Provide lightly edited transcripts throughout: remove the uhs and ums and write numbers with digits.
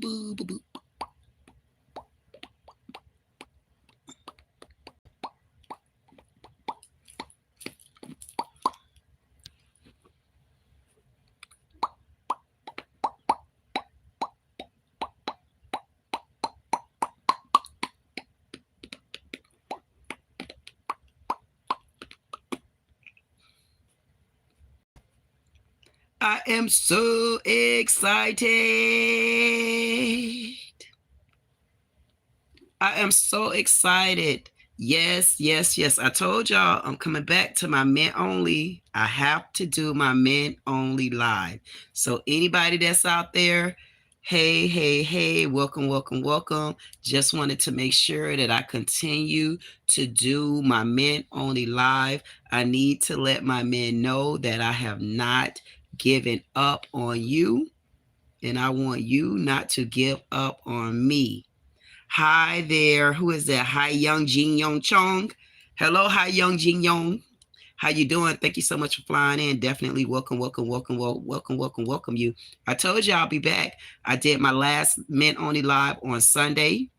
boo, boo, boo, boo. I am so excited. I am so excited. Yes, yes, yes. I told y'all I'm coming back to my men only. I have to do my men only live. So anybody that's out there, hey, hey, hey, welcome, welcome, welcome. Just wanted to make sure that I continue to do my men only live. I need to let my men know that I have not given up on you, and I want you not to give up on me. Hi there. Who is that? Hi, Young Jin Yong Chong. Hello, hi, Young Jin Yong. How you doing? Thank you so much for flying in. Definitely welcome, welcome, welcome, welcome you. I told you I'll be back. I did my last Men Only Live on Sunday.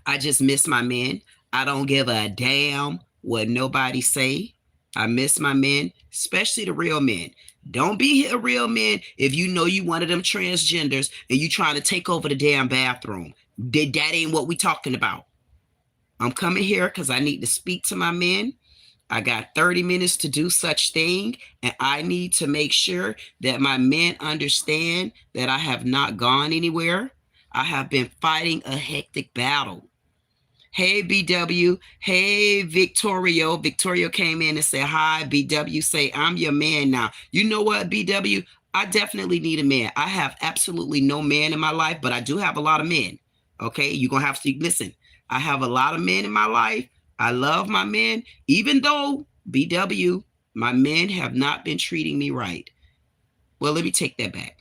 I just miss my men. I don't give a damn what nobody say. I miss my men, especially the real men. Don't be a real man if you know you one of them transgenders and you trying to take over the damn bathroom. That ain't what we talking about. I'm coming here because I need to speak to my men. I got 30 minutes to do such thing, and I need to make sure that my men understand that I have not gone anywhere. I have been fighting a hectic battle. Hey, BW. Hey, Victorio. Victorio came in and said, hi, BW. Say, I'm your man now. You know what, BW? I definitely need a man. I have absolutely no man in my life, but I do have a lot of men. Okay, you're going to have to listen. I have a lot of men in my life. I love my men, even though, BW, my men have not been treating me right. Well, let me take that back.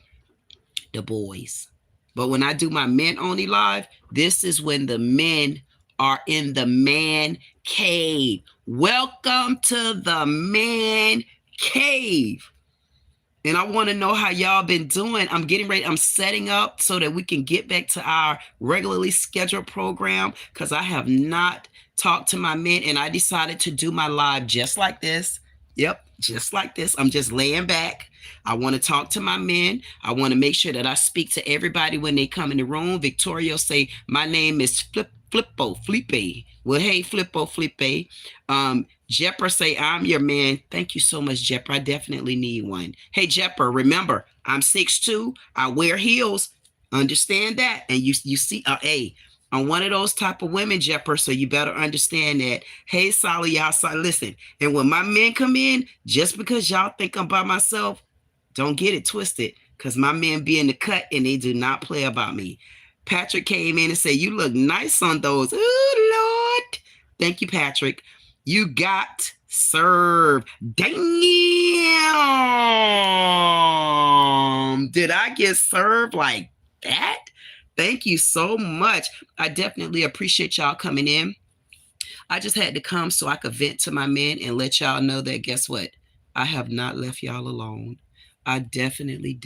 The boys. But when I do my men only live, this is when the men are in the man cave. Welcome to the man cave. And I want to know how y'all been doing. I'm getting ready. I'm setting up so that we can get back to our regularly scheduled program because I have not talked to my men, and I decided to do my live just like this. Yep, just like this. I'm just laying back. I want to talk to my men. I want to make sure that I speak to everybody when they come in the room. Victoria say, my name is Flippo Flippe. Well, hey, Flippo Flippe. Jepper say, I'm your man. Thank you so much, Jepper. I definitely need one. Hey, Jepper, remember, I'm 6'2". I wear heels. Understand that. And you see, hey, I'm one of those type of women, Jepper, so you better understand that. Hey, Sally, y'all, listen. And when my men come in, just because y'all think I'm by myself, don't get it twisted, because my men be in the cut and they do not play about me. Patrick came in and said, you look nice on those. Oh, Lord. Thank you, Patrick. You got served. Damn. Did I get served like that? Thank you so much. I definitely appreciate y'all coming in. I just had to come so I could vent to my men and let y'all know that, guess what? I have not left y'all alone. I definitely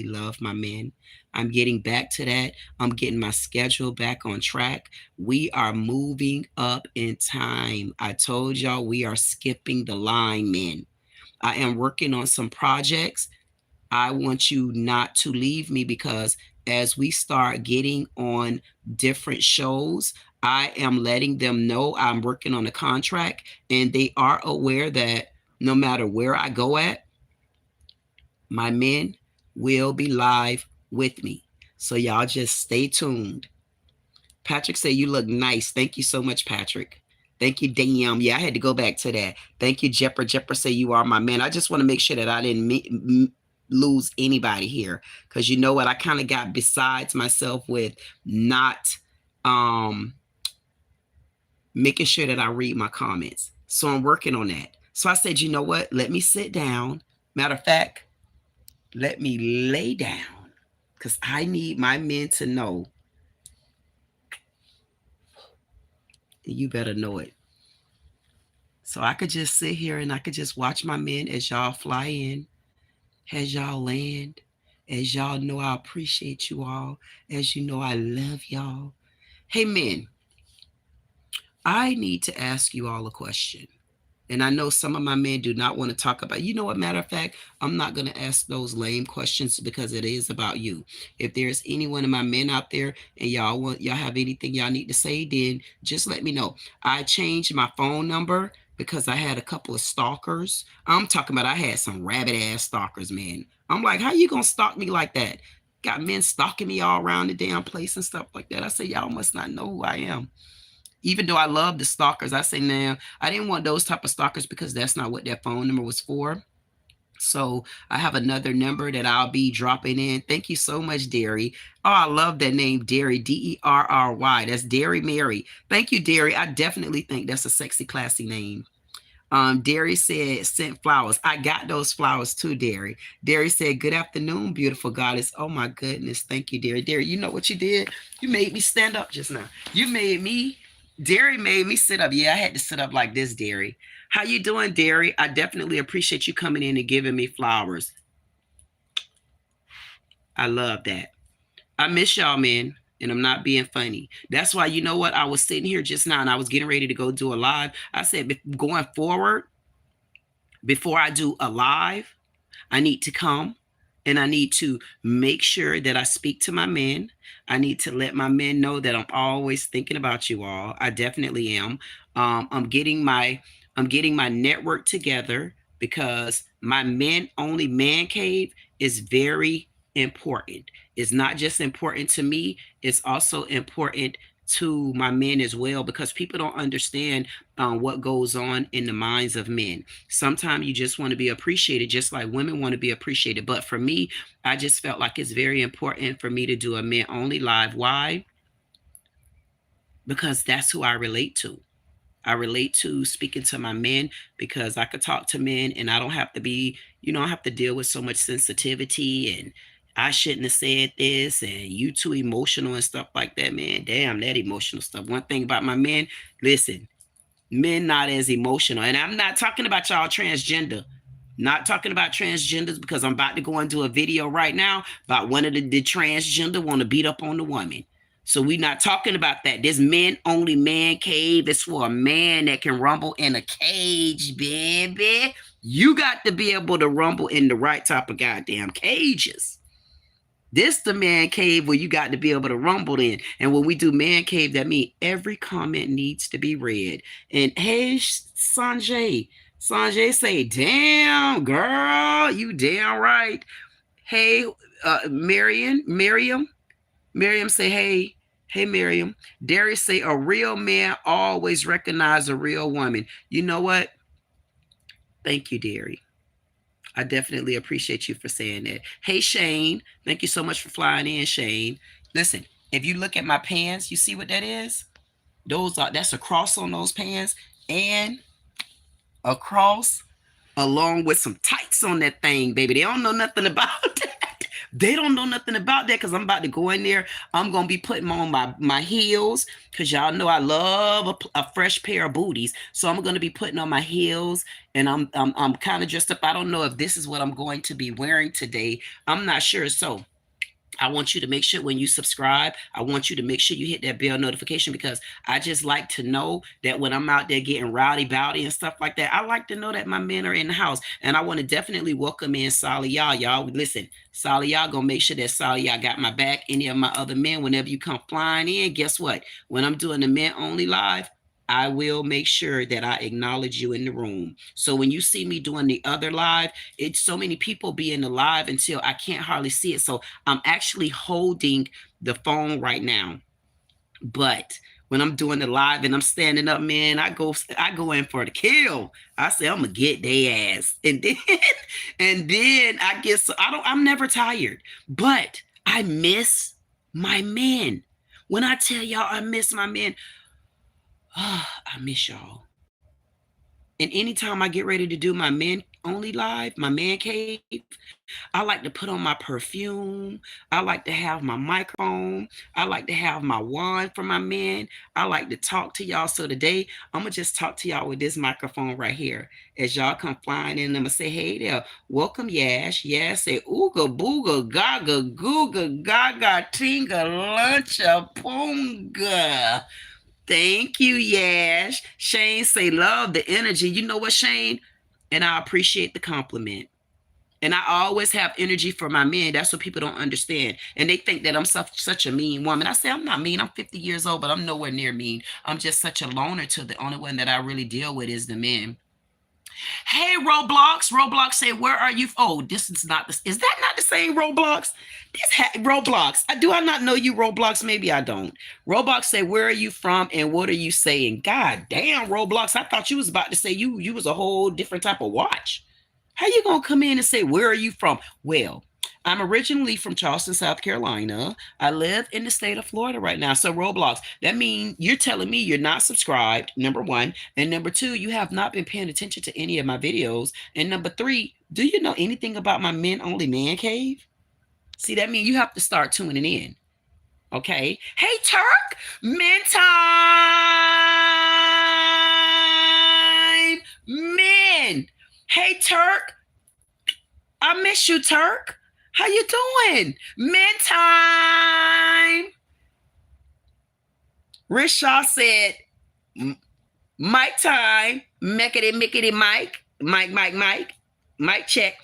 love my men. I'm getting back to that. I'm getting my schedule back on track. We are moving up in time. I told y'all we are skipping the line, men. I am working on some projects. I want you not to leave me, because as we start getting on different shows, I am letting them know I'm working on a contract, and they are aware that no matter where I go at, my men will be live with me. So y'all just stay tuned. Patrick said, you look nice. Thank you so much, Patrick. Thank you, damn. Yeah, I had to go back to that. Thank you, Jepper. Jepper say you are my man. I just want to make sure that I didn't lose anybody here, because you know what? I kind of got besides myself with not making sure that I read my comments. So I'm working on that. So I said, you know what? Let me sit down. Matter of fact, let me lay down, because I need my men to know. You better know it. So I could just sit here and I could just watch my men as y'all fly in, as y'all land, As y'all know, I appreciate you all. As you know, I love y'all. Hey, men, I need to ask you all a question. And I know some of my men do not want to talk about, you know what, matter of fact, I'm not going to ask those lame questions because it is about you. If there's any one of my men out there and y'all have anything y'all need to say, then just let me know. I changed my phone number because I had a couple of stalkers. I'm talking about I had some rabid ass stalkers, man. I'm like, how you going to stalk me like that? Got men stalking me all around the damn place and stuff like that. I say, y'all must not know who I am. Even though I love the stalkers, I say now I didn't want those type of stalkers because that's not what that phone number was for. So I have another number that I'll be dropping in. Thank you so much, Derry. Oh, I love that name, Derry, Derry. That's Derry Mary. Thank you, Derry. I definitely think that's a sexy, classy name. Derry said, sent flowers. I got those flowers too, Derry. Derry said, good afternoon, beautiful goddess. Oh my goodness. Thank you, Derry. Derry, you know what you did? You made me stand up just now. Derry made me sit up. Yeah, I had to sit up like this, Derry. How you doing, Derry? I definitely appreciate you coming in and giving me flowers. I love that. I miss y'all, man. And I'm not being funny. That's why, you know what? I was sitting here just now and I was getting ready to go do a live. I said, going forward, before I do a live, I need to come and I need to make sure that I speak to my men. I need to let my men know that I'm always thinking about you all. I definitely am. I'm getting my network together because my men only man cave is very important. It's not just important to me, it's also important to my men as well because people don't understand what goes on in the minds of men. Sometimes you just want to be appreciated, just like women want to be appreciated. But for me, I just felt like it's very important for me to do a men only live. Why? Because that's who I relate to. I relate to speaking to my men because I could talk to men and I don't have to be, I don't have to deal with so much sensitivity and I shouldn't have said this and you too emotional and stuff like that, man. Damn, that emotional stuff. One thing about my men, listen, men not as emotional. And I'm not talking about y'all transgender. Not talking about transgenders because I'm about to go into a video right now about one of the transgender want to beat up on the woman. So we're not talking about that. This men only man cave is for a man that can rumble in a cage, baby. You got to be able to rumble in the right type of goddamn cages. This the man cave where you got to be able to rumble in. And when we do man cave, that means every comment needs to be read. And hey, Sanjay say, damn, girl, you damn right. Hey, Miriam say, hey, Miriam. Darius say, a real man always recognize a real woman. You know what? Thank you, Derry. I definitely appreciate you for saying that. Hey, Shane. Thank you so much for flying in, Shane. Listen, if you look at my pants, you see what that is? That's a cross on those pants and a cross along with some tights on that thing, baby. They don't know nothing about that. They don't know nothing about that because I'm about to go in there. I'm going to be putting on my heels because y'all know I love a fresh pair of booties. So I'm going to be putting on my heels and I'm kind of dressed up. I don't know if this is what I'm going to be wearing today. I'm not sure. So I want you to make sure when you subscribe, I want you to make sure you hit that bell notification because I just like to know that when I'm out there getting rowdy bowdy and stuff like that, I like to know that my men are in the house. And I want to definitely welcome in Solid y'all. Listen, Solid gonna make sure that Solid got my back. Any of my other men, whenever you come flying in, guess what? When I'm doing the men only live, I will make sure that I acknowledge you in the room. So when you see me doing the other live, it's so many people be in the live until I can't hardly see it. So I'm actually holding the phone right now. But when I'm doing the live and I'm standing up, man, I go in for the kill. I say I'm gonna get their ass. And then I get I'm never tired. But I miss my men. When I tell y'all I miss my men, I miss y'all. And anytime I get ready to do my men only live, my man cave, I like to put on my perfume. I like to have my microphone. I like to have my wand for my men. I like to talk to y'all. So today, I'm going to just talk to y'all with this microphone right here. As y'all come flying in, I'm going to say, hey there, welcome, Yash. Yash, say, ooga, booga, gaga, googa, gaga, tinga, luncha, poonga. Thank you, Yash. Shane, say, love the energy. You know what, Shane? And I appreciate the compliment. And I always have energy for my men. That's what people don't understand. And they think that I'm such a mean woman. I say, I'm not mean. I'm 50 years old, but I'm nowhere near mean. I'm just such a loner to the only one that I really deal with is the men. Hey, Roblox. Roblox say, where are you? Oh, this is not this. Is that not the same Roblox? Roblox. Do I not know you, Roblox? Maybe I don't. Roblox say, where are you from and what are you saying? God damn, Roblox. I thought you was about to say you was a whole different type of watch. How you gonna come in and say, where are you from? Well, I'm originally from Charleston, South Carolina. I live in the state of Florida right now. So Roblox, that means you're telling me you're not subscribed, number one. And number two, you have not been paying attention to any of my videos. And number three, do you know anything about my men only man cave? See, that means you have to start tuning in. Okay. Hey, Turk, men time. Men. Hey, Turk. I miss you, Turk. How you doing? Men time. Rishaw said, Mike time. Mickety, Mike. Mike check.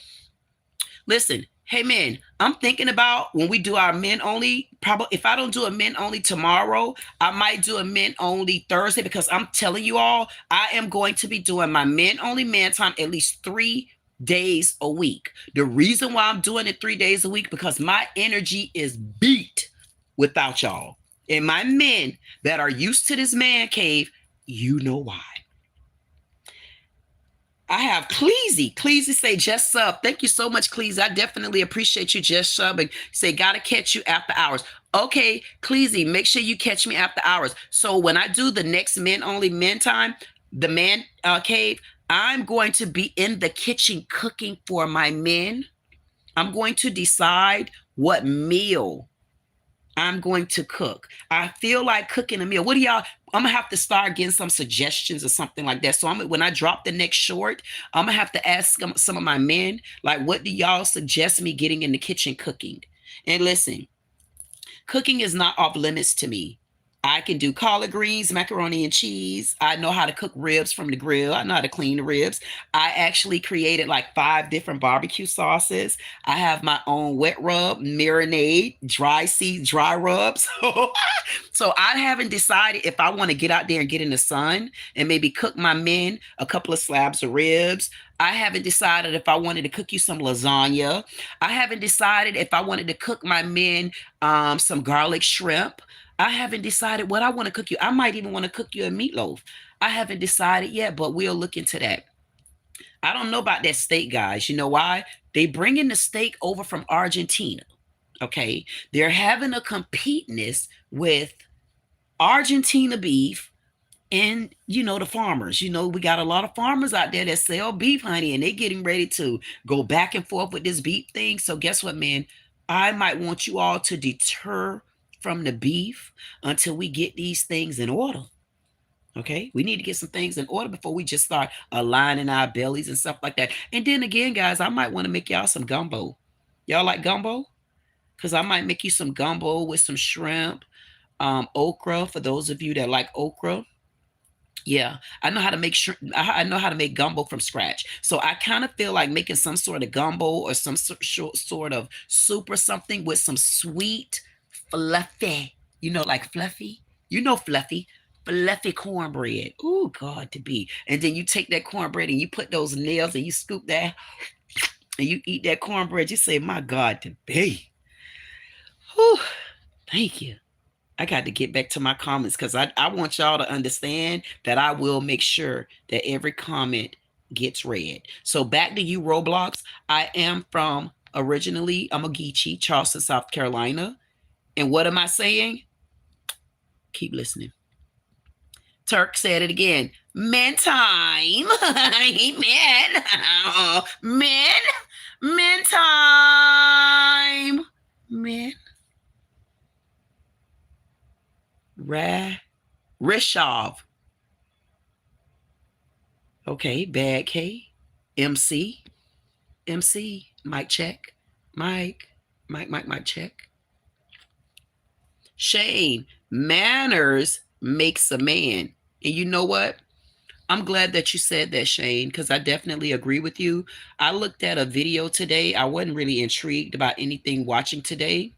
Listen, hey, men, I'm thinking about when we do our men only, probably if I don't do a men only tomorrow, I might do a men only Thursday because I'm telling you all, I am going to be doing my men only man time at least 3 days a week. The reason why I'm doing it 3 days a week because my energy is beat without y'all. And my men that are used to this man cave, you know why. I have Cleasy. Cleasy say just sub. Thank you so much, Cleasy. I definitely appreciate you just subbing. Say gotta catch you after hours. Okay, Cleasy, make sure you catch me after hours. So when I do the next men only men time, the man cave, I'm going to be in the kitchen cooking for my men. I'm going to decide what meal I'm going to cook. I feel like cooking a meal. What do y'all? I'm gonna have to start getting some suggestions or something like that. So when I drop the next short, I'm gonna have to ask some of my men, like, what do y'all suggest me getting in the kitchen cooking? And listen, cooking is not off limits to me. I can do collard greens, macaroni and cheese. I know how to cook ribs from the grill. I know how to clean the ribs. I actually created like 5 different barbecue sauces. I have my own wet rub, marinade, dry rubs. So I haven't decided if I want to get out there and get in the sun and maybe cook my men a couple of slabs of ribs. I haven't decided if I wanted to cook you some lasagna. I haven't decided if I wanted to cook my men some garlic shrimp. I haven't decided what I want to cook you. I might even want to cook you a meatloaf. I haven't decided yet, but we'll look into that. I don't know about that steak, guys. You know why? They bringing the steak over from Argentina. Okay. They're having a competitiveness with Argentina beef and, the farmers. We got a lot of farmers out there that sell beef, honey, and they're getting ready to go back and forth with this beef thing. So guess what, man? I might want you all to deter from the beef until we get these things in order. Okay, we need to get some things in order before we just start aligning our bellies and stuff like that. And then again, guys, I might want to make y'all some gumbo. Y'all like gumbo? Because I might make you some gumbo with some shrimp, okra, for those of you that like okra. Yeah, I know how to make sure. I know how to make gumbo from scratch. So I kind of feel like making some sort of gumbo or some sort of soup or something with some sweet, fluffy, like fluffy, fluffy cornbread. Oh, God, to be. And then you take that cornbread and you put those nails and you scoop that and you eat that cornbread. You say, my God, to be. Whew, thank you. I got to get back to my comments because I want y'all to understand that I will make sure that every comment gets read. So back to you, Roblox. I am from originally, I'm a Geechee, Charleston, South Carolina. And what am I saying? Keep listening. Turk said it again. Men time. Men. Men. Men time. Men. Rishov. Okay, Bad K. MC. MC. Mic check. Mic. Mic check. Shane. Manners makes a man. And you know what? I'm glad that you said that, Shane, because I definitely agree with you. I looked at a video today. I wasn't really intrigued about anything watching today.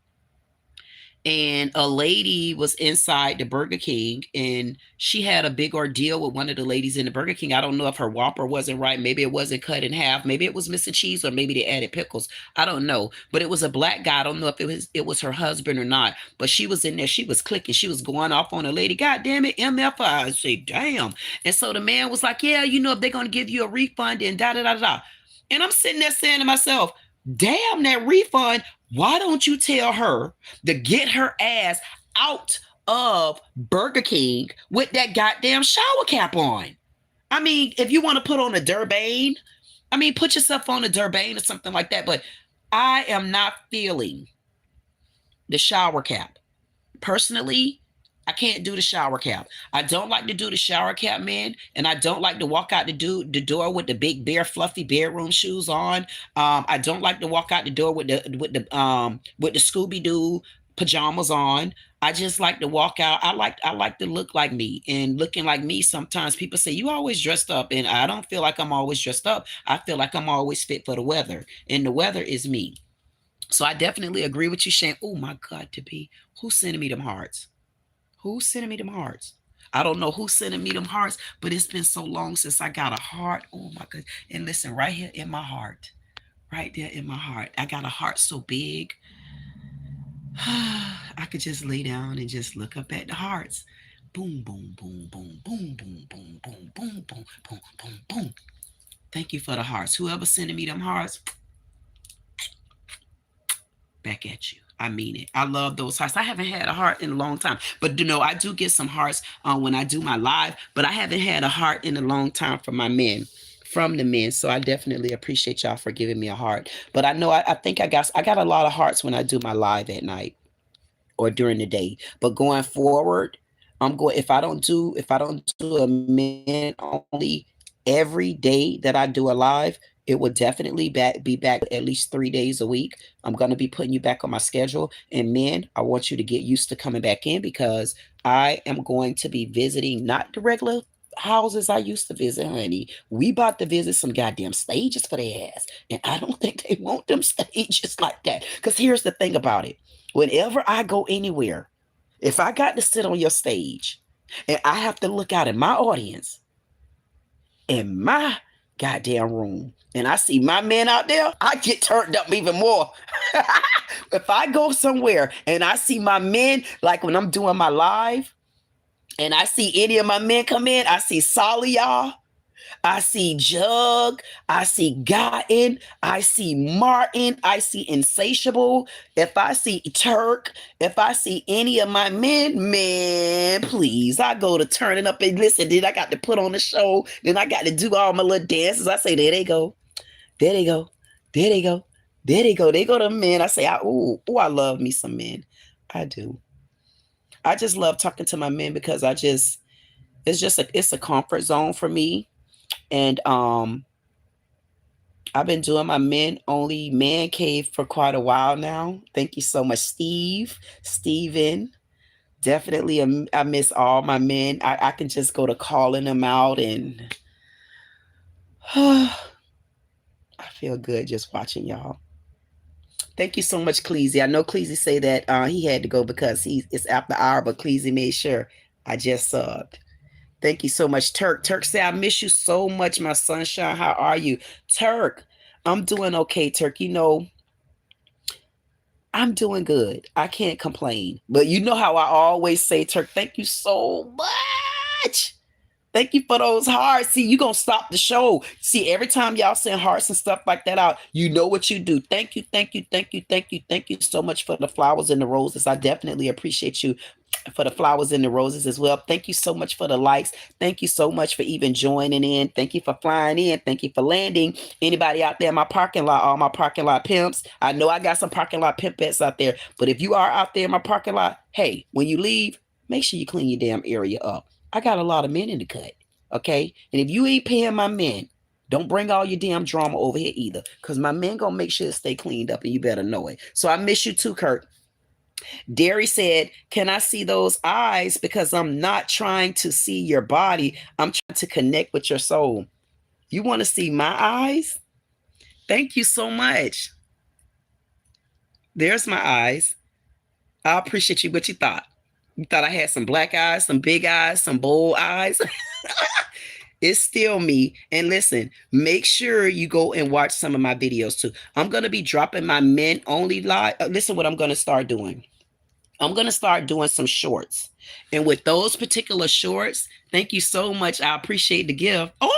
And a lady was inside the Burger King, and she had a big ordeal with one of the ladies in the Burger King. I don't know if her Whopper wasn't right. Maybe it wasn't cut in half. Maybe it was missing cheese, or maybe they added pickles. I don't know. But it was a black guy. I don't know if it was her husband or not. But she was in there. She was clicking. She was going off on a lady. God damn it, MFI. I say, damn. And so the man was like, yeah, if they're going to give you a refund and da-da-da-da. And I'm sitting there saying to myself, damn, that refund. Why don't you tell her to get her ass out of Burger King with that goddamn shower cap on? I mean, if you want to put on a Durbane, put yourself on a Durbane or something like that. But I am not feeling the shower cap. Personally, I can't do the shower cap. I don't like to do the shower cap, man, and I don't like to walk out the door with the big bare fluffy bedroom shoes on. I don't like to walk out the door with the Scooby Doo pajamas on. I just like to walk out. I like to look like me, and looking like me. Sometimes people say you always dressed up, and I don't feel like I'm always dressed up. I feel like I'm always fit for the weather, and the weather is me. So I definitely agree with you, Shane. Oh my God, to be who's sending me them hearts? Who's sending me them hearts? I don't know who's sending me them hearts, but it's been so long since I got a heart. Oh my God. And listen, right here in my heart, right there in my heart, I got a heart so big. I could just lay down and just look up at the hearts. Boom, boom, boom, boom, boom, boom, boom, boom, boom, boom, boom, boom, boom. Thank you for the hearts. Whoever sending me them hearts, back at you. I mean it. I love those hearts. I haven't had a heart in a long time, but I do get some hearts when I do my live, but I haven't had a heart in a long time from my men, from the men. So I definitely appreciate y'all for giving me a heart. But I know I think I got a lot of hearts when I do my live at night or during the day. But going forward, if I don't do a men only every day that I do a live, it will definitely be back at least 3 days a week. I'm going to be putting you back on my schedule. And men, I want you to get used to coming back in, because I am going to be visiting not the regular houses I used to visit, honey. We about to visit some goddamn stages for their ass. And I don't think they want them stages like that. Because here's the thing about it. Whenever I go anywhere, if I got to sit on your stage and I have to look out at my audience in my goddamn room, and I see my men out there, I get turned up even more. If I go somewhere and I see my men, like when I'm doing my live, and I see any of my men come in, I see Solly, y'all. I see Jug, I see Gotten, I see Martin, I see Insatiable. If I see Turk, if I see any of my men, man, please, I go to turning up and listen. Then I got to put on the show. Then I got to do all my little dances. I say, there they go. There they go. There they go. There they go. They go to men. I say, I love me some men. I do. I just love talking to my men because it's a comfort zone for me. And I've been doing my men only ManCave for quite a while now. Thank you so much, Steven. Definitely, I miss all my men. I can just go to calling them out, and I feel good just watching y'all. Thank you so much, Cleasy. I know Cleasy say that he had to go because it's after hour, but Cleasy made sure I just subbed. Thank you so much, Turk. Turk said, I miss you so much, my sunshine. How are you? Turk, I'm doing okay, Turk. I'm doing good. I can't complain. But you know how I always say, Turk, thank you so much Thank you for those hearts. See, you gonna stop the show. See, every time y'all send hearts and stuff like that out, you know what you do. Thank you, thank you, thank you, thank you, thank you so much for the flowers and the roses. I definitely appreciate you for the flowers and the roses as well. Thank you so much for the likes. Thank you so much for even joining in. Thank you for flying in. Thank you for landing. Anybody out there in my parking lot, all my parking lot pimps. I know I got some parking lot pimpettes out there, but if you are out there in my parking lot, hey, when you leave, make sure you clean your damn area up. I got a lot of men in the cut. Okay. And if you ain't paying my men, don't bring all your damn drama over here either. Because my men gonna make sure it stay cleaned up and you better know it. So I miss you too, Kurt. Derry said, can I see those eyes? Because I'm not trying to see your body. I'm trying to connect with your soul. You want to see my eyes? Thank you so much. There's my eyes. I appreciate you. What you thought? You thought I had some black eyes, some big eyes, some bold eyes? It's still me. And listen, make sure you go and watch some of my videos too. I'm going to be dropping my men only live. Listen, what I'm going to start doing. I'm going to start doing some shorts. And with those particular shorts, thank you so much. I appreciate the gift. Oh,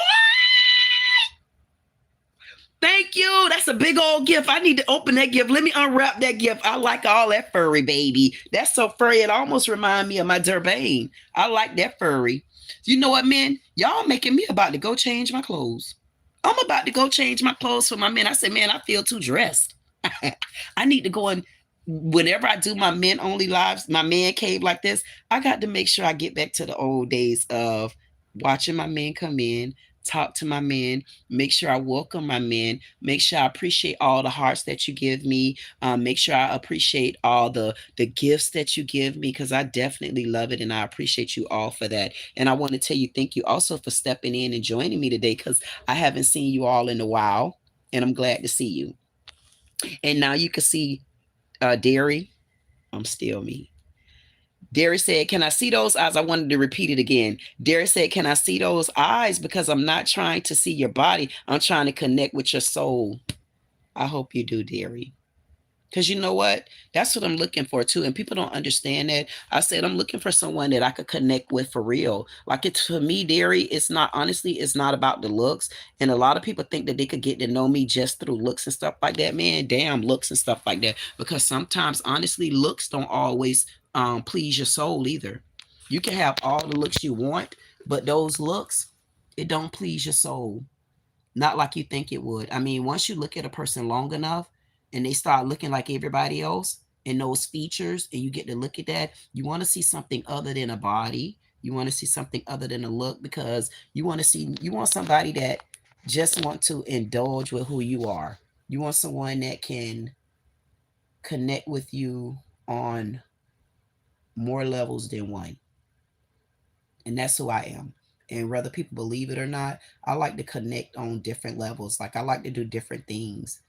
thank you. That's a big old gift. I need to open that gift. Let me unwrap that gift. I like all that furry, baby. That's so furry. It almost reminds me of my Durbane. I like that furry. You know what, men? Y'all making me about to go change my clothes. I'm about to go change my clothes for my men. I said, man, I feel too dressed. I need to go and whenever I do my men only lives, my man cave like this, I got to make sure I get back to the old days of watching my men come in, talk to my men, make sure I welcome my men, make sure I appreciate all the hearts that you give me, make sure I appreciate all the gifts that you give me, because I definitely love it and I appreciate you all for that. And I want to tell you thank you also for stepping in and joining me today, because I haven't seen you all in a while and I'm glad to see you. And now you can see Derry. I'm still me. Derry said, can I see those eyes? I wanted to repeat it again. Derry said, can I see those eyes? Because I'm not trying to see your body. I'm trying to connect with your soul. I hope you do, Derry. Because you know what? That's what I'm looking for too. And people don't understand that. I said, I'm looking for someone that I could connect with for real. Like it's for me, Derry, it's not, honestly, it's not about the looks. And a lot of people think that they could get to know me just through looks and stuff like that. Man, damn looks and stuff like that. Because sometimes, honestly, looks don't always please your soul either. You can have all the looks you want, but those looks, it don't please your soul. Not like you think it would. I mean, once you look at a person long enough and they start looking like everybody else and those features, and you get to look at that, you want to see something other than a body. You want to see something other than a look, because you want to see, you want somebody that just want to indulge with who you are. You want someone that can connect with you on more levels than one. And that's who I am. And whether people believe it or not, I like to connect on different levels. Like I like to do different things.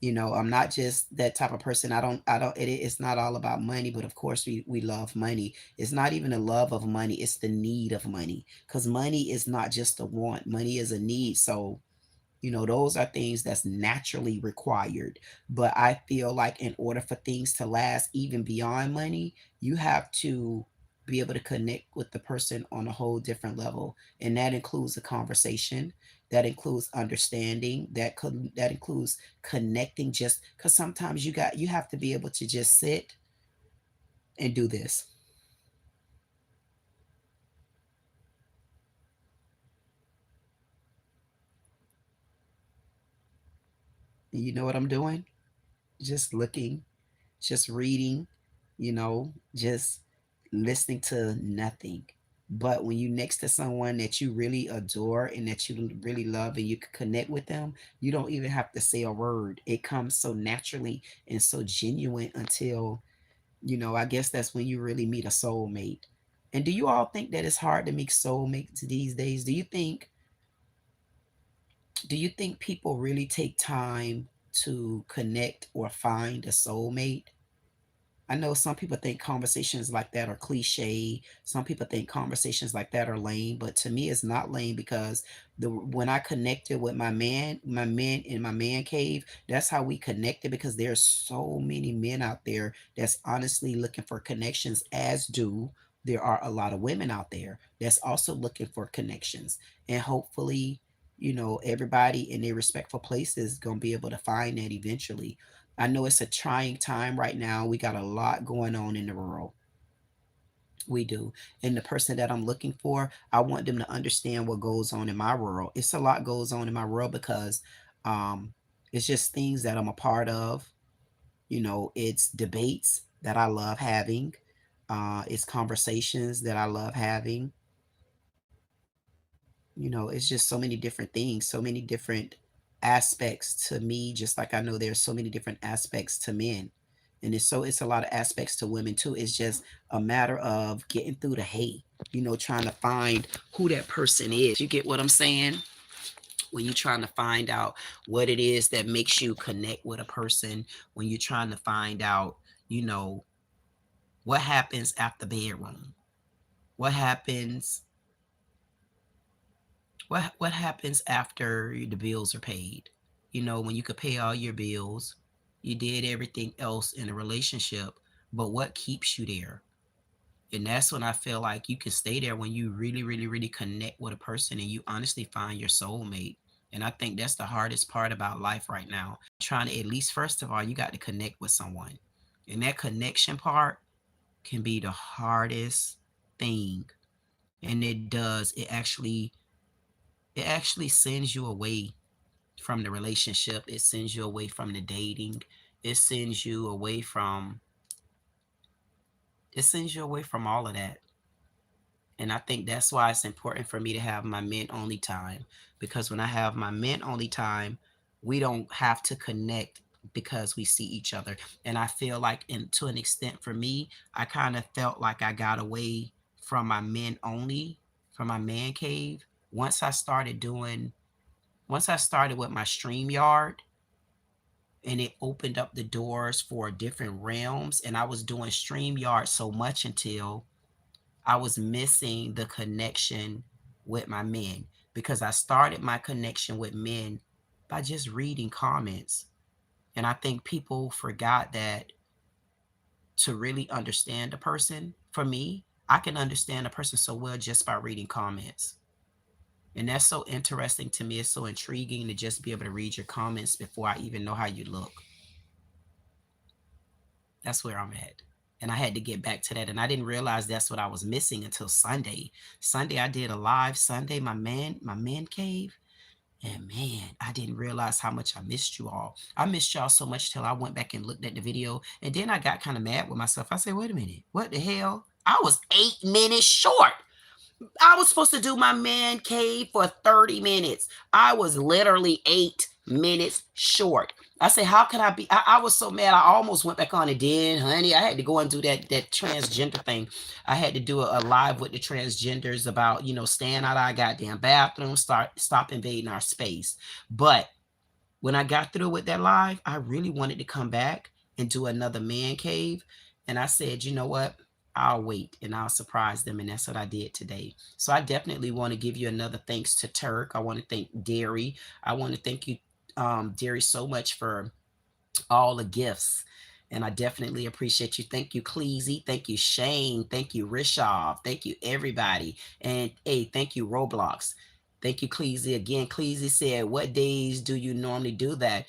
You know, I'm not just that type of person. It's not all about money, but of course we love money. It's not even a love of money, it's the need of money. Because money is not just a want, money is a need. So you know, those are things that's naturally required. But I feel like in order for things to last even beyond money, you have to be able to connect with the person on a whole different level. And that includes a conversation, that includes understanding, that includes connecting, just because sometimes you have to be able to just sit and do this. You know what I'm doing? Just looking, just reading, just listening to nothing. But when you next to someone that you really adore and that you really love and you can connect with them, you don't even have to say a word. It comes so naturally and so genuine until, I guess that's when you really meet a soulmate. And do you all think that it's hard to meet soulmates these days? Do you think people really take time to connect or find a soulmate? I know some people think conversations like that are cliche. Some people think conversations like that are lame, but to me, it's not lame, because when I connected with my man in my man cave, that's how we connected. Because there's so many men out there that's honestly looking for connections, as do there are a lot of women out there that's also looking for connections. And hopefully, everybody in their respectful places is going to be able to find that eventually. I know it's a trying time right now. We got a lot going on in the world. We do. And the person that I'm looking for, I want them to understand what goes on in my world. It's a lot goes on in my world because um, it's just things that I'm a part of. It's debates that I love having. It's conversations that I love having. It's just so many different things, so many different aspects to me, just like I know there's so many different aspects to men. And it's a lot of aspects to women too. It's just a matter of getting through the hate, trying to find who that person is. You get what I'm saying? When you're trying to find out what it is that makes you connect with a person, when you're trying to find out, you know, what happens after bedroom, what happens what happens after the bills are paid, when you could pay all your bills, you did everything else in a relationship, but what keeps you there? And that's when I feel like you can stay there when you really, really, really connect with a person and you honestly find your soulmate. And I think that's the hardest part about life right now. Trying to, at least, first of all, you got to connect with someone. And that connection part can be the hardest thing. And it actually sends you away from the relationship. It sends you away from the dating. It sends you away from it sends you away from all of that. And I think that's why it's important for me to have my men only time. Because when I have my men only time, we don't have to connect because we see each other. And I feel like, to an extent, for me, I kind of felt like I got away from my men only, from my man cave. Once I started doing, once I started with my StreamYard, and it opened up the doors for different realms. And I was doing StreamYard so much until I was missing the connection with my men, because I started my connection with men by just reading comments. And I think people forgot that to really understand a person, for me, I can understand a person so well just by reading comments. And that's so interesting to me. It's so intriguing to just be able to read your comments before I even know how you look. That's where I'm at. And I had to get back to that. And I didn't realize that's what I was missing until Sunday. Sunday, I did a live Sunday, my man cave. And man, I didn't realize how much I missed you all. I missed y'all so much till I went back and looked at the video. And then I got kind of mad with myself. I said, wait a minute, what the hell? I was 8 minutes short. I was supposed to do my man cave for 30 minutes. I was literally 8 minutes short. I said, how could I be? I was so mad. I almost went back on it. Then, honey, I had to go and do that transgender thing. I had to do a live with the transgenders about, staying out of our goddamn bathroom, stop invading our space. But when I got through with that live, I really wanted to come back and do another man cave. And I said, you know what? I'll wait and I'll surprise them. And that's what I did today. So I definitely want to give you another thanks to Turk. I want to thank Derry. I want to thank you, Derry, so much for all the gifts. And I definitely appreciate you. Thank you, Cleasy. Thank you, Shane. Thank you, Rishav. Thank you, everybody. And hey, thank you, Roblox. Thank you, Cleasy. Again, Cleasy said, what days do you normally do that?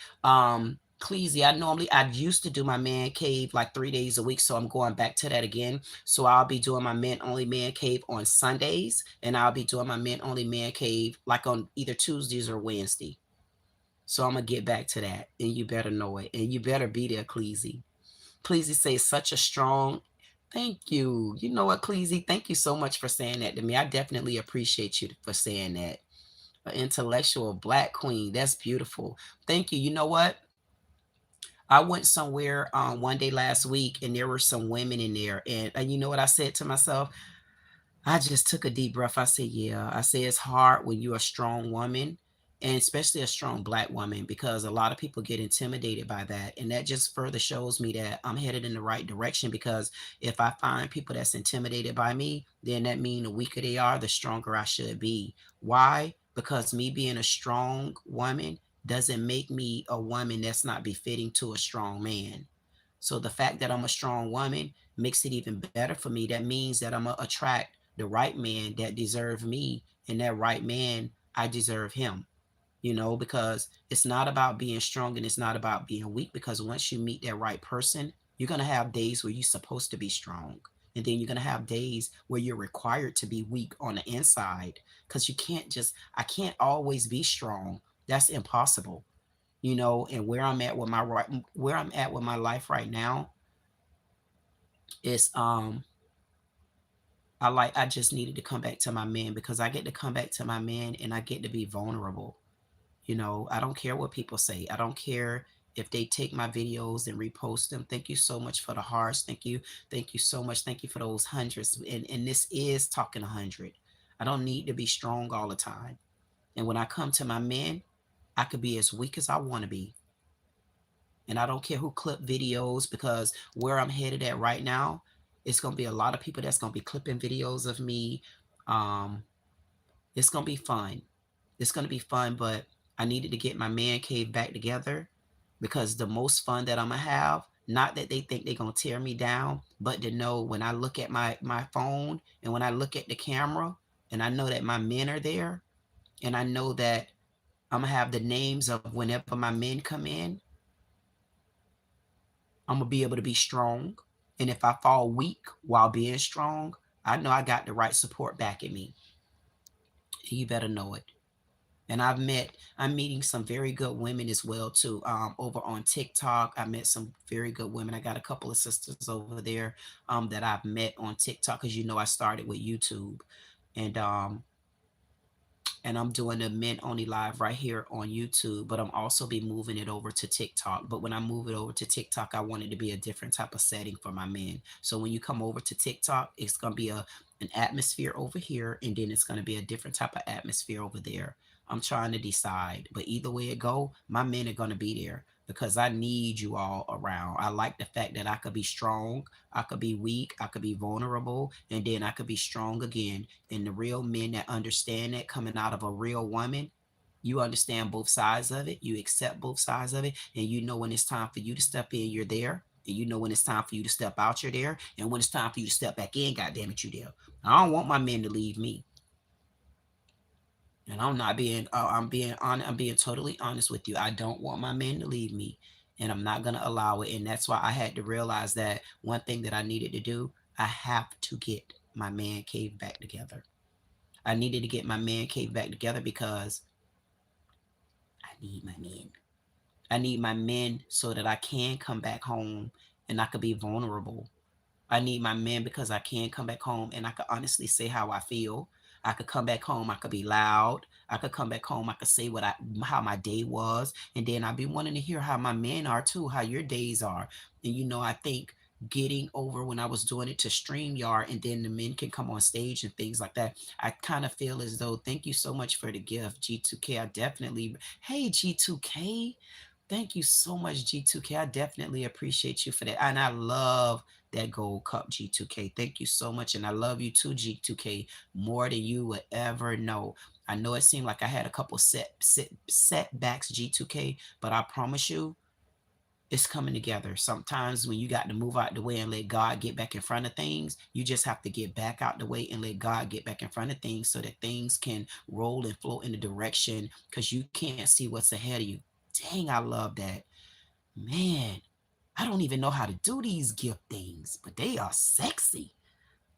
Cleasy, I used to do my man cave like 3 days a week. So I'm going back to that again. So I'll be doing my men only man cave on Sundays. And I'll be doing my men only man cave like on either Tuesdays or Wednesday. So I'm going to get back to that. And you better know it. And you better be there, Cleasy. Cleasy says such a strong, thank you. You know what, Cleasy? Thank you so much for saying that to me. I definitely appreciate you for saying that. An intellectual black queen. That's beautiful. Thank you. You know what? I went somewhere one day last week and there were some women in there. And you know what I said to myself? I just took a deep breath. I said, yeah. I say it's hard when you're a strong woman, and especially a strong black woman, because a lot of people get intimidated by that. And that just further shows me that I'm headed in the right direction, because if I find people that's intimidated by me, then that means the weaker they are, the stronger I should be. Why? Because me being a strong woman doesn't make me a woman that's not befitting to a strong man. So the fact that I'm a strong woman makes it even better for me. That means that I'm going to attract the right man that deserves me, and that right man, I deserve him. Because it's not about being strong and it's not about being weak, because once you meet that right person, you're going to have days where you're supposed to be strong. And then you're going to have days where you're required to be weak on the inside, because I can't always be strong. That's impossible. And where I'm at with my life right now is I just needed to come back to my man, because I get to come back to my man and I get to be vulnerable. I don't care what people say. I don't care if they take my videos and repost them. Thank you so much for the hearts. Thank you. Thank you so much. Thank you for those hundreds. And this is talking 100. I don't need to be strong all the time. And when I come to my men, I could be as weak as I want to be. And I don't care who clip videos, because where I'm headed at right now, it's going to be a lot of people that's going to be clipping videos of me. Um, it's going to be fun. It's going to be fun, but I needed to get my man cave back together, because the most fun that I'm going to have, not that they think they're going to tear me down, but to know when I look at my phone and when I look at the camera and I know that my men are there, and I know that I'm going to have the names of whenever my men come in, I'm going to be able to be strong. And if I fall weak while being strong, I know I got the right support back at me. You better know it. And I'm meeting some very good women as well too. Over on TikTok, I met some very good women. I got a couple of sisters over there that I've met on TikTok, because I started with YouTube, and I'm doing a men only live right here on YouTube, but I'm also be moving it over to TikTok. But when I move it over to TikTok, I want it to be a different type of setting for my men. So when you come over to TikTok, it's gonna be an atmosphere over here, and then it's gonna be a different type of atmosphere over there. I'm trying to decide, but either way it go, my men are gonna be there, because I need you all around. I like the fact that I could be strong, I could be weak, I could be vulnerable, and then I could be strong again. And the real men that understand that, coming out of a real woman, you understand both sides of it, you accept both sides of it, and you know when it's time for you to step in, you're there. And you know when it's time for you to step out, you're there. And when it's time for you to step back in, God damn it, you there. I don't want my men to leave me. And I'm not being I'm being totally honest with you. I don't want my men to leave me, and I'm not going to allow it. And that's why I had to realize that one thing that I needed to do, I have to get my man cave back together. I needed to get my man cave back together, because I need my men. I need my men so that I can come back home and I could be vulnerable. I need my men because I can come back home and I could honestly say how I feel. I could come back home, I could be loud. I could come back home, I could say how my day was. And then I'd be wanting to hear how my men are too, how your days are. And I think getting over when I was doing it to StreamYard, and then the men can come on stage and things like that, I kind of feel as though, thank you so much for the gift, G2K. I definitely, hey, G2K. Thank you so much, G2K. I definitely appreciate you for that. And I love that gold cup, G2K. Thank you so much. And I love you too, G2K, more than you would ever know. I know it seemed like I had a couple setbacks, G2K, but I promise you, it's coming together. Sometimes when you got to move out the way and let God get back in front of things, you just have to get back out the way and let God get back in front of things, so that things can roll and flow in the direction, because you can't see what's ahead of you. Dang, I love that. Man, I don't even know how to do these gift things, but they are sexy.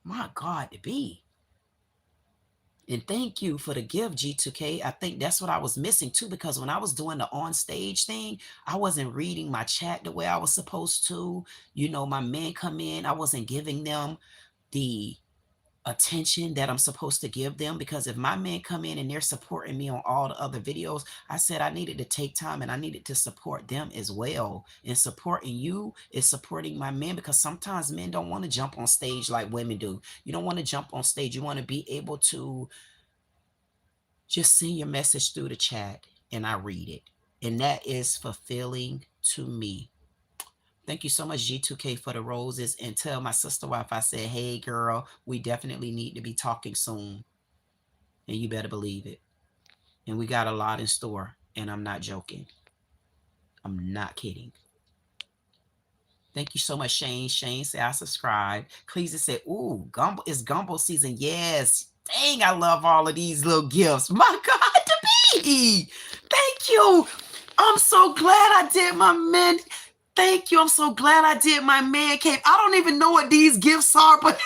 My God, to be. And thank you for the gift, G2K. I think that's what I was missing too, because when I was doing the on stage thing, I wasn't reading my chat the way I was supposed to. My men come in, I wasn't giving them the attention that I'm supposed to give them, because if my men come in and they're supporting me on all the other videos, I said I needed to take time and I needed to support them as well. And supporting you is supporting my men, because sometimes men don't want to jump on stage like women do. You don't want to jump on stage. You want to be able to just send your message through the chat and I read it. And that is fulfilling to me. Thank you so much, G2K, for the roses. And tell my sister wife I said, hey, girl, we definitely need to be talking soon. And you better believe it. And we got a lot in store. And I'm not joking. I'm not kidding. Thank you so much, Shane. Shane said I subscribe. Cleese said, ooh, gumbo, it's gumbo season. Yes. Dang, I love all of these little gifts. My God, to be. Thank you. I'm so glad I did my man. Thank you. I'm so glad I did my man cave. I don't even know what these gifts are, but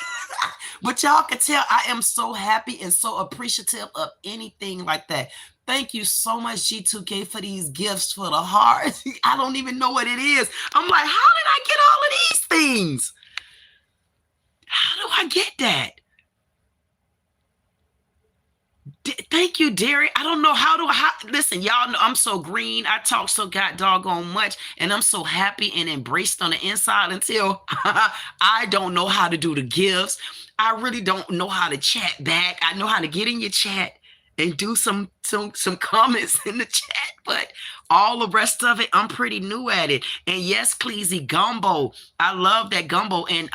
but y'all can tell I am so happy and so appreciative of anything like that. Thank you so much, G2K, for these gifts for the heart. I don't even know what it is. I'm like, how did I get all of these things? How do I get that? Thank you, Derek. I don't know listen, y'all know I'm so green. I talk so god doggone much, and I'm so happy and embraced on the inside until I don't know how to do the gifts. I really don't know how to chat back. I know how to get in your chat and do some comments in the chat, but all the rest of it, I'm pretty new at it. And yes, Cleezy, gumbo. I love that gumbo. And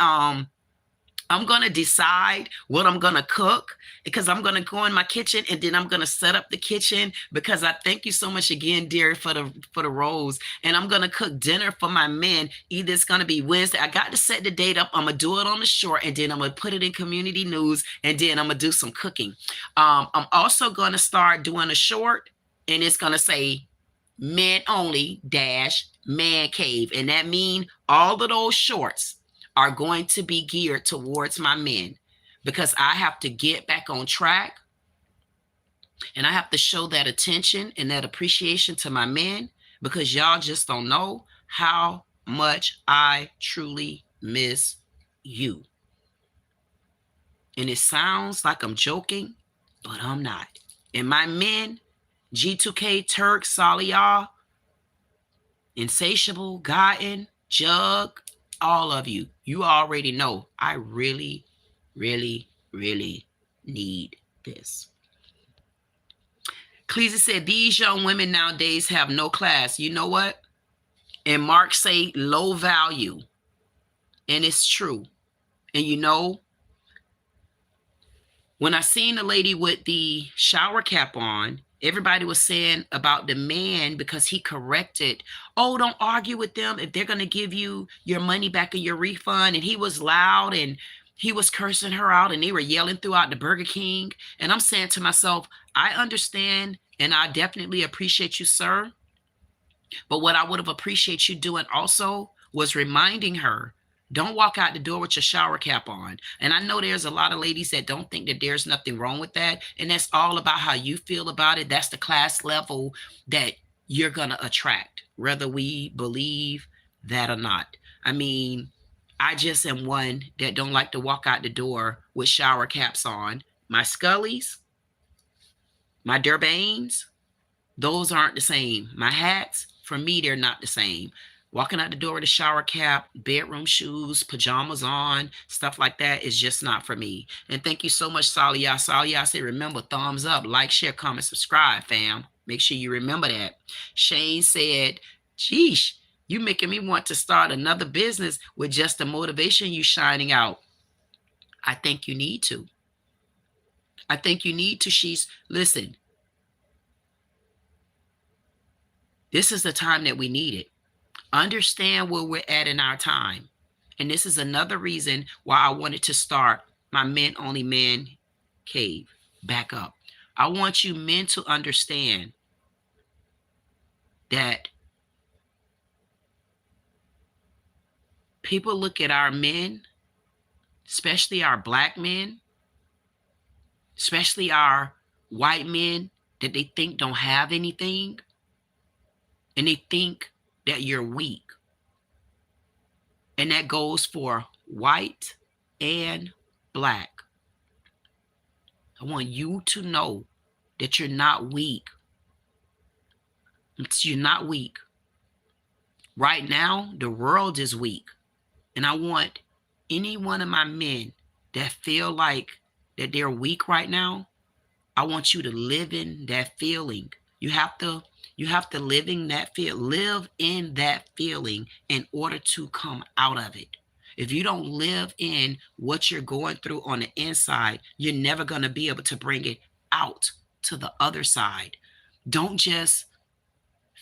I'm going to decide what I'm going to cook because I'm going to go in my kitchen and then I'm going to set up the kitchen because I thank you so much again, dear, for the rolls. And I'm going to cook dinner for my men. Either it's going to be Wednesday. I got to set the date up. I'm going to do it on the short and then I'm going to put it in community news and then I'm going to do some cooking. I'm also going to start doing a short and it's going to say men only man cave. And that means all of those shorts are going to be geared towards my men because I have to get back on track and I have to show that attention and that appreciation to my men because y'all just don't know how much I truly miss you. And it sounds like I'm joking, but I'm not. And my men, G2K, Turk, Saliyah, Insatiable, Gotten, Jug, all of you, you already know I really, really, really need this. Cleese said, these young women nowadays have no class. You know what? And Mark say low value. And it's true. And you know, when I seen the lady with the shower cap on, everybody was saying about the man because he corrected, oh, don't argue with them if they're going to give you your money back and your refund. And he was loud and he was cursing her out and they were yelling throughout the Burger King. And I'm saying to myself, I understand and I definitely appreciate you, sir. But what I would have appreciated you doing also was reminding her, don't walk out the door with your shower cap on. And I know there's a lot of ladies that don't think that there's nothing wrong with that. And that's all about how you feel about it. That's the class level that you're going to attract, whether we believe that or not. I mean, I just am one that don't like to walk out the door with shower caps on. My Scullies, my Durbanes, those aren't the same. My hats, for me, they're not the same. Walking out the door with a shower cap, bedroom shoes, pajamas on, stuff like that is just not for me. And thank you so much, Saliyah. Saliyah said, remember, thumbs up, like, share, comment, subscribe, fam. Make sure you remember that. Shane said, sheesh, you making me want to start another business with just the motivation you shining out. I think you need to. I think you need to, she's, listen, this is the time that we need it. Understand where we're at in our time. And this is another reason why I wanted to start my Men Only Man Cave back up. I want you men to understand that people look at our men, especially our black men, especially our white men that they think don't have anything, and they think that you're weak. And that goes for white and black. I want you to know that you're not weak. You're not weak. Right now, the world is weak. And I want any one of my men that feel like that they're weak right now, I want you to live in that feeling. You have to live in that feeling in order to come out of it. If you don't live in what you're going through on the inside, you're never going to be able to bring it out to the other side. Don't just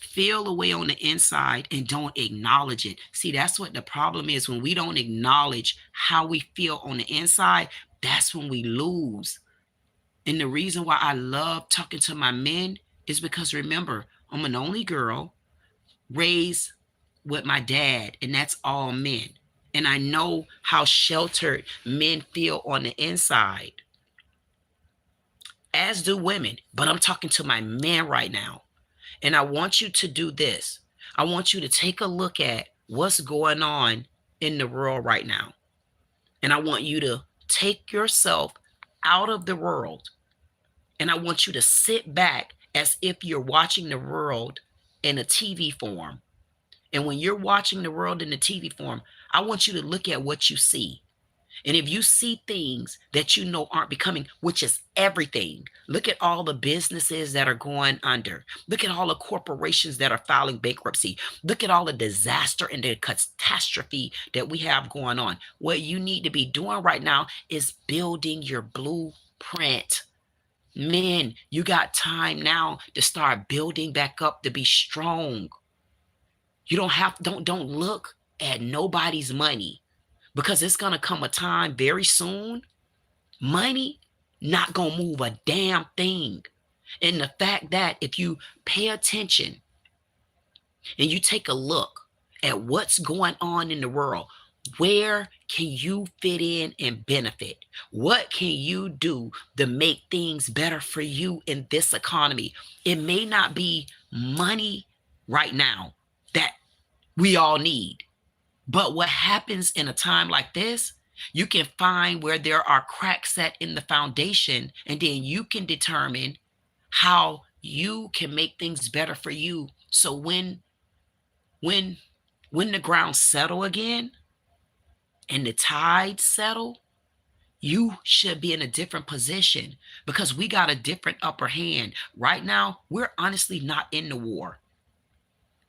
feel the way on the inside and don't acknowledge it. See, that's what the problem is. When we don't acknowledge how we feel on the inside, that's when we lose. And the reason why I love talking to my men is because, remember, I'm an only girl raised with my dad, and that's all men. And I know how sheltered men feel on the inside, as do women. But I'm talking to my men right now. And I want you to do this. I want you to take a look at what's going on in the world right now. And I want you to take yourself out of the world. And I want you to sit back as if you're watching the world in a TV form. And when you're watching the world in the TV form, I want you to look at what you see. And if you see things that you know aren't becoming, which is everything, look at all the businesses that are going under. Look at all the corporations that are filing bankruptcy. Look at all the disaster and the catastrophe that we have going on. What you need to be doing right now is building your blueprint. Men, you got time now to start building back up, to be strong. You don't look at nobody's money, because it's going to come a time very soon, money not going to move a damn thing. And the fact that if you pay attention and you take a look at what's going on in the world, where can you fit in and benefit? What can you do to make things better for you in this economy? It may not be money right now that we all need. But what happens in a time like this, you can find where there are cracks set in the foundation, and then you can determine how you can make things better for you. So when the ground settle again and the tides settle, you should be in a different position, because we got a different upper hand. Right now, we're honestly not in the war.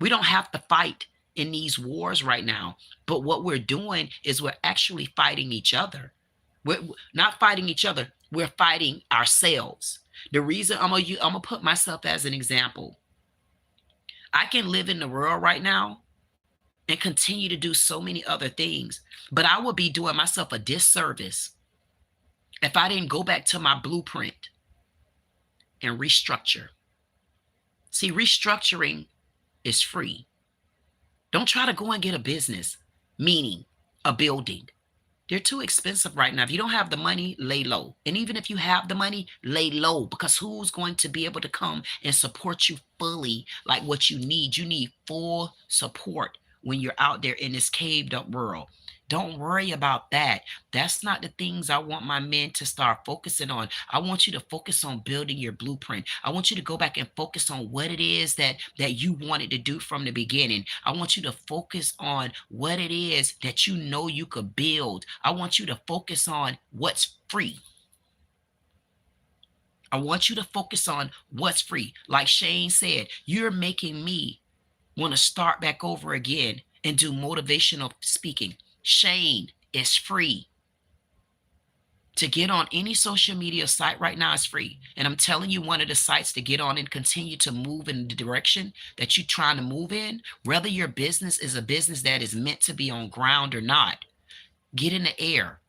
We don't have to fight in these wars right now. But what we're doing is we're actually fighting each other. We're not fighting each other. We're fighting ourselves. The reason I'm gonna put myself as an example. I can live in the world right now and continue to do so many other things, but I would be doing myself a disservice if I didn't go back to my blueprint and restructure. See, restructuring is free. Don't try to go and get a business, meaning a building. They're too expensive right now. If you don't have the money, lay low. And even if you have the money, lay low, because who's going to be able to come and support you fully like what you need? You need full support when you're out there in this caved up world. Don't worry about that. That's not the things I want my men to start focusing on. I want you to focus on building your blueprint. I want you to go back and focus on what it is that you wanted to do from the beginning. I want you to focus on what it is that you know you could build. I want you to focus on what's free. I want you to focus on what's free. Like Shane said, you're making me want to start back over again and do motivational speaking. Shane is free. To get on any social media site right now is free. And I'm telling you, one of the sites to get on and continue to move in the direction that you're trying to move in, whether your business is a business that is meant to be on ground or not, get in the air.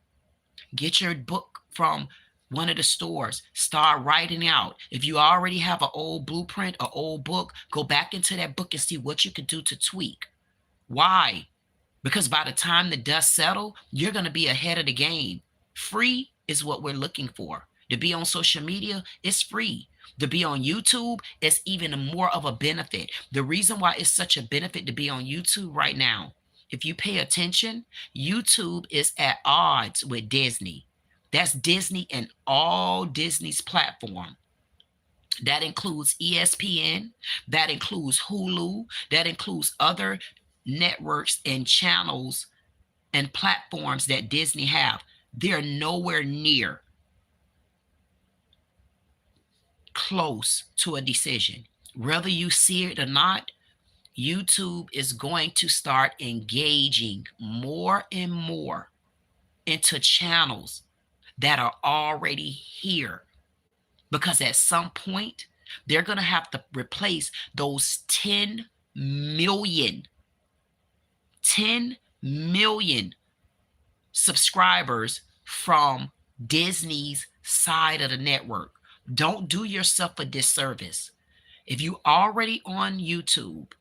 Get your book from one of the stores. Start writing out. If you already have an old blueprint, an old book, go back into that book and see what you could do to tweak. Why? Because by the time the dust settles, you're going to be ahead of the game. Free is what we're looking for. To be on social media, it's free. To be on YouTube, it's even more of a benefit. The reason why it's such a benefit to be on YouTube right now, if you pay attention, YouTube is at odds with Disney. That's Disney and all Disney's platform. That includes ESPN, that includes Hulu, that includes other networks and channels and platforms that Disney have. They're nowhere near close to a decision. Whether you see it or not, YouTube is going to start engaging more and more into channels that are already here. Because at some point, They're going to have to replace those 10 million subscribers from Disney's side of the network. Don't do yourself a disservice. If you already on YouTube,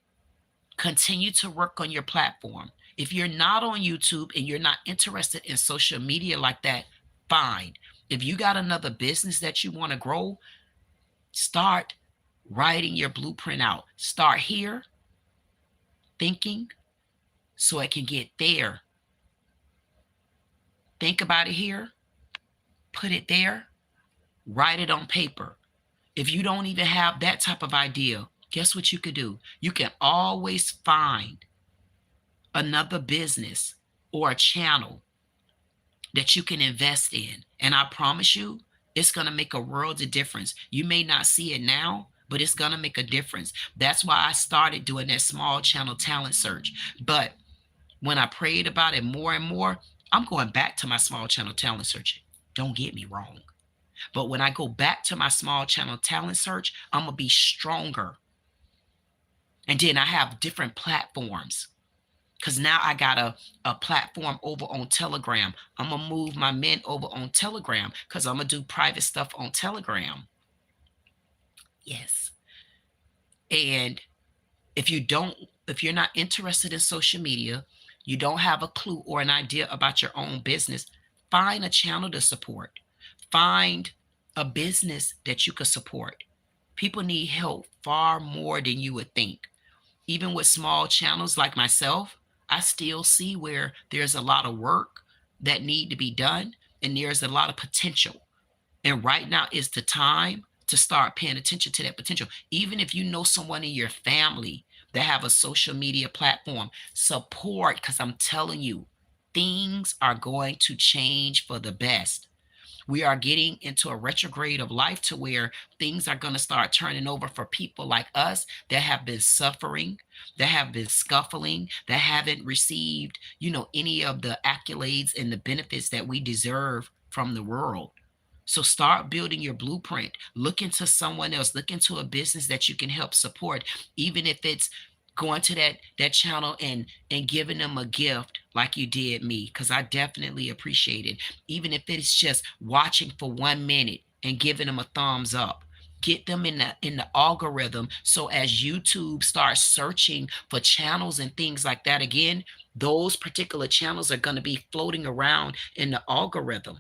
continue to work on your platform. If you're not on YouTube and you're not interested in social media like that, fine. If you got another business that you want to grow, start writing your blueprint out. Start here, thinking, so it can get there. Think about it here, put it there, write it on paper. If you don't even have that type of idea, guess what you could do? You can always find another business or a channel that you can invest in. And I promise you, it's going to make a world of difference. You may not see it now, but it's going to make a difference. That's why I started doing that small channel talent search. But when I prayed about it more and more, I'm going back to my small channel talent search. Don't get me wrong. But when I go back to my small channel talent search, I'm going to be stronger. And then I have different platforms. Because now I got a platform over on Telegram. I'm going to move my men over on Telegram because I'm going to do private stuff on Telegram. Yes. And if you're not interested in social media, you don't have a clue or an idea about your own business, find a channel to support. Find a business that you can support. People need help far more than you would think. Even with small channels like myself, I still see where there's a lot of work that need to be done and there's a lot of potential. And right now is the time to start paying attention to that potential. Even if you know someone in your family that have a social media platform, support, because I'm telling you, things are going to change for the best. We are getting into a retrograde of life to where things are going to start turning over for people like us that have been suffering, that have been scuffling, that haven't received, any of the accolades and the benefits that we deserve from the world. So start building your blueprint. Look into someone else. Look into a business that you can help support, even if it's going to that channel and giving them a gift like you did me, because I definitely appreciate it. Even if it's just watching for 1 minute and giving them a thumbs up. Get them in the algorithm, so as YouTube starts searching for channels and things like that again, those particular channels are going to be floating around in the algorithm.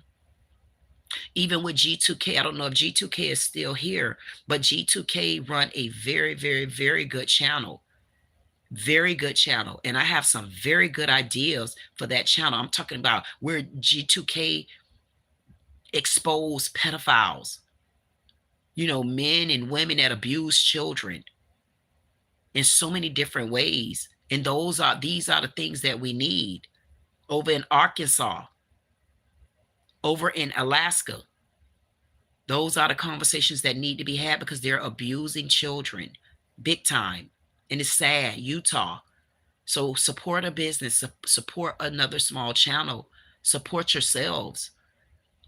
Even with G2K, I don't know if G2K is still here, but G2K run a very, very, very good channel. Very good channel. And I have some very good ideas for that channel. I'm talking about where G2K expose pedophiles, men and women that abuse children in so many different ways. And these are the things that we need. Over in Arkansas, over in Alaska, those are the conversations that need to be had because they're abusing children big time. And it's sad. Utah. So support a business, support another small channel, support yourselves,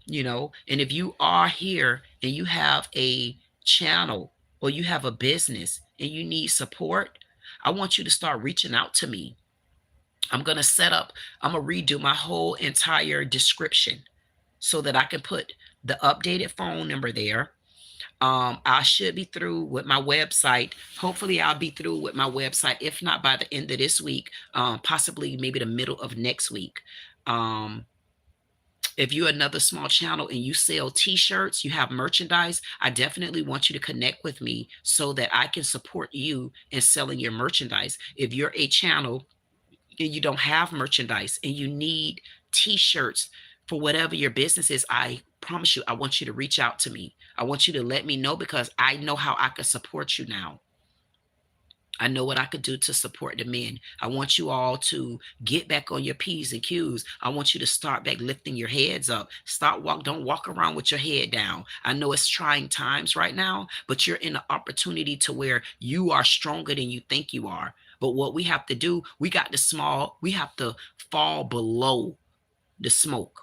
and if you are here and you have a channel or you have a business and you need support, I want you to start reaching out to me. I'm going to redo my whole entire description so that I can put the updated phone number there. I should be through with my website. Hopefully I'll be through with my website, if not by the end of this week, possibly maybe the middle of next week. If you're another small channel and you sell t-shirts, you have merchandise, I definitely want you to connect with me so that I can support you in selling your merchandise. If you're a channel and you don't have merchandise and you need t-shirts for whatever your business is, I promise you, I want you to reach out to me. I want you to let me know because I know how I can support you now. I know what I could do to support the men. I want you all to get back on your P's and Q's. I want you to start back lifting your heads up. Don't walk around with your head down. I know it's trying times right now, but you're in an opportunity to where you are stronger than you think you are. But what we have to do, we have to fall below the smoke.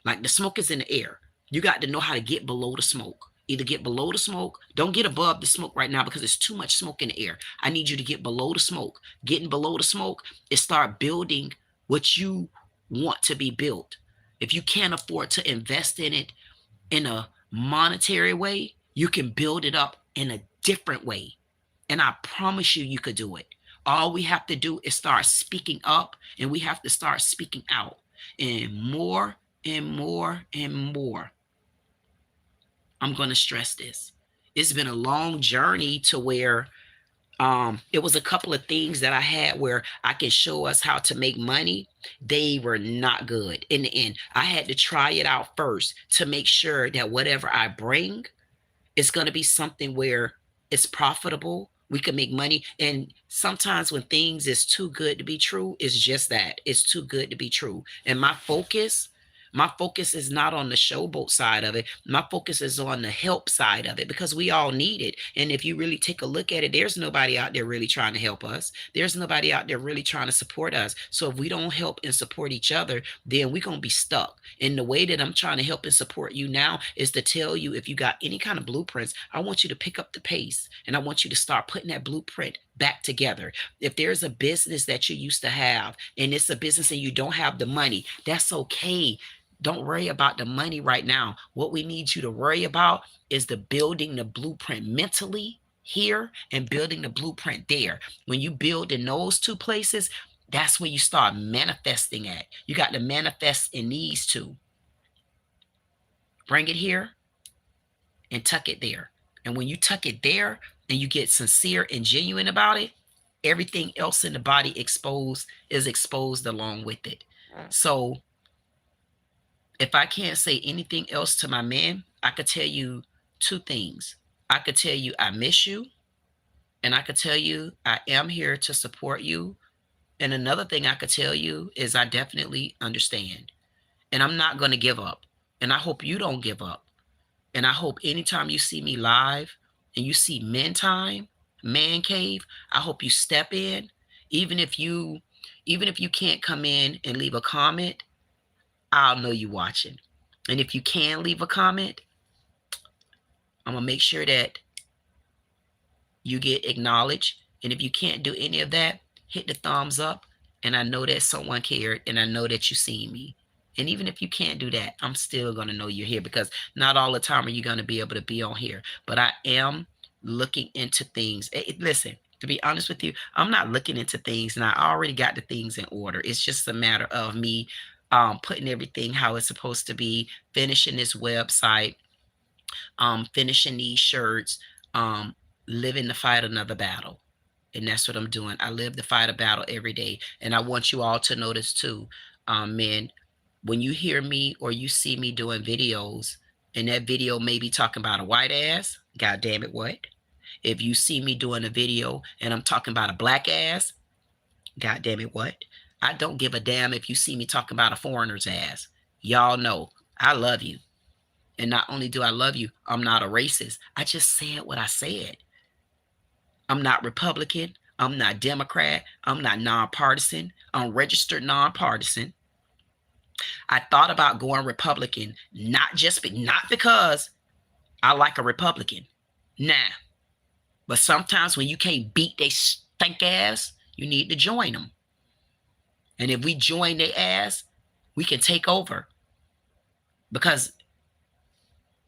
Like the smoke is in the air. You got to know how to get below the smoke. Either get below the smoke. Don't get above the smoke right now because there's too much smoke in the air. I need you to get below the smoke. Getting below the smoke is start building what you want to be built. If you can't afford to invest in it in a monetary way, you can build it up in a different way. And I promise you, you could do it. All we have to do is start speaking up, and we have to start speaking out. And more and more and more, I'm going to stress this. It's been a long journey to where it was a couple of things that I had where I could show us how to make money. They were not good in the end. I had to try it out first to make sure that whatever I bring is going to be something where it's profitable. We can make money. And sometimes when things is too good to be true, it's just that. It's too good to be true. And my focus is not on the showboat side of it. My focus is on the help side of it because we all need it. And if you really take a look at it, there's nobody out there really trying to help us. There's nobody out there really trying to support us. So if we don't help and support each other, then we're going to be stuck. And the way that I'm trying to help and support you now is to tell you, if you got any kind of blueprints, I want you to pick up the pace and I want you to start putting that blueprint back together. If there's a business that you used to have and it's a business and you don't have the money, that's okay. Don't worry about the money right now. What we need you to worry about is the building the blueprint mentally here and building the blueprint there. When you build in those two places, that's where you start manifesting at. You got to manifest in these two. Bring it here and tuck it there. And when you tuck it there and you get sincere and genuine about it, everything else in the body is exposed along with it. So if I can't say anything else to my man, I could tell you two things. I could tell you I miss you, and I could tell you I am here to support you. And another thing I could tell you is I definitely understand. And I'm not going to give up. And I hope you don't give up. And I hope anytime you see me live and you see Men Time, Man Cave, I hope you step in. Even if you can't come in and leave a comment, I'll know you watching. And if you can leave a comment, I'm going to make sure that you get acknowledged. And if you can't do any of that, hit the thumbs up. And I know that someone cared and I know that you see me. And even if you can't do that, I'm still going to know you're here because not all the time are you going to be able to be on here. But I am looking into things. Listen, to be honest with you, I'm not looking into things and I already got the things in order. It's just a matter of me putting everything how it's supposed to be, finishing this website, finishing these shirts, living to fight another battle. And that's what I'm doing. I live to fight a battle every day. And I want you all to notice too, men, when you hear me or you see me doing videos and that video may be talking about a white ass, God damn it, what? If you see me doing a video and I'm talking about a black ass, God damn it, what? I don't give a damn if you see me talking about a foreigner's ass. Y'all know I love you. And not only do I love you, I'm not a racist. I just said what I said. I'm not Republican. I'm not Democrat. I'm not nonpartisan. I'm registered nonpartisan. I thought about going Republican, not because I like a Republican. Nah. But sometimes when you can't beat they stink ass, you need to join them. And if we join their ass, we can take over. Because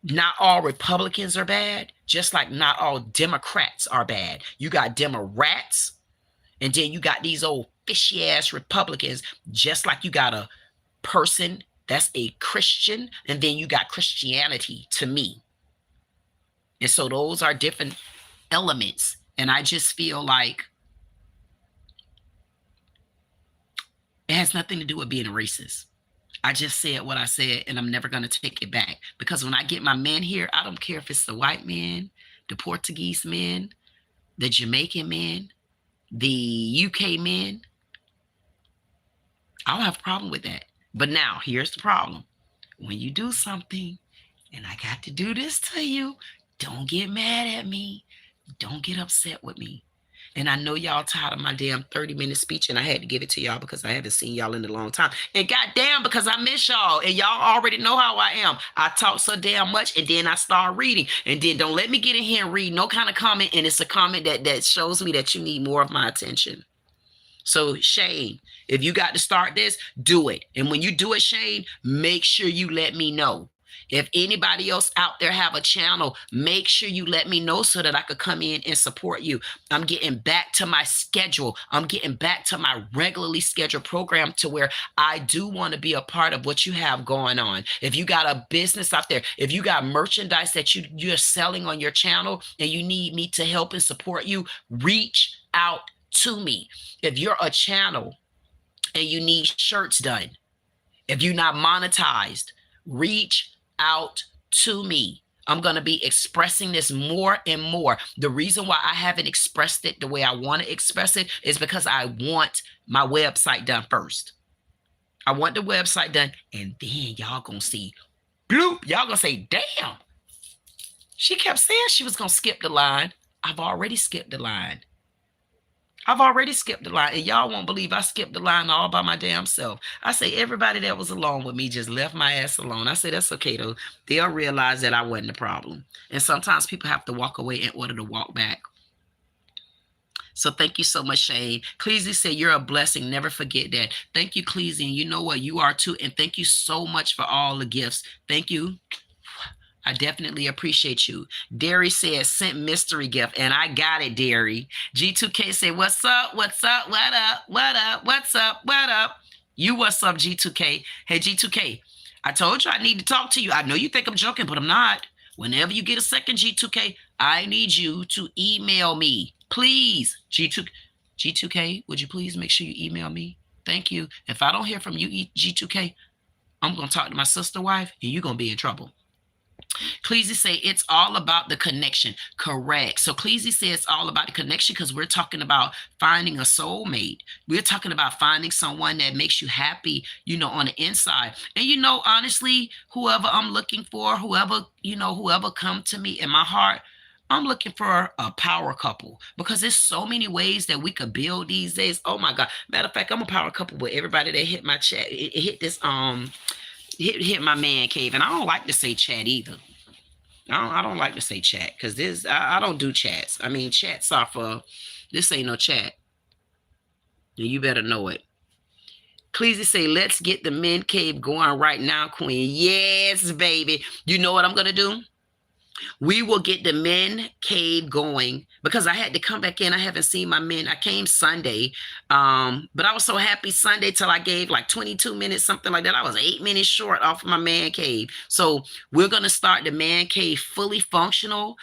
not all Republicans are bad, just like not all Democrats are bad. You got Democrats, and then you got these old fishy ass Republicans, just like you got a person that's a Christian, and then you got Christianity to me. And so those are different elements. And I just feel like it has nothing to do with being a racist. I just said what I said, and I'm never going to take it back. Because when I get my men here, I don't care if it's the white men, the Portuguese men, the Jamaican men, the UK men. I don't have a problem with that. But now, here's the problem. When you do something, and I got to do this to you, don't get mad at me. Don't get upset with me. And I know y'all tired of my damn 30-minute speech, and I had to give it to y'all because I haven't seen y'all in a long time. And goddamn, because I miss y'all, and y'all already know how I am. I talk so damn much, and then I start reading. And then don't let me get in here and read no kind of comment, and it's a comment that shows me that you need more of my attention. So Shane, if you got to start this, do it. And when you do it, Shane, make sure you let me know. If anybody else out there have a channel, make sure you let me know so that I could come in and support you. I'm getting back to my schedule. I'm getting back to my regularly scheduled program to where I do want to be a part of what you have going on. If you got a business out there, if you got merchandise that you're selling on your channel and you need me to help and support you, reach out to me. If you're a channel and you need shirts done, if you're not monetized, reach out to me. I'm going to be expressing this more and more. The reason why I haven't expressed it the way I want to express it is because I want my website done first. I want the website done, and then y'all going to see, bloop, y'all going to say, damn, she kept saying she was going to skip the line. I've already skipped the line. I've already skipped the line, and y'all won't believe I skipped the line all by my damn self. I say everybody that was alone with me just left my ass alone. I say that's okay, though. They'll realize that I wasn't the problem. And sometimes people have to walk away in order to walk back. So thank you so much, Shane. Cleasy said, you're a blessing. Never forget that. Thank you, Cleasy. And you know what? You are too. And thank you so much for all the gifts. Thank you. I definitely appreciate you. Derry said, sent mystery gift, and I got it, Derry. G2K said, what's up? What's up? What up? What up? What's up? What up? You what's up, G2K? Hey, G2K, I told you I need to talk to you. I know you think I'm joking, but I'm not. Whenever you get a second, G2K, I need you to email me. Please, G2K, would you please make sure you email me? Thank you. If I don't hear from you, G2K, I'm going to talk to my sister wife, and you're going to be in trouble. Cleasy say it's all about the connection. Correct. So Cleasy says it's all about the connection because we're talking about finding a soulmate. We're talking about finding someone that makes you happy, you know, on the inside. And, you know, honestly, whoever I'm looking for, whoever come to me in my heart, I'm looking for a power couple because there's so many ways that we could build these days. Oh my God. Matter of fact, I'm a power couple with everybody that hit my chat. It hit this, hit my man cave, and I don't like to say chat either. I don't like to say chat because this I don't do chats. I mean, chats are for this ain't no chat. You better know it. Cleasy say, let's get the men cave going right now, Queen. Yes, baby. You know what I'm gonna do? We will get the men cave going because I had to come back in. I haven't seen my men. I came Sunday, but I was so happy Sunday till I gave like 22 minutes, something like that. I was 8 minutes short off of my man cave. So we're going to start the man cave fully functional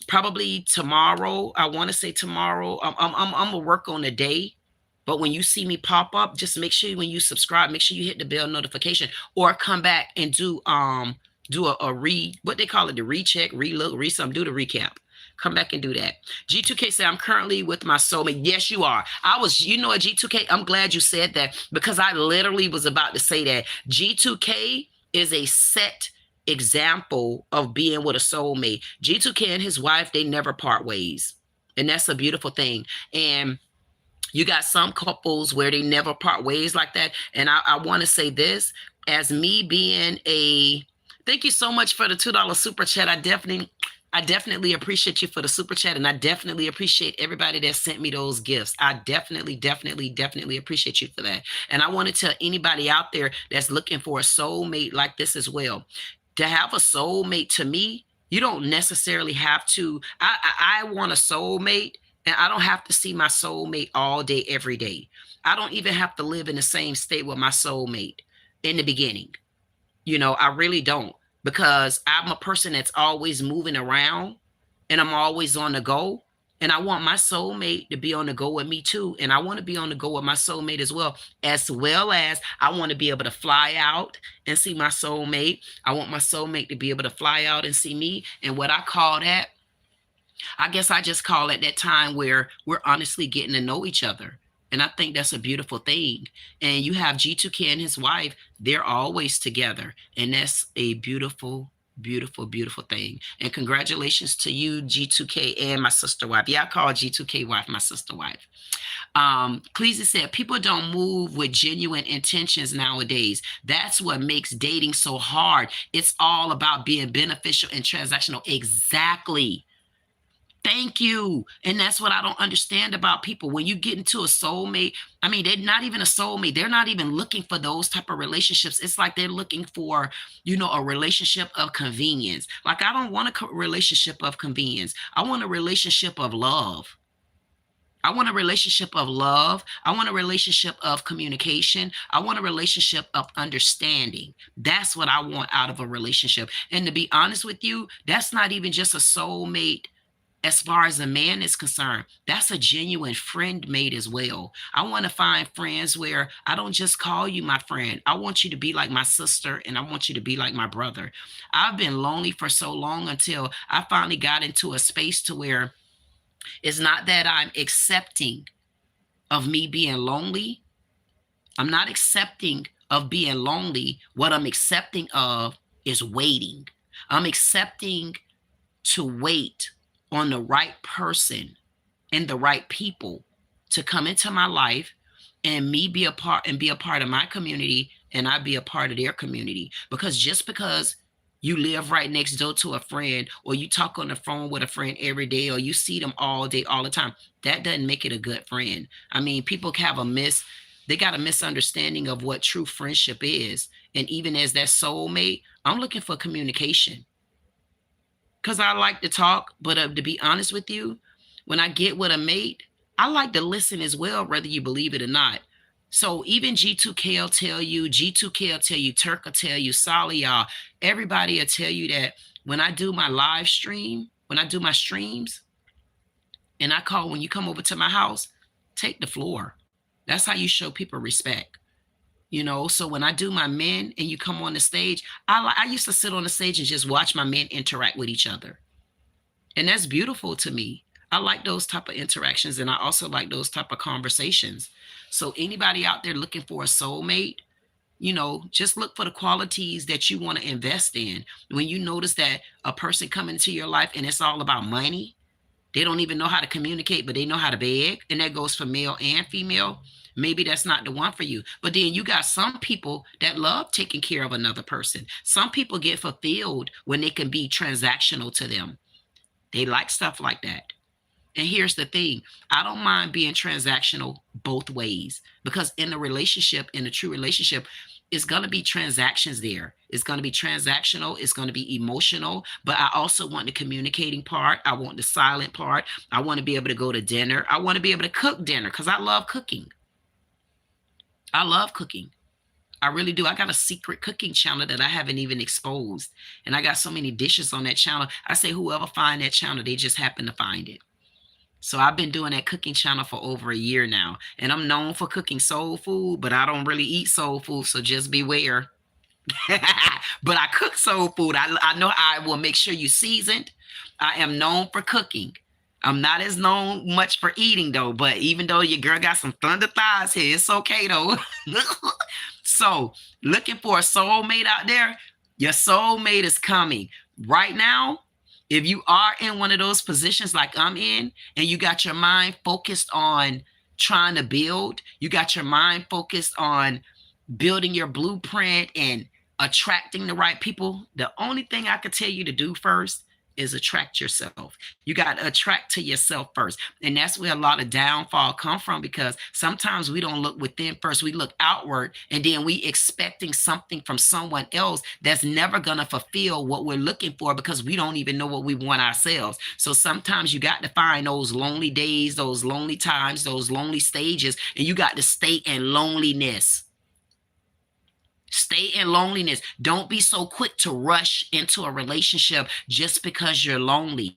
probably tomorrow. I want to say tomorrow. I'm going to work on the day. But when you see me pop up, just make sure when you subscribe, make sure you hit the bell notification or come back and do what they call it, the recheck, relook, resum, do the recap. Come back and do that. G2K said, I'm currently with my soulmate. Yes, you are. You know what, G2K, I'm glad you said that because I literally was about to say that. G2K is a set example of being with a soulmate. G2K and his wife, they never part ways. And that's a beautiful thing. And you got some couples where they never part ways like that. And I want to say this, as me being thank you so much for the $2 super chat. I definitely appreciate you for the super chat. And I definitely appreciate everybody that sent me those gifts. I definitely appreciate you for that. And I want to tell anybody out there that's looking for a soulmate like this as well. To have a soulmate, to me, you don't necessarily have to. I want a soulmate, and I don't have to see my soulmate all day, every day. I don't even have to live in the same state with my soulmate in the beginning. You know, I really don't, because I'm a person that's always moving around and I'm always on the go. And I want my soulmate to be on the go with me too. And I want to be on the go with my soulmate as well as I want to be able to fly out and see my soulmate. I want my soulmate to be able to fly out and see me. And what I call that, I guess I just call it that time where we're honestly getting to know each other. And I think that's a beautiful thing. And you have G2K and his wife, they're always together. And that's a beautiful Beautiful, beautiful thing. And congratulations to you, G2K, and my sister wife. Yeah, I call G2K wife my sister wife. Cleese said, people don't move with genuine intentions nowadays. That's what makes dating so hard. It's all about being beneficial and transactional. Exactly. Thank you. And that's what I don't understand about people. When you get into a soulmate, I mean, they're not even a soulmate. They're not even looking for those type of relationships. It's like they're looking for, a relationship of convenience. Like, I don't want a relationship of convenience. I want a relationship of love. I want a relationship of love. I want a relationship of communication. I want a relationship of understanding. That's what I want out of a relationship. And to be honest with you, that's not even just a soulmate. As far as a man is concerned, that's a genuine friend mate as well. I want to find friends where I don't just call you my friend. I want you to be like my sister, and I want you to be like my brother. I've been lonely for so long until I finally got into a space to where it's not that I'm accepting of me being lonely. I'm not accepting of being lonely. What I'm accepting of is waiting. I'm accepting to wait on the right person and the right people to come into my life and me be a part of my community, and I be a part of their community. Because just because you live right next door to a friend, or you talk on the phone with a friend every day, or you see them all day, all the time, that doesn't make it a good friend. I mean, people have they got a misunderstanding of what true friendship is. And even as that soulmate, I'm looking for communication. Because I like to talk, but to be honest with you, when I get with a mate, I like to listen as well, whether you believe it or not. So even G2K will tell you, G2K will tell you, Turk will tell you, Solly, y'all, everybody will tell you that when I do my live stream, when I do my streams, and I call when you come over to my house, take the floor. That's how you show people respect. So when I do my men and you come on the stage, I used to sit on the stage and just watch my men interact with each other. And that's beautiful to me. I like those type of interactions, and I also like those type of conversations. So anybody out there looking for a soulmate, just look for the qualities that you want to invest in. When you notice that a person come into your life and it's all about money, they don't even know how to communicate, but they know how to beg, and that goes for male and female, maybe that's not the one for you. But then you got some people that love taking care of another person. Some people get fulfilled when they can be transactional to them. They like stuff like that. And here's the thing, I don't mind being transactional both ways, because in a relationship, in a true relationship, it's going to be transactions there. It's going to be transactional. It's going to be emotional. But I also want the communicating part. I want the silent part. I want to be able to go to dinner. I want to be able to cook dinner, because I love cooking. I love cooking. I really do. I got a secret cooking channel that I haven't even exposed. And I got so many dishes on that channel. I say whoever find that channel, they just happen to find it. So I've been doing that cooking channel for over a year now. And I'm known for cooking soul food, but I don't really eat soul food. So just beware. But I cook soul food. I know I will make sure you seasoned. I am known for cooking. I'm not as known much for eating though, but even though your girl got some thunder thighs here, it's okay though. So looking for a soulmate out there, your soulmate is coming. Right now, if you are in one of those positions like I'm in, and you got your mind focused on trying to build, you got your mind focused on building your blueprint and attracting the right people, the only thing I could tell you to do first is attract yourself. You got to attract to yourself first. And that's where a lot of downfall come from, because sometimes we don't look within first. We look outward, and then we expecting something from someone else that's never going to fulfill what we're looking for, because we don't even know what we want ourselves. So sometimes you got to find those lonely days, those lonely times, those lonely stages, and you got to stay in loneliness. Stay in loneliness. Don't be so quick to rush into a relationship just because you're lonely.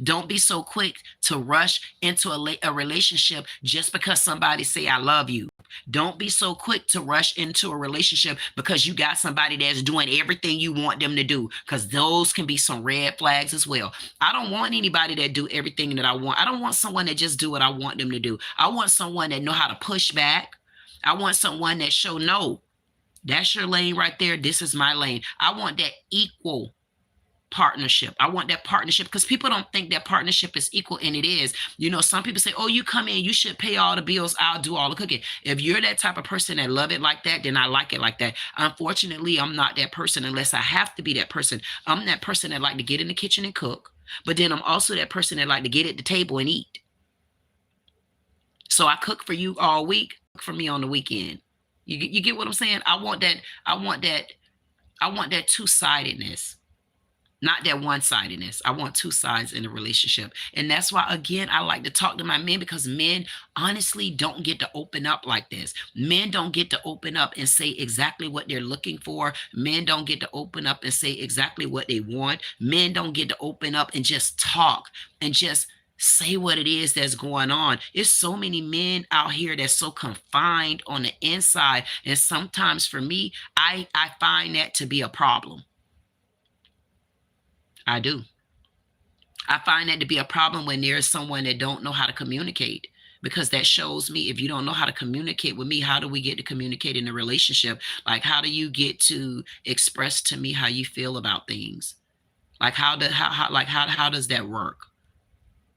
Don't be so quick to rush into a relationship just because somebody say, I love you. Don't be so quick to rush into a relationship because you got somebody that's doing everything you want them to do, because those can be some red flags as well. I don't want anybody that do everything that I want. I don't want someone that just do what I want them to do. I want someone that know how to push back. I want someone that show, no, that's your lane right there. This is my lane. I want that equal partnership. I want that partnership because people don't think that partnership is equal, and it is. You know, some people say, oh, you come in, you should pay all the bills, I'll do all the cooking. If you're that type of person that love it like that, then I like it like that. Unfortunately, I'm not that person unless I have to be that person. I'm that person that like to get in the kitchen and cook, but then I'm also that person that like to get at the table and eat. So I cook for you all week, cook for me on the weekend. You get what I'm saying? I want that two-sidedness. Not that one-sidedness. I want two sides in a relationship. And that's why, again, I like to talk to my men, because men honestly don't get to open up like this. Men don't get to open up and say exactly what they're looking for. Men don't get to open up and say exactly what they want. Men don't get to open up and just talk and just say what it is that's going on. There's so many men out here that's so confined on the inside. And sometimes for me, I find that to be a problem. I do. I find that to be a problem when there's someone that don't know how to communicate, because that shows me, if you don't know how to communicate with me, how do we get to communicate in a relationship? Like, how do you get to express to me how you feel about things? Like, how does that work?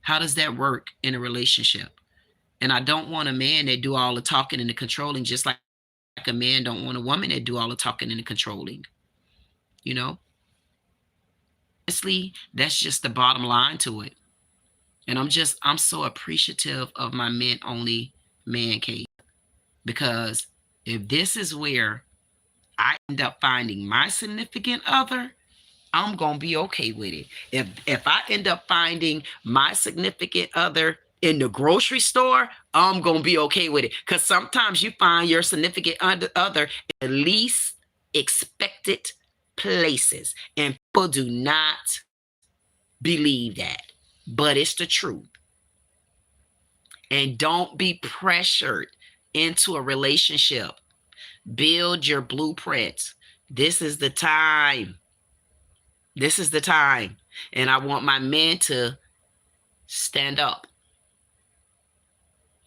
How does that work in a relationship? And I don't want a man that do all the talking and the controlling, just like a man don't want a woman that do all the talking and the controlling, you know? Honestly, that's just the bottom line to it. And I'm so appreciative of my men only man cave, because if this is where I end up finding my significant other, I'm gonna be okay with it. If I end up finding my significant other in the grocery store, I'm gonna be okay with it. Because sometimes you find your significant other in the least expected places, and people do not believe that, but it's the truth. And don't be pressured into a relationship. Build your blueprints. This is the time. This is the time. And I want my men to stand up.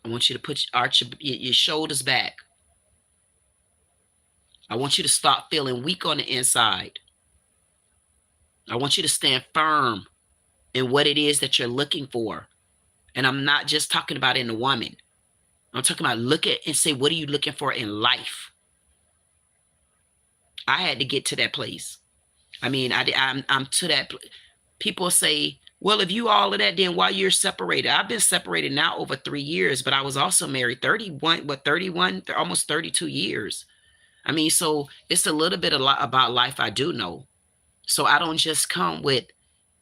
I want you to arch your shoulders back. I want you to stop feeling weak on the inside. I want you to stand firm in what it is that you're looking for. And I'm not just talking about in a woman. I'm talking about look at and say, what are you looking for in life? I had to get to that place. I mean, I'm to that. People say, well, if you all of that, then why you're separated? I've been separated now over 3 years, but I was also married 31, almost 32 years. I mean, so it's a little bit about life I do know. So I don't just come with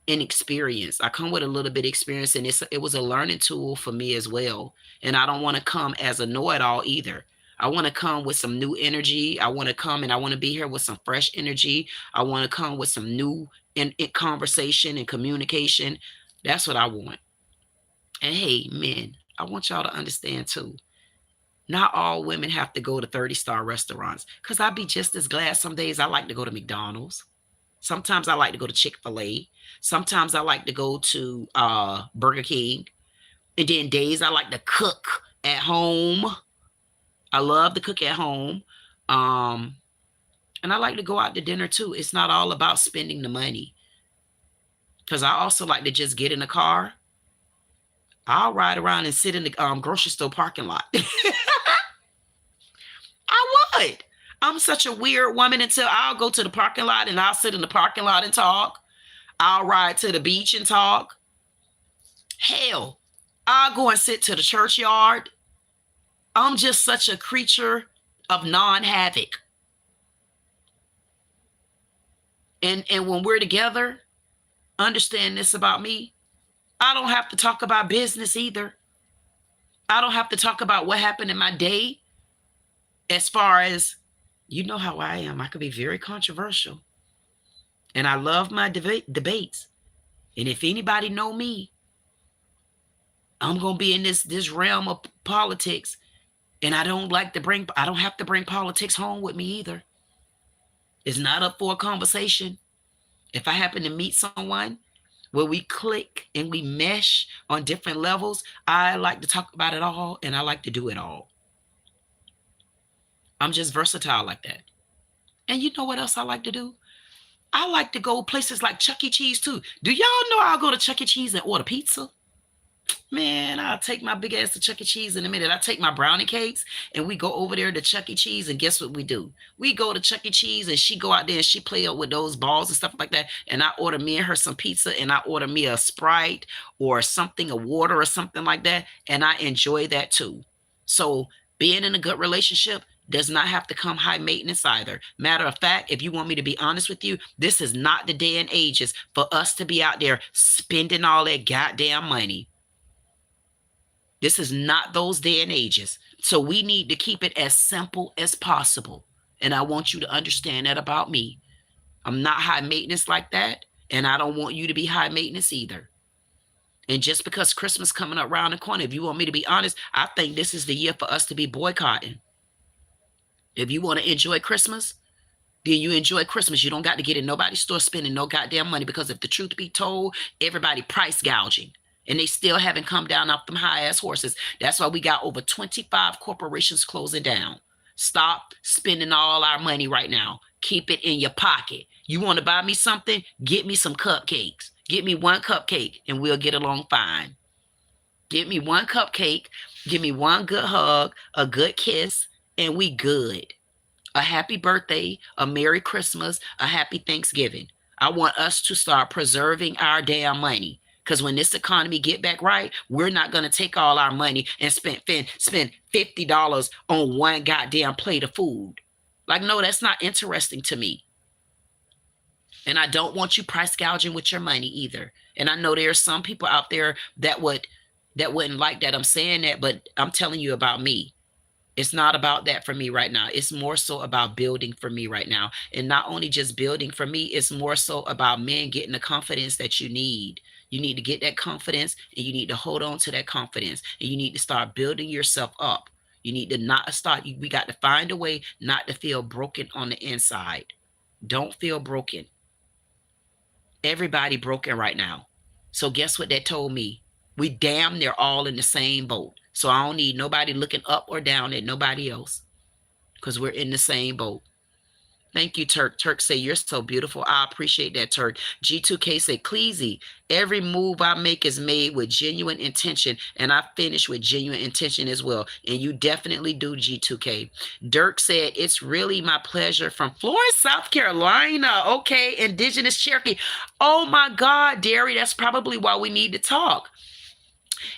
inexperience. I come with a little bit of experience, and it was a learning tool for me as well. And I don't want to come as a know-it-all either. I want to come with some new energy. I want to come and I want to be here with some fresh energy. I want to come with some new in conversation and communication. That's what I want. And hey, men, I want y'all to understand too. Not all women have to go to 30-star restaurants, because I'd be just as glad. Some days I like to go to McDonald's. Sometimes I like to go to Chick-fil-A. Sometimes I like to go to Burger King. And then days I like to cook at home. I love to cook at home. And I like to go out to dinner too. It's not all about spending the money. Because I also like to just get in the car. I'll ride around and sit in the grocery store parking lot. I would. I'm such a weird woman until I'll go to the parking lot and I'll sit in the parking lot and talk. I'll ride to the beach and talk. Hell, I'll go and sit to the churchyard. I'm just such a creature of non-havoc. And when we're together, understand this about me. I don't have to talk about business either. I don't have to talk about what happened in my day. As far as, you know how I am. I could be very controversial. And I love my debates. And if anybody know me, I'm going to be in this realm of politics. And I don't have to bring politics home with me either. It's not up for a conversation. If I happen to meet someone where we click and we mesh on different levels, I like to talk about it all, and I like to do it all. I'm just versatile like that. And you know what else I like to do? I like to go places like Chuck E. Cheese too. Do y'all know I'll go to Chuck E. Cheese and order pizza? Man, I'll take my big ass to Chuck E. Cheese in a minute. I take my brownie cakes and we go over there to Chuck E. Cheese, and guess what we do? We go to Chuck E. Cheese and she go out there and she play up with those balls and stuff like that. And I order me and her some pizza, and I order me a Sprite or something, a water or something like that. And I enjoy that too. So being in a good relationship does not have to come high maintenance either. Matter of fact, if you want me to be honest with you, this is not the day and ages for us to be out there spending all that goddamn money. This is not those day and ages. So we need to keep it as simple as possible. And I want you to understand that about me. I'm not high maintenance like that. And I don't want you to be high maintenance either. And just because Christmas coming up around the corner, if you want me to be honest, I think this is the year for us to be boycotting. If you want to enjoy Christmas, then you enjoy Christmas. You don't got to get in nobody's store spending no goddamn money, because if the truth be told, everybody price gouging. And they still haven't come down off them high-ass horses. That's why we got over 25 corporations closing down. Stop spending all our money right now. Keep it in your pocket. You want to buy me something? Get me some cupcakes. Get me one cupcake and we'll get along fine. Get me one cupcake. Give me one good hug, a good kiss, and we good. A happy birthday, a Merry Christmas, a happy Thanksgiving. I want us to start preserving our damn money. Because when this economy get back right, we're not going to take all our money and spend $50 on one goddamn plate of food. Like, no, that's not interesting to me. And I don't want you price gouging with your money either. And I know there are some people out there that wouldn't like that I'm saying that, but I'm telling you about me. It's not about that for me right now. It's more so about building for me right now. And not only just building for me, it's more so about men getting the confidence that you need. You need to get that confidence, and you need to hold on to that confidence, and you need to start building yourself up. You need to not start. We got to find a way not to feel broken on the inside. Don't feel broken. Everybody broken right now. So guess what that told me? We damn near all in the same boat. So I don't need nobody looking up or down at nobody else, because we're in the same boat. Thank you, Turk. Turk say, you're so beautiful. I appreciate that, Turk. G2K say, Cleasy, every move I make is made with genuine intention, and I finish with genuine intention as well. And you definitely do, G2K. Dirk said, it's really my pleasure from Florence, South Carolina. Okay, Indigenous Cherokee. Oh my God, Derry, that's probably why we need to talk.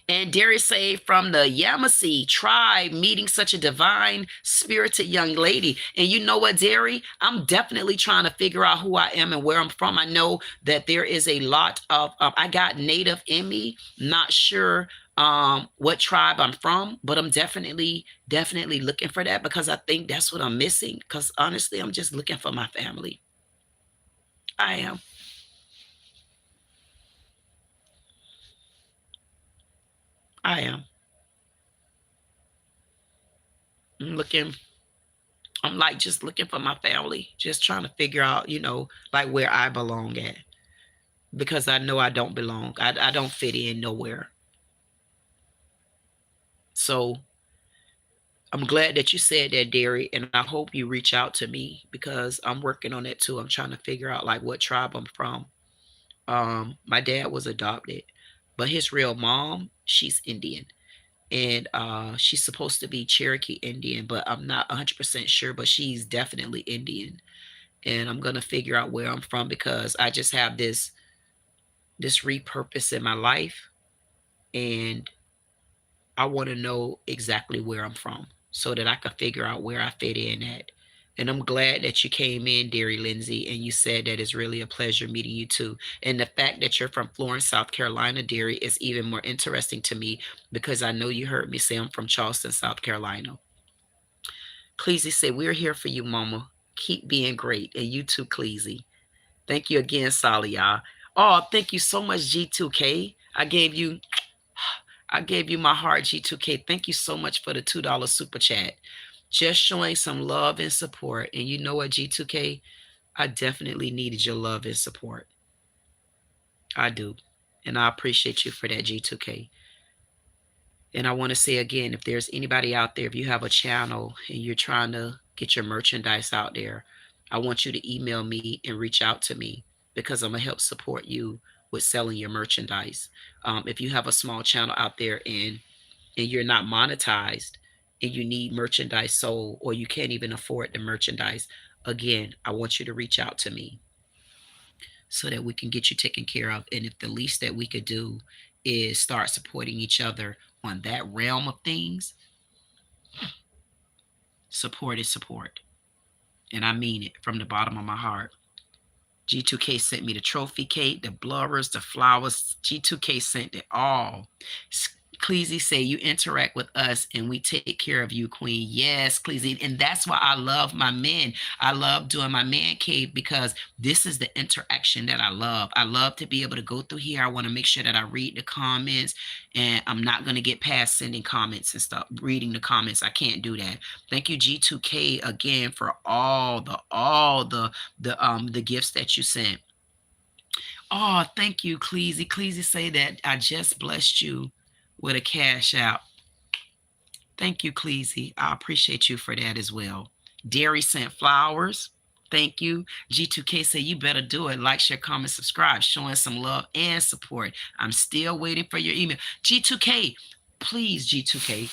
And Darius say, from the Yamasee tribe, meeting such a divine spirited young lady. And you know what, Derry? I'm definitely trying to figure out who I am and where I'm from. I know that there is a lot of, I got Native in me, not sure what tribe I'm from, but I'm definitely looking for that, because I think that's what I'm missing. Because honestly, I'm just looking for my family. I am. I'm looking. I'm like just looking for my family, just trying to figure out, like where I belong at, because I know I don't belong. I don't fit in nowhere. So I'm glad that you said that, Derry, and I hope you reach out to me, because I'm working on that too. I'm trying to figure out like what tribe I'm from. My dad was adopted, but his real mom, she's Indian. And she's supposed to be Cherokee Indian, but I'm not 100% sure, but she's definitely Indian. And I'm going to figure out where I'm from, because I just have this repurpose in my life, and I want to know exactly where I'm from so that I can figure out where I fit in at. And I'm glad that you came in, Derry Lindsay, and you said that it's really a pleasure meeting you too. And the fact that you're from Florence, South Carolina, Derry, is even more interesting to me, because I know you heard me say I'm from Charleston, South Carolina. Cleasy said, we're here for you, mama. Keep being great. And you too, Cleasy. Thank you again, Salia. Oh, thank you so much, G2K. I gave you my heart, G2K. Thank you so much for the $2 super chat. Just showing some love and support. And you know what, G2K? I definitely needed your love and support. I do. And I appreciate you for that, G2K. And I want to say again, if there's anybody out there, if you have a channel and you're trying to get your merchandise out there, I want you to email me and reach out to me because I'm going to help support you with selling your merchandise. If you have a small channel out there and you're not monetized and you need merchandise sold or you can't even afford the merchandise, again, I want you to reach out to me so that we can get you taken care of. And if the least that we could do is start supporting each other on that realm of things, support is support. And I mean it from the bottom of my heart. G2K sent me the trophy cake, the blurrers, the flowers. G2K sent it all. Cleasy say you interact with us and we take care of you, Queen. Yes, Cleasy. And that's why I love my men. I love doing my man cave because this is the interaction that I love. I love to be able to go through here. I want to make sure that I read the comments, and I'm not going to get past sending comments and stuff, reading the comments. I can't do that. Thank you, G2K, again for all the gifts that you sent. Oh, thank you, Cleasy. Cleasy say that I just blessed you with a cash out. Thank you, Cleasy. I appreciate you for that as well. Derry sent flowers. Thank you. G2K say you better do it. Like, share, comment, subscribe, showing some love and support. I'm still waiting for your email. G2K, please, G2K.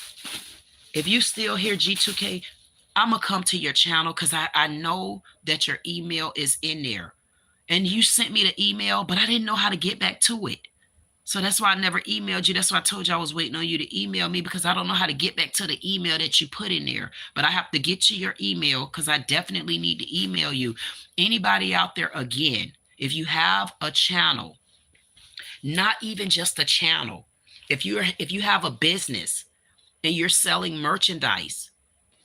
If you still here, G2K, I'm going to come to your channel because I know that your email is in there. And you sent me the email, but I didn't know how to get back to it. So that's why I never emailed you. That's why I told you I was waiting on you to email me because I don't know how to get back to the email that you put in there. But I have to get to your email because I definitely need to email you. Anybody out there, again, if you have a channel, not even just a channel, if you have a business and you're selling merchandise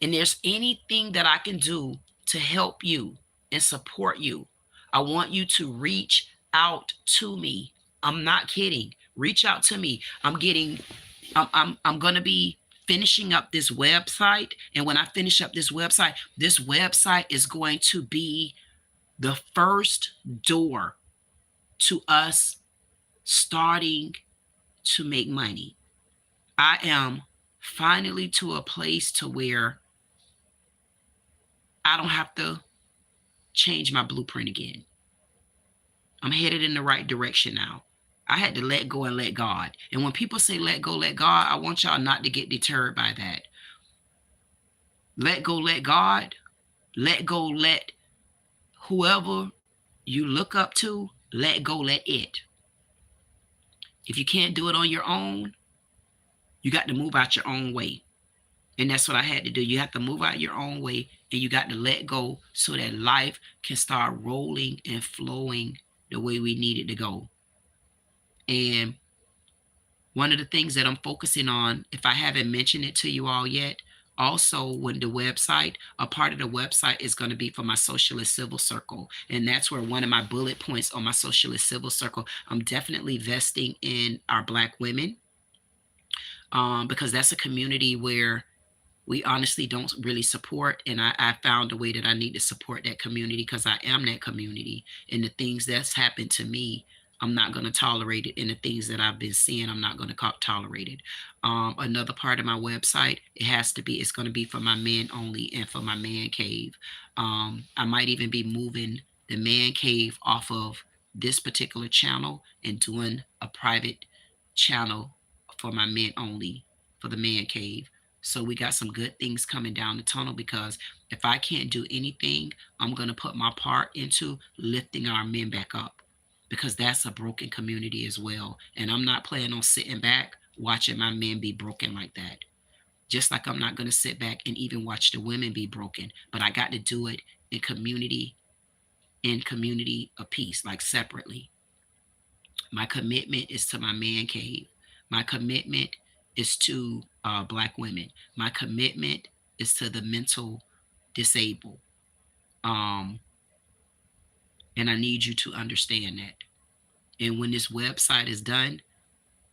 and there's anything that I can do to help you and support you, I want you to reach out to me. I'm not kidding. Reach out to me. I'm going to be finishing up this website. And when I finish up this website is going to be the first door to us starting to make money. I am finally to a place to where I don't have to change my blueprint again. I'm headed in the right direction now. I had to let go and let God. And when people say let go, let God, I want y'all not to get deterred by that. Let go, let God. Let go, let whoever you look up to, let go, let it. If you can't do it on your own, you got to move out your own way. And that's what I had to do. You have to move out your own way and you got to let go so that life can start rolling and flowing the way we need it to go. And one of the things that I'm focusing on, if I haven't mentioned it to you all yet, also when the website, a part of the website is going to be for my socialist civil circle. And that's where one of my bullet points on my socialist civil circle, I'm definitely vesting in our Black women because that's a community where we honestly don't really support. And I found a way that I need to support that community because I am that community. And the things that's happened to me, I'm not going to tolerate it. And the things that I've been seeing, I'm not going to tolerate it. Another part of my website, it's going to be for my men only and for my man cave. I might even be moving the man cave off of this particular channel and doing a private channel for my men only for the man cave. So we got some good things coming down the tunnel because if I can't do anything, I'm going to put my part into lifting our men back up because that's a broken community as well. And I'm not planning on sitting back watching my men be broken like that. Just like I'm not going to sit back and even watch the women be broken, but I got to do it in community of peace, like separately. My commitment is to my man cave. My commitment is to Black women. My commitment is to the mental disabled. And I need you to understand that. And when this website is done,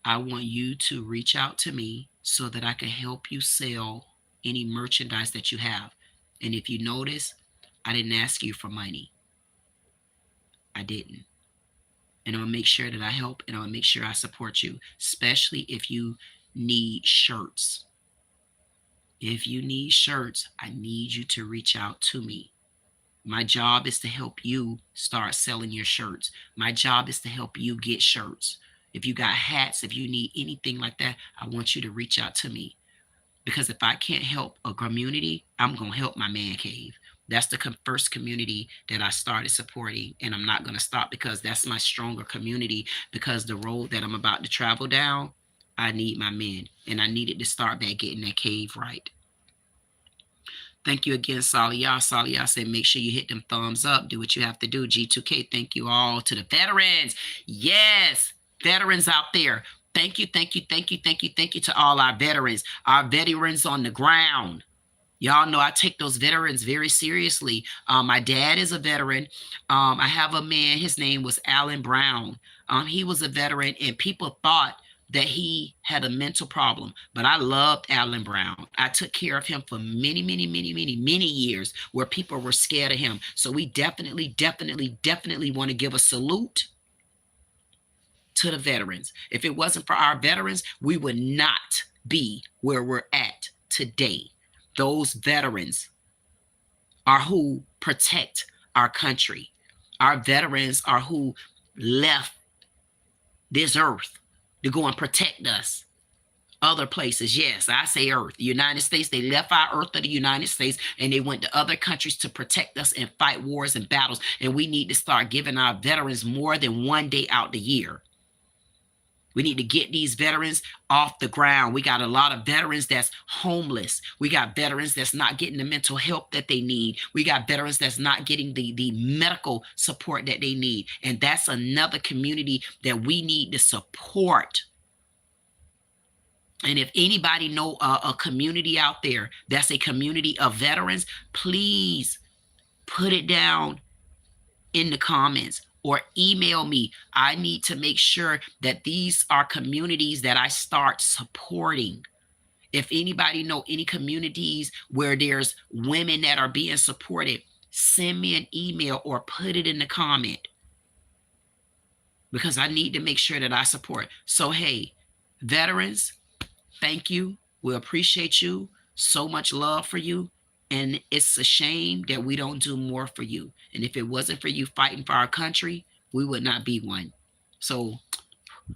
I want you to reach out to me so that I can help you sell any merchandise that you have. And if you notice, I didn't ask you for money. I didn't. And I'm going to make sure that I help and I'm going to make sure I support you, especially if you need shirts. If you need shirts, I need you to reach out to me. My job is to help you start selling your shirts. My job is to help you get shirts. If you got hats, if you need anything like that, I want you to reach out to me. Because if I can't help a community, I'm going to help my man cave. That's the first community that I started supporting, and I'm not going to stop because that's my stronger community. Because the road that I'm about to travel down, I need my men, and I needed to start back getting that cave right. Thank you again, Salia. Salia said, make sure you hit them thumbs up. Do what you have to do. G2K, thank you all to the veterans. Yes, veterans out there. Thank you, thank you, thank you, thank you, thank you to all our veterans on the ground. Y'all know I take those veterans very seriously. My dad is a veteran. I have a man, his name was Alan Brown. He was a veteran, and people thought that he had a mental problem, but I loved Alan Brown. I took care of him for many, many, many, many, many years where people were scared of him. So we definitely, definitely, definitely want to give a salute to the veterans. If it wasn't for our veterans, we would not be where we're at today. Those veterans are who protect our country. Our veterans are who left this earth to go and protect us. Other places, yes, I say earth. The United States, they left our earth of the United States and they went to other countries to protect us and fight wars and battles. And we need to start giving our veterans more than one day out the year. We need to get these veterans off the ground. We got a lot of veterans that's homeless. We got veterans that's not getting the mental help that they need. We got veterans that's not getting the medical support that they need. And that's another community that we need to support. And if anybody know a community out there that's a community of veterans, please put it down in the comments or email me. I need to make sure that these are communities that I start supporting. If anybody know any communities where there's women that are being supported, send me an email or put it in the comment, because I need to make sure that I support. So, hey, veterans, thank you. We appreciate you. So much love for you. And it's a shame that we don't do more for you. And if it wasn't for you fighting for our country, we would not be one. So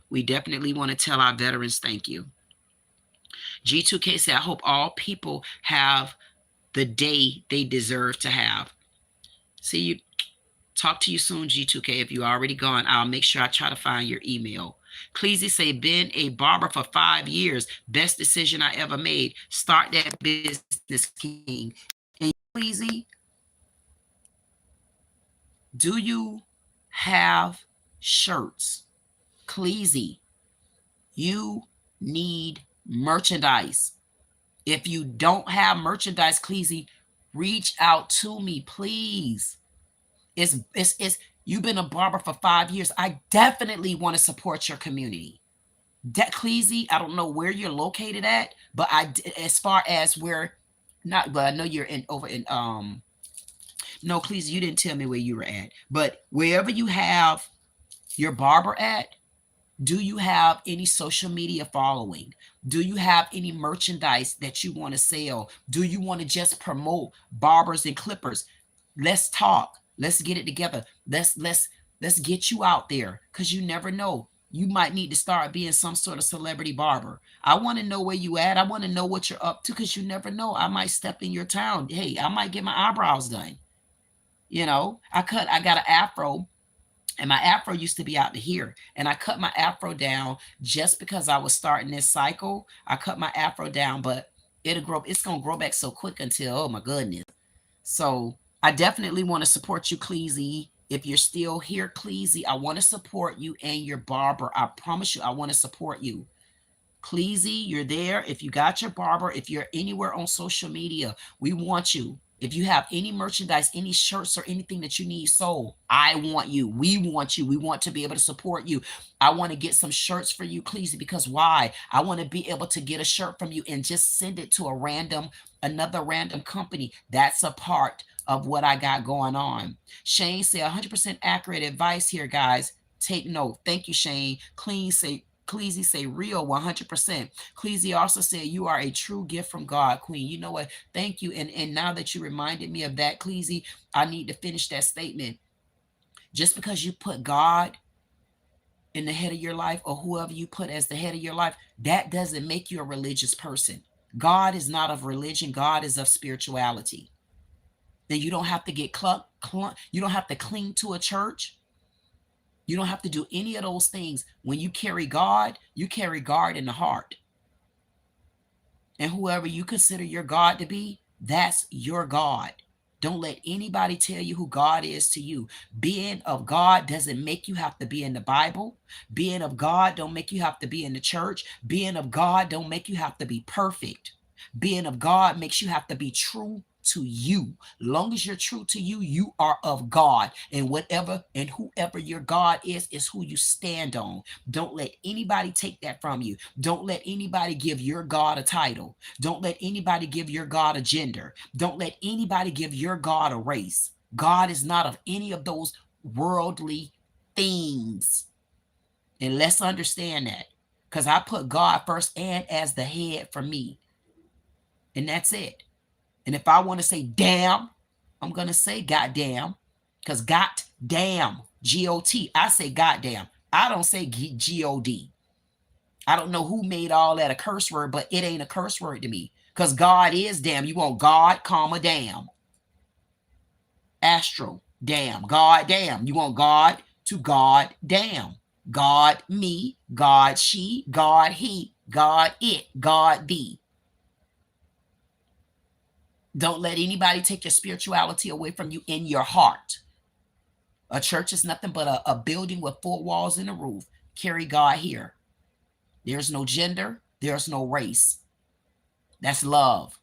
we definitely want to tell our veterans thank you. G2K said, I hope all people have the day they deserve to have. See you. Talk to you soon, G2K. If you already gone, I'll make sure I try to find your email. Cleasy say, been a barber for 5 years. Best decision I ever made. Start that business, King. And Cleasy, do you have shirts? Cleasy, you need merchandise. If you don't have merchandise, Cleasy, reach out to me, please. It's you've been a barber for 5 years. I definitely want to support your community. Cleasy, I don't know where you're located at, but as far as where, not, but I know you're over in no, Cleasy, you didn't tell me where you were at, but wherever you have your barber at, do you have any social media following? Do you have any merchandise that you want to sell? Do you want to just promote barbers and clippers? Let's talk. Let's get it together. Let's get you out there, because you never know. You might need to start being some sort of celebrity barber. I want to know where you at. I want to know what you're up to, because you never know. I might step in your town. Hey, I might get my eyebrows done. You know, I got an afro, and my afro used to be out to here, and I cut my afro down just because I was starting this cycle. I cut my afro down, but it's going to grow back so quick until, oh my goodness. So I definitely want to support you, Cleasy. If you're still here, Cleasy, I want to support you and your barber. I promise you, I want to support you. Cleasy, you're there. If you got your barber, if you're anywhere on social media, we want you. If you have any merchandise, any shirts or anything that you need sold, I want you. We want you. We want to be able to support you. I want to get some shirts for you, Cleasy, because why? I want to be able to get a shirt from you and just send it to another random company. That's a part of what I got going on. Shane said 100% accurate advice here, guys. Take note. Thank you, Shane. Clean say, Cleasy say real 100%. Cleasy also said you are a true gift from God, Queen. You know what? Thank you. And now that you reminded me of that, Cleasy, I need to finish that statement. Just because you put God in the head of your life, or whoever you put as the head of your life, that doesn't make you a religious person. God is not of religion. God is of spirituality. Then you don't have to get you don't have to cling to a church. You don't have to do any of those things. When you carry God in the heart. And whoever you consider your God to be, that's your God. Don't let anybody tell you who God is to you. Being of God doesn't make you have to be in the Bible. Being of God don't make you have to be in the church. Being of God don't make you have to be perfect. Being of God makes you have to be true to you. Long as you're true to you, you are of God. And whatever and whoever your God is who you stand on. Don't let anybody take that from you. Don't let anybody give your God a title. Don't let anybody give your God a gender. Don't let anybody give your God a race. God is not of any of those worldly things. And let's understand that. Because I put God first and as the head for me. And that's it. And if I want to say damn, I'm going to say goddamn. Because goddamn, G-O-T, I say goddamn. I don't say G-O-D. I don't know who made all that a curse word, but it ain't a curse word to me. Because God is damn. You want God, comma, damn. Astro, damn. God, damn. You want God to God, damn. God, me. God, she. God, he. God, it. God, thee. Don't let anybody take your spirituality away from you in your heart. A church is nothing but a building with 4 walls and a roof. Carry God here. There's no gender. There's no race. That's love.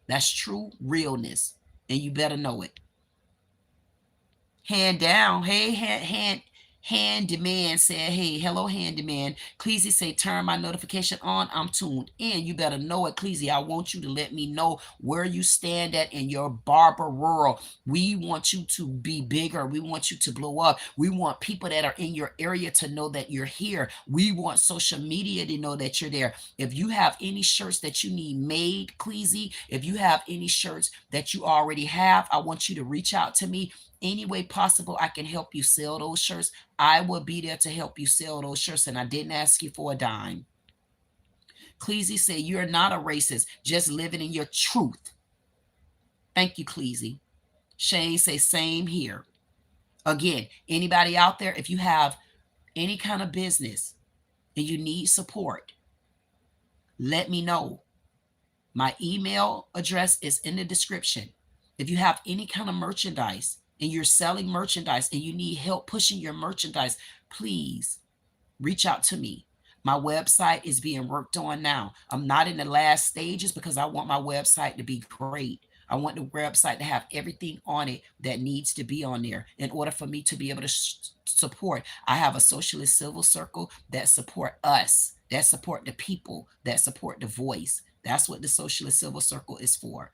That's true realness. And you better know it. Hand down. Hey, handyman said, hey, hello, handyman. Cleasy say, turn my notification on. I'm tuned in. You better know it, Cleasy. I want you to let me know where you stand at in your barber world. We want you to be bigger. We want you to blow up. We want people that are in your area to know that you're here. We want social media to know that you're there. If you have any shirts that you need made, Cleasy, if you have any shirts that you already have, I want you to reach out to me. Any way possible I can help you sell those shirts. I will be there to help you sell those shirts, and I didn't ask you for a dime. Cleasy said, you're not a racist, just living in your truth. Thank you, Cleasy. Shane say, same here. Again, anybody out there, if you have any kind of business and you need support, let me know. My email address is in the description. If you have any kind of merchandise, and you're selling merchandise and you need help pushing your merchandise, please reach out to me. My website is being worked on now. I'm not in the last stages because I want my website to be great. I want the website to have everything on it that needs to be on there in order for me to be able to support. I have a socialist civil circle that support us, that support the people, that support the voice. That's what the socialist civil circle is for.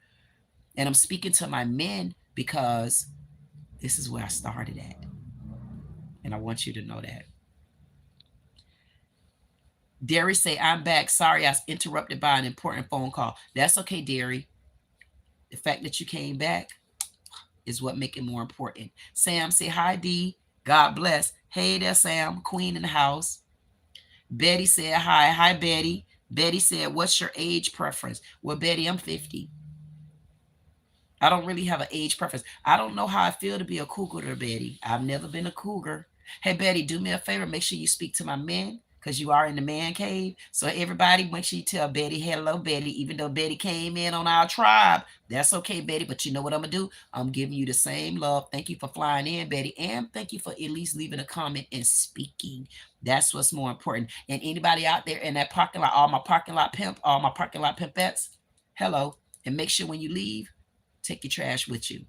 And I'm speaking to my men because this is where I started at. And I want you to know that. Derry say, I'm back. Sorry, I was interrupted by an important phone call. That's okay, Derry. The fact that you came back is what makes it more important. Sam say, hi, D. God bless. Hey there, Sam. Queen in the house. Betty said, hi. Hi, Betty. Betty said, what's your age preference? Well, Betty, I'm 50. I don't really have an age preference. I don't know how I feel to be a cougar, Betty. I've never been a cougar. Hey, Betty, do me a favor. Make sure you speak to my men because you are in the man cave. So everybody, make sure you tell Betty, hello, Betty. Even though Betty came in on our tribe, that's okay, Betty. But you know what I'm going to do? I'm giving you the same love. Thank you for flying in, Betty. And thank you for at least leaving a comment and speaking. That's what's more important. And anybody out there in that parking lot, all my parking lot pimpettes, hello. And make sure when you leave, take your trash with you.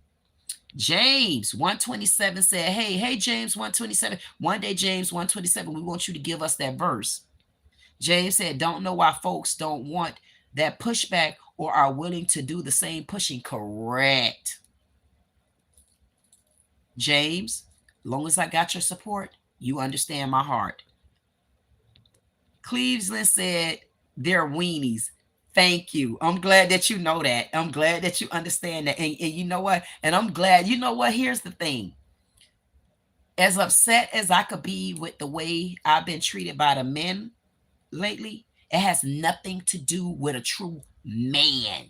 James 127 said, hey, James 127. One day, James 127, we want you to give us that verse. James said, don't know why folks don't want that pushback or are willing to do the same pushing. Correct. James, as long as I got your support, you understand my heart. Cleveland said they're weenies. Thank you. I'm glad that you know that. I'm glad that you understand that. And you know what? And I'm glad, you know what? Here's the thing. As upset as I could be with the way I've been treated by the men lately, it has nothing to do with a true man.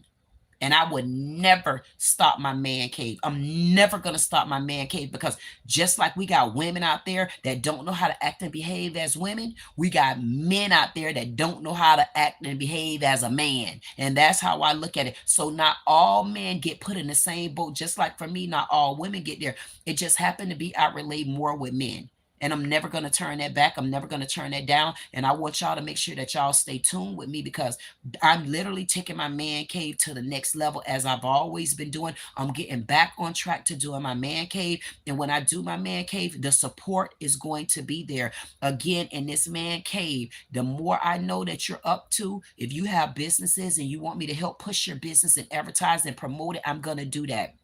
And I would never stop my man cave. I'm never going to stop my man cave, because just like we got women out there that don't know how to act and behave as women, we got men out there that don't know how to act and behave as a man. And that's how I look at it. So not all men get put in the same boat. Just like for me, not all women get there. It just happened to be I relate more with men. And I'm never going to turn that back. I'm never going to turn that down. And I want y'all to make sure that y'all stay tuned with me, because I'm literally taking my man cave to the next level, as I've always been doing. I'm getting back on track to doing my man cave. And when I do my man cave, the support is going to be there. Again, in this man cave, the more I know that you're up to, if you have businesses and you want me to help push your business and advertise and promote it, I'm going to do that.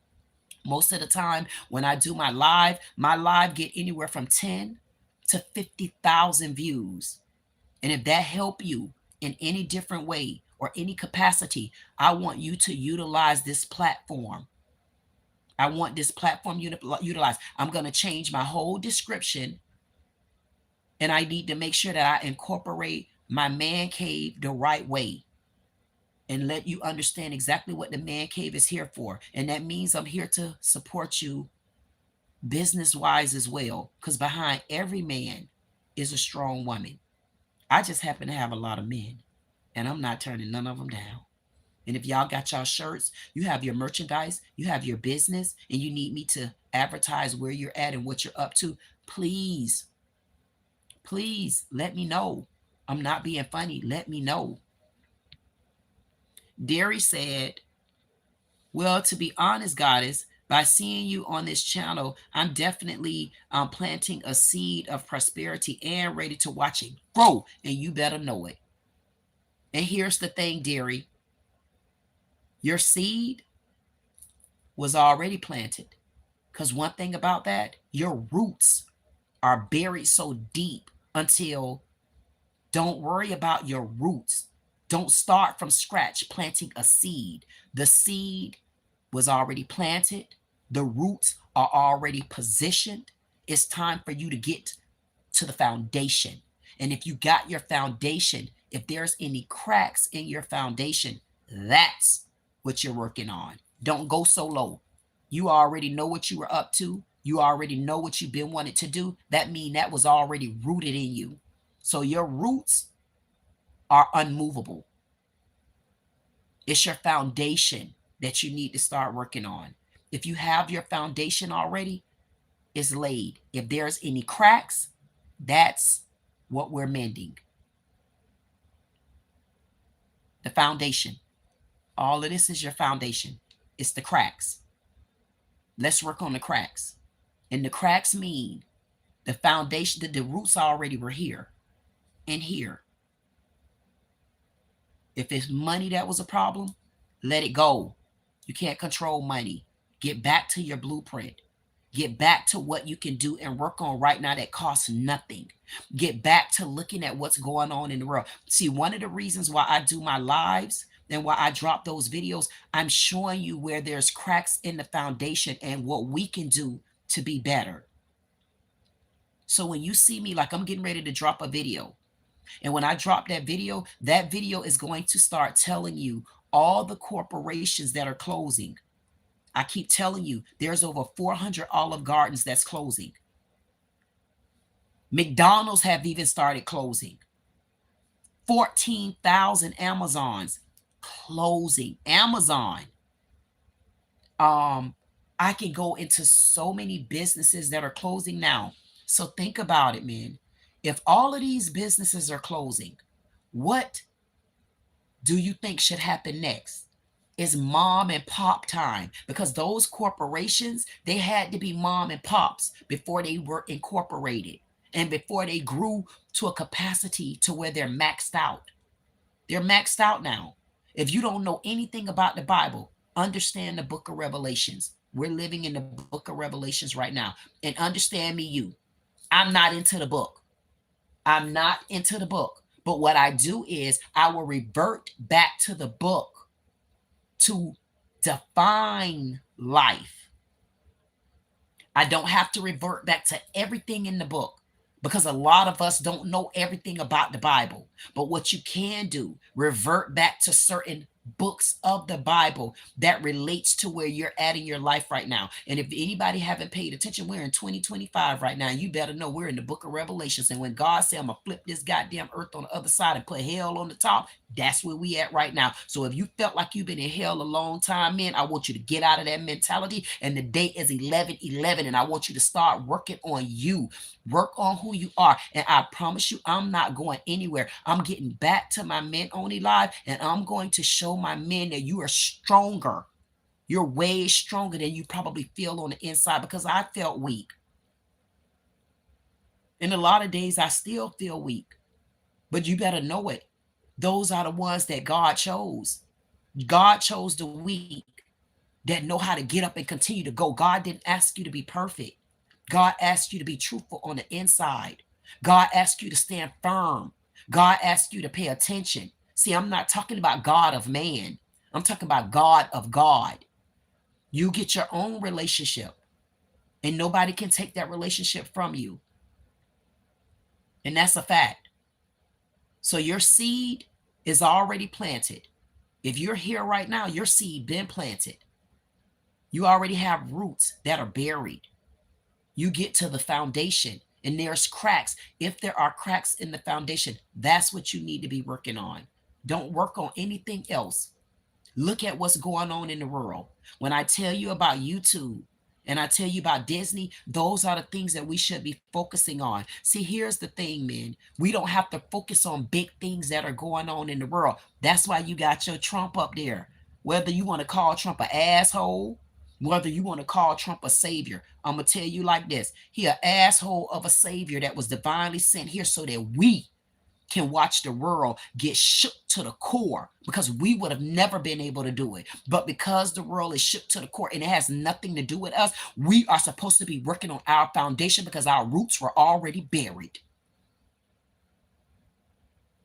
Most of the time when I do my live get anywhere from 10 to 50,000 views. And if that help you in any different way or any capacity, I want you to utilize this platform. I want this platform utilized. I'm going to change my whole description, and I need to make sure that I incorporate my man cave the right way and let you understand exactly what the man cave is here for. And that means I'm here to support you business wise as well, because behind every man is a strong woman. I just happen to have a lot of men, and I'm not turning none of them down. And if y'all got y'all shirts, you have your merchandise, you have your business, and you need me to advertise where you're at and what you're up to, please, please let me know. I'm not being funny. Let me know. Derry said, well, to be honest, Goddess, by seeing you on this channel, I'm definitely planting a seed of prosperity and ready to watch it grow. And you better know it. And here's the thing, Derry. Your seed was already planted. Because one thing about that, your roots are buried so deep until, don't worry about your roots. Don't start from scratch planting a seed. The seed was already planted. The roots are already positioned. It's time for you to get to the foundation. And if you got your foundation, if there's any cracks in your foundation, that's what you're working on. Don't go so low. You already know what you were up to. You already know what you've been wanting to do. That means that was already rooted in you. So your roots are unmovable. It's your foundation that you need to start working on. If you have your foundation already, it's laid. If there's any cracks, that's what we're mending. The foundation. All of this is your foundation. It's the cracks. Let's work on the cracks. And the cracks mean the foundation, the roots already were here and here. If it's money that was a problem, let it go. You can't control money. Get back to your blueprint. Get back to what you can do and work on right now that costs nothing. Get back to looking at what's going on in the world. See, one of the reasons why I do my lives and why I drop those videos, I'm showing you where there's cracks in the foundation and what we can do to be better. So when you see me, like I'm getting ready to drop a video, and when I drop that video is going to start telling you all the corporations that are closing. I keep telling you, there's over 400 Olive Gardens that's closing. McDonald's have even started closing. 14,000 Amazons closing. Amazon. I can go into so many businesses that are closing now. So think about it, man. If all of these businesses are closing, what do you think should happen next? Is mom and pop time, because those corporations, they had to be mom and pops before they were incorporated and before they grew to a capacity to where they're maxed out. They're maxed out now. If you don't know anything about the Bible, understand the book of Revelations. We're living in the book of Revelations right now. And understand me, I'm not into the book. I'm not into the book. But what I do is I will revert back to the book to define life. I don't have to revert back to everything in the book, because a lot of us don't know everything about the Bible. But what you can do, revert back to certain books of the Bible that relates to where you're at in your life right now. And if anybody haven't paid attention, we're in 2025 right now. You better know we're in the book of Revelations. And when God said, I'm gonna flip this goddamn earth on the other side and put hell on the top, that's where we at right now. So if you felt like you've been in hell a long time, man, I want you to get out of that mentality. And the date is 11/11, and I want you to start working on you. Work on who you are. And I promise you, I'm not going anywhere. I'm getting back to my men only live, and I'm going to show my men that you are stronger. You're way stronger than you probably feel on the inside, because I felt weak. And a lot of days I still feel weak. But you better know it. Those are the ones that God chose. God chose the weak that know how to get up and continue to go. God didn't ask you to be perfect. God asked you to be truthful on the inside. God asked you to stand firm. God asked you to pay attention. See, I'm not talking about God of man. I'm talking about God of God. You get your own relationship, and nobody can take that relationship from you. And that's a fact. So your seed is already planted. If you're here right now, your seed been planted. You already have roots that are buried. You get to the foundation and there's cracks. If there are cracks in the foundation, that's what you need to be working on. Don't work on anything else. Look at what's going on in the world. When I tell you about YouTube and I tell you about Disney, those are the things that we should be focusing on. See, here's the thing, man. We don't have to focus on big things that are going on in the world. That's why you got your Trump up there. Whether you want to call Trump an asshole, whether you want to call Trump a savior, I'm going to tell you like this. He an asshole of a savior that was divinely sent here so that we can watch the world get shook to the core, because we would have never been able to do it. But because the world is shook to the core and it has nothing to do with us, we are supposed to be working on our foundation because our roots were already buried.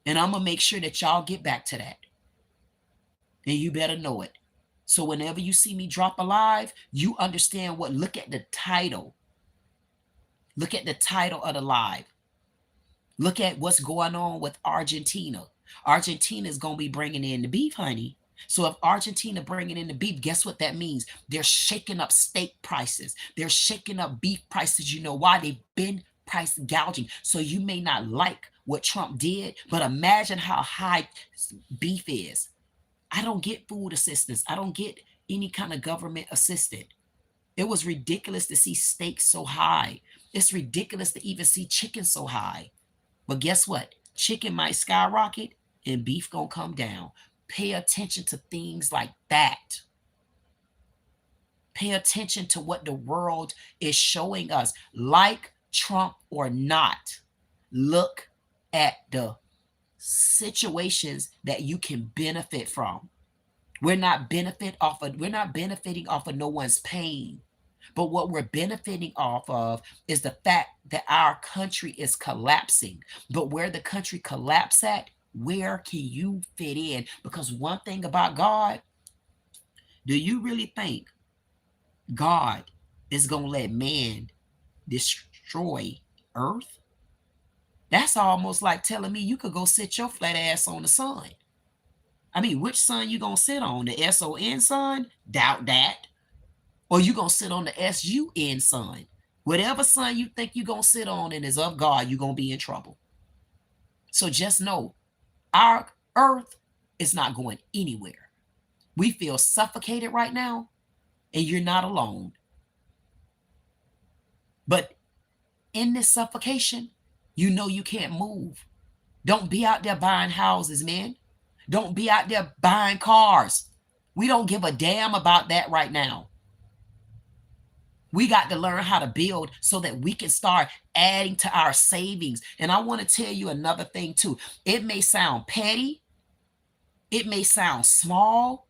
And I'm going to make sure that y'all get back to that. And you better know it. So whenever you see me drop a live, you understand what, look at the title. Look at the title of the live. Look at what's going on with Argentina. Argentina is going to be bringing in the beef, honey. So if Argentina bringing in the beef, guess what that means? They're shaking up steak prices. They're shaking up beef prices. You know why? They've been price gouging. So you may not like what Trump did, but imagine how high beef is. I don't get food assistance. I don't get any kind of government assistance. It was ridiculous to see steak so high. It's ridiculous to even see chicken so high. But guess what? Chicken might skyrocket and beef gonna come down. Pay attention to things like that. Pay attention to what the world is showing us. Like Trump or not, look at the situations that you can benefit from. We're not benefiting off of no one's pain. But what we're benefiting off of is the fact that our country is collapsing. But where the country collapse at, where can you fit in? Because one thing about God, do you really think God is going to let man destroy earth? That's almost like telling me you could go sit your flat ass on the sun. I mean, which sun you going to sit on? The SON sun? Doubt that. Or you going to sit on the SUN sun. Whatever sun you think you're going to sit on and is of God, you're going to be in trouble. So just know, our earth is not going anywhere. We feel suffocated right now, and you're not alone. But in this suffocation, you know you can't move. Don't be out there buying houses, man. Don't be out there buying cars. We don't give a damn about that right now. We got to learn how to build so that we can start adding to our savings. And I want to tell you another thing too. It may sound petty. It may sound small.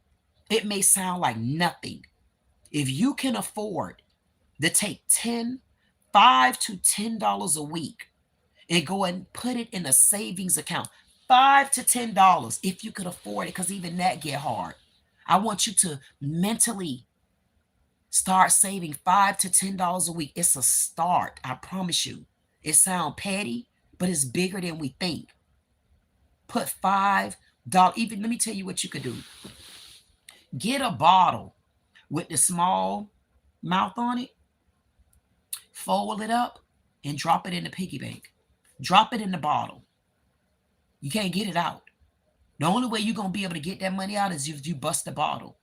It may sound like nothing. If you can afford to take $5 to $10 a week and go and put it in a savings account, $5 to $10 if you could afford it, because even that get hard. I want you to mentally start saving $5 to $10 a week. It's a start, I promise you. It sounds petty, but it's bigger than we think. Put $5. Even let me tell you what you could do. Get a bottle with the small mouth on it, fold it up, and drop it in the piggy bank. Drop it in the bottle. You can't get it out. The only way you're going to be able to get that money out is if you bust the bottle.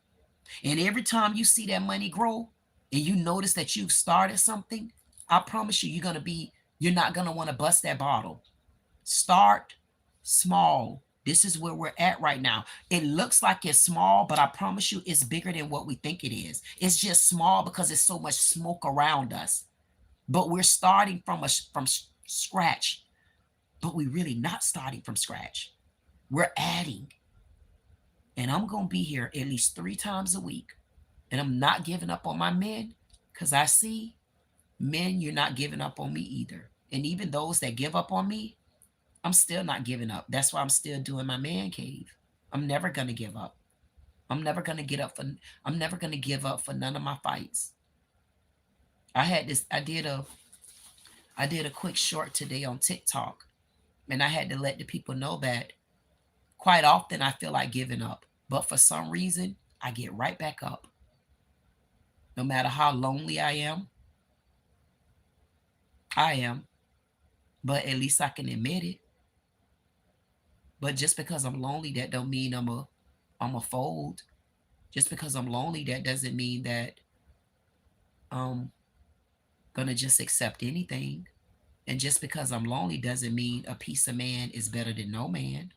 And every time you see that money grow and you notice that you've started something, I promise you, you're not going to want to bust that bottle. Start small. This is where we're at right now. It looks like it's small, but I promise you it's bigger than what we think it is. It's just small because there's so much smoke around us. But we're starting from scratch. But we're really not starting from scratch. We're adding. And I'm going to be here at least 3 times a week. And I'm not giving up on my men, because I see, men, you're not giving up on me either. And even those that give up on me, I'm still not giving up. That's why I'm still doing my man cave. I'm never going to give up. I'm never going to give up for none of my fights. I did a quick short today on TikTok, and I had to let the people know that quite often I feel like giving up, but for some reason I get right back up. No matter how lonely I am, but at least I can admit it. But just because I'm lonely, that don't mean I'm a fold. Just because I'm lonely, that doesn't mean that I'm gonna just accept anything. And just because I'm lonely doesn't mean a piece of man is better than no man.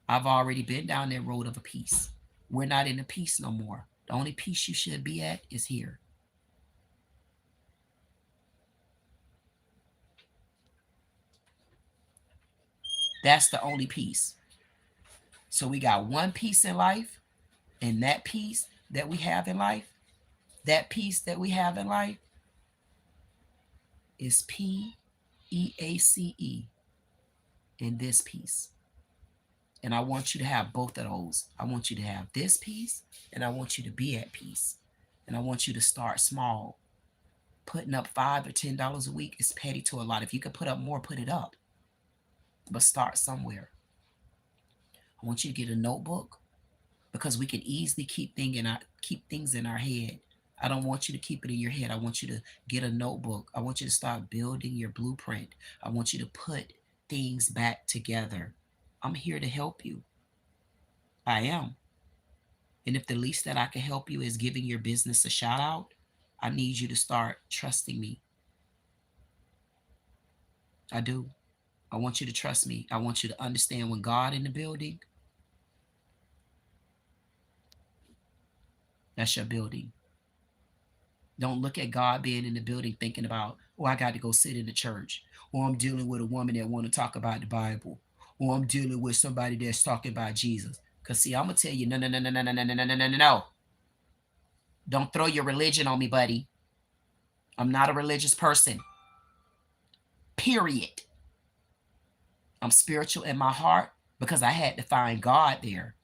I've already been down that road of a peace. We're not in a peace no more. The only peace you should be at is here. That's the only peace. So we got one peace in life, and that peace that we have in life, is PEACE, in this peace. And I want you to have both of those. I want you to have this peace, and I want you to be at peace. And I want you to start small. Putting up $5 or $10 a week is petty to a lot. If you could put up more, put it up. But start somewhere. I want you to get a notebook, because we can easily keep things in our head. I don't want you to keep it in your head. I want you to get a notebook. I want you to start building your blueprint. I want you to put things back together. I'm here to help you. I am. And if the least that I can help you is giving your business a shout out, I need you to start trusting me. I do. I want you to trust me. I want you to understand when God in the building, that's your building. Don't look at God being in the building thinking about, oh, I got to go sit in the church, or I'm dealing with a woman that want to talk about the Bible, or I'm dealing with somebody that's talking about Jesus. Because see, I'm going to tell you, no. Don't throw your religion on me, buddy. I'm not a religious person. Period. I'm spiritual in my heart because I had to find God there.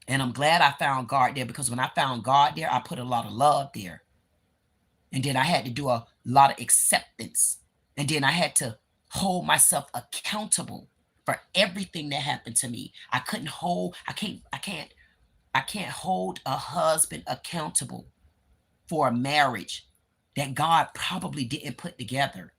And I'm glad I found God there, because when I found God there, I put a lot of love there. And then I had to do a lot of acceptance. And then I had to hold myself accountable for everything that happened to me. I can't hold a husband accountable for a marriage that God probably didn't put together.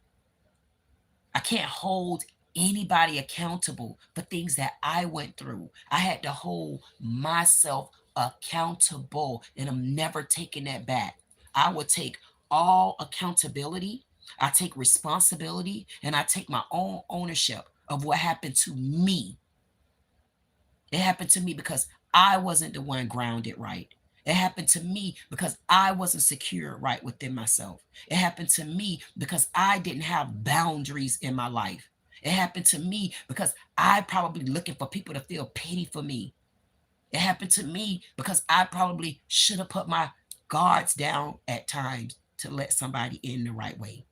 I can't hold anybody accountable for things that I went through. I had to hold myself accountable, and I'm never taking that back. I will take all accountability. I take responsibility, and I take my own ownership of what happened to me. It happened to me because I wasn't the one grounded right. It happened to me because I wasn't secure right within myself. It happened to me because I didn't have boundaries in my life. It happened to me because I probably looking for people to feel pity for me. It happened to me because I probably should have put my guards down at times to let somebody in the right way.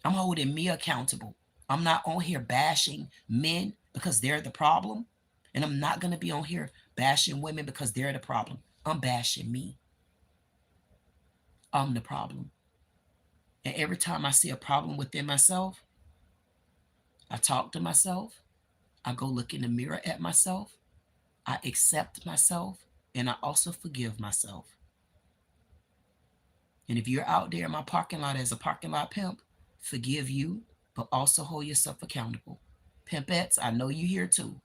I'm holding me accountable. I'm not on here bashing men because they're the problem. And I'm not going to be on here bashing women because they're the problem. I'm bashing me. I'm the problem. And every time I see a problem within myself, I talk to myself. I go look in the mirror at myself. I accept myself. And I also forgive myself. And if you're out there in my parking lot as a parking lot pimp, forgive you, but also hold yourself accountable. Pimpettes, I know you here too.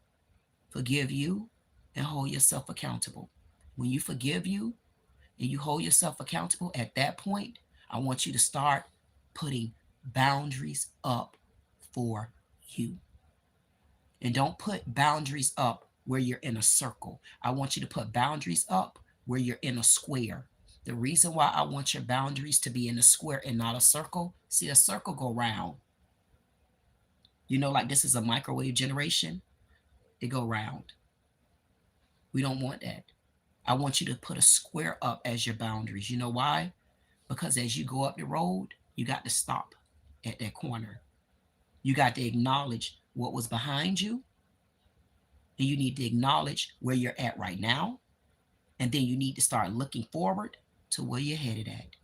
Forgive you and hold yourself accountable. When you forgive you and you hold yourself accountable, at that point, I want you to start putting boundaries up for you. And don't put boundaries up where you're in a circle. I want you to put boundaries up where you're in a square. The reason why I want your boundaries to be in a square and not a circle, see, a circle go round. You know, like this is a microwave generation, it go round. We don't want that. I want you to put a square up as your boundaries. You know why? Because as you go up the road, you got to stop at that corner. You got to acknowledge what was behind you, and you need to acknowledge where you're at right now, and then you need to start looking forward to where you're headed at.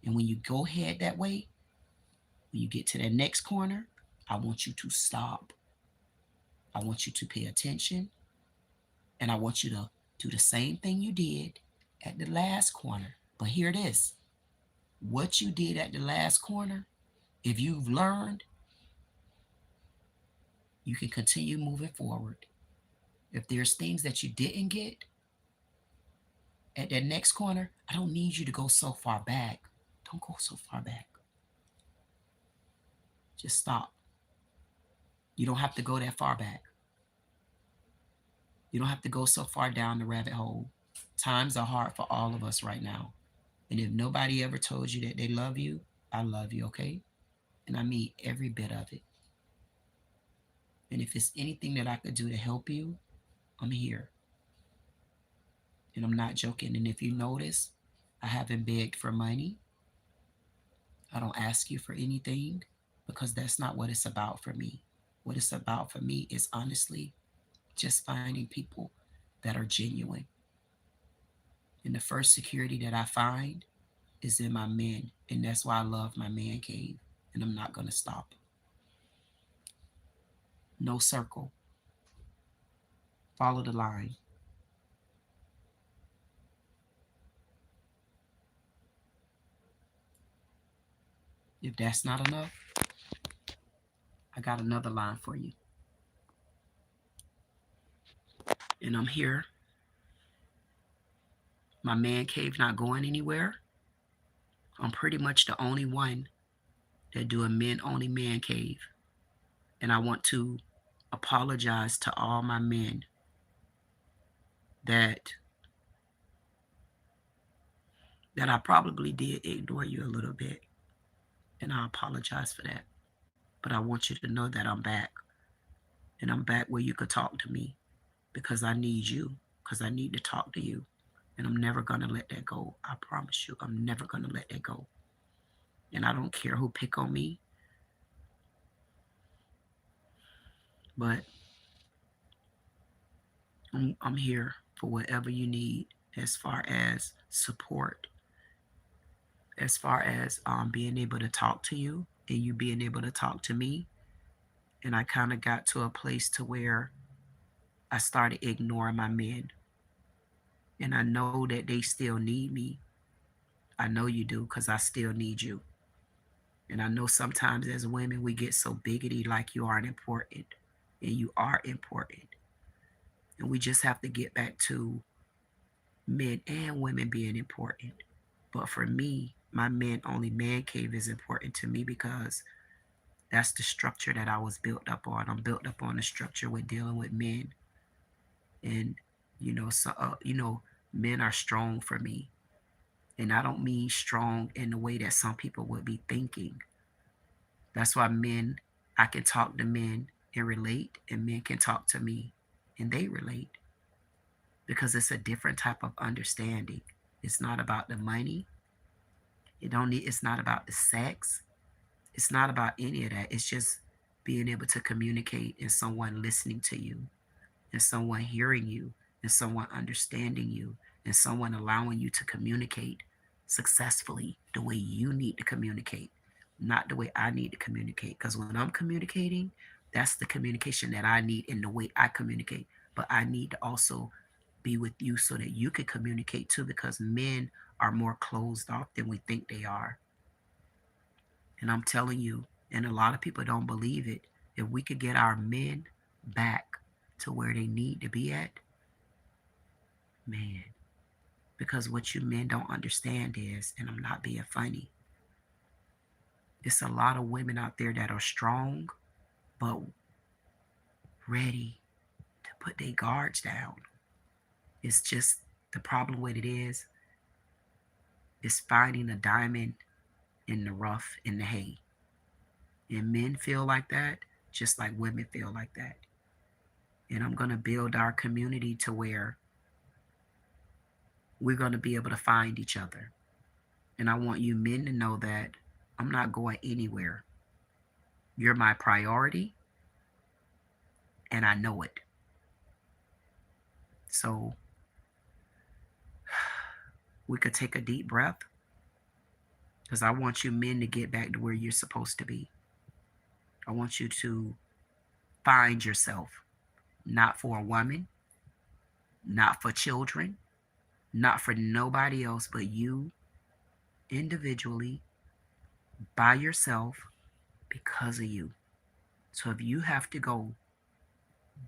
And when you go ahead that way, when you get to that next corner, I want you to stop. I want you to pay attention, and I want you to do the same thing you did at the last corner. But here it is. What you did at the last corner, if you've learned, you can continue moving forward. If there's things that you didn't get at that next corner, I don't need you to go so far back. Don't go so far back. Just stop. You don't have to go that far back. You don't have to go so far down the rabbit hole. Times are hard for all of us right now. And if nobody ever told you that they love you, I love you, okay? And I mean every bit of it. And if it's anything that I could do to help you, I'm here. And I'm not joking. And if you notice, I haven't begged for money. I don't ask you for anything because that's not what it's about for me. What it's about for me is honestly just finding people that are genuine. And the first security that I find is in my men. And that's why I love my man cave. And I'm not going to stop. No circle. Follow the line. If that's not enough, I got another line for you. And I'm here. My man cave not going anywhere. I'm pretty much the only one that do a men only man cave. And I want to apologize to all my men that I probably did ignore you a little bit. And I apologize for that. But I want you to know that I'm back. And I'm back where you could talk to me because I need you, because I need to talk to you. And I'm never going to let that go. I promise you, I'm never going to let that go. And I don't care who pick on me. But I'm here for whatever you need as far as support, as far as being able to talk to you and you being able to talk to me. And I kind of got to a place to where I started ignoring my men. And I know that they still need me. I know you do because I still need you. And I know sometimes as women, we get so biggity like you aren't important. And you are important. And we just have to get back to men and women being important. But for me, my men only man cave is important to me because that's the structure that I was built up on. I'm built up on the structure with dealing with men. And, men are strong for me. And I don't mean strong in the way that some people would be thinking. That's why I can talk to men and relate, and men can talk to me and they relate. Because it's a different type of understanding. It's not about the money. It's not about the sex. It's not about any of that. It's just being able to communicate and someone listening to you and someone hearing you and someone understanding you and someone allowing you to communicate successfully the way you need to communicate, not the way I need to communicate. Because when I'm communicating, that's the communication that I need in the way I communicate. But I need to also be with you so that you can communicate too, because men are more closed off than we think they are. And I'm telling you, and a lot of people don't believe it, if we could get our men back to where they need to be at, man, because what you men don't understand is, and I'm not being funny, it's a lot of women out there that are strong, but ready to put their guards down. It's just the problem with it is finding a diamond in the rough, in the hay. And men feel like that, just like women feel like that. And I'm going to build our community to where we're going to be able to find each other. And I want you men to know that I'm not going anywhere. You're my priority, and I know it. So we could take a deep breath, because I want you men to get back to where you're supposed to be. I want you to find yourself, not for a woman, not for children, not for nobody else, but you individually, by yourself, because of you. So if you have to go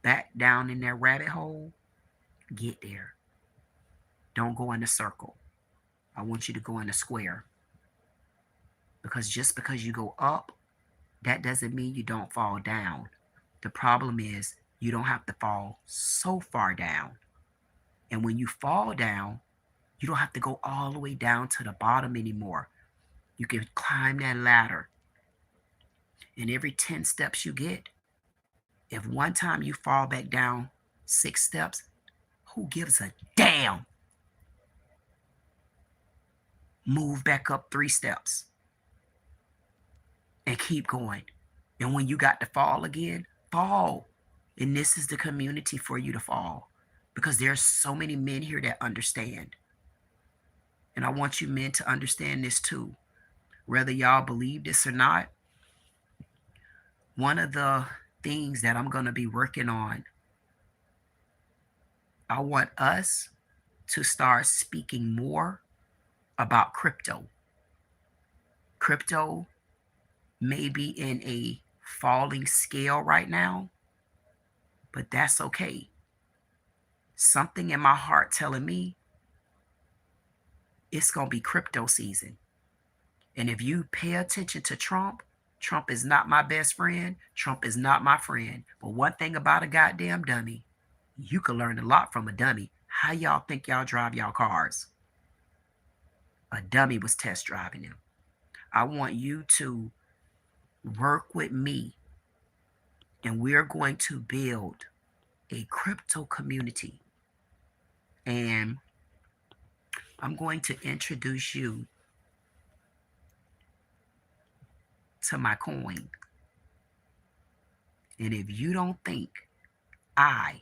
back down in that rabbit hole, get there. Don't go in a circle. I want you to go in a square. Because just because you go up, that doesn't mean you don't fall down. The problem is you don't have to fall so far down. And when you fall down, you don't have to go all the way down to the bottom anymore. You can climb that ladder. And every 10 steps you get, if one time you fall back down 6 steps, who gives a damn? Move back up 3 steps and keep going. And when you got to fall again, fall. And this is the community for you to fall, because there's so many men here that understand. And I want you men to understand this too. Whether y'all believe this or not, one of the things that I'm going to be working on, I want us to start speaking more about crypto. Crypto may be in a falling scale right now, but that's okay. Something in my heart telling me it's going to be crypto season. And if you pay attention to Trump, Trump is not my best friend. Trump is not my friend. But one thing about a goddamn dummy, you can learn a lot from a dummy. How y'all think y'all drive y'all cars? A dummy was test driving them. I want you to work with me, and we're going to build a crypto community. And I'm going to introduce you to my coin. And if you don't think I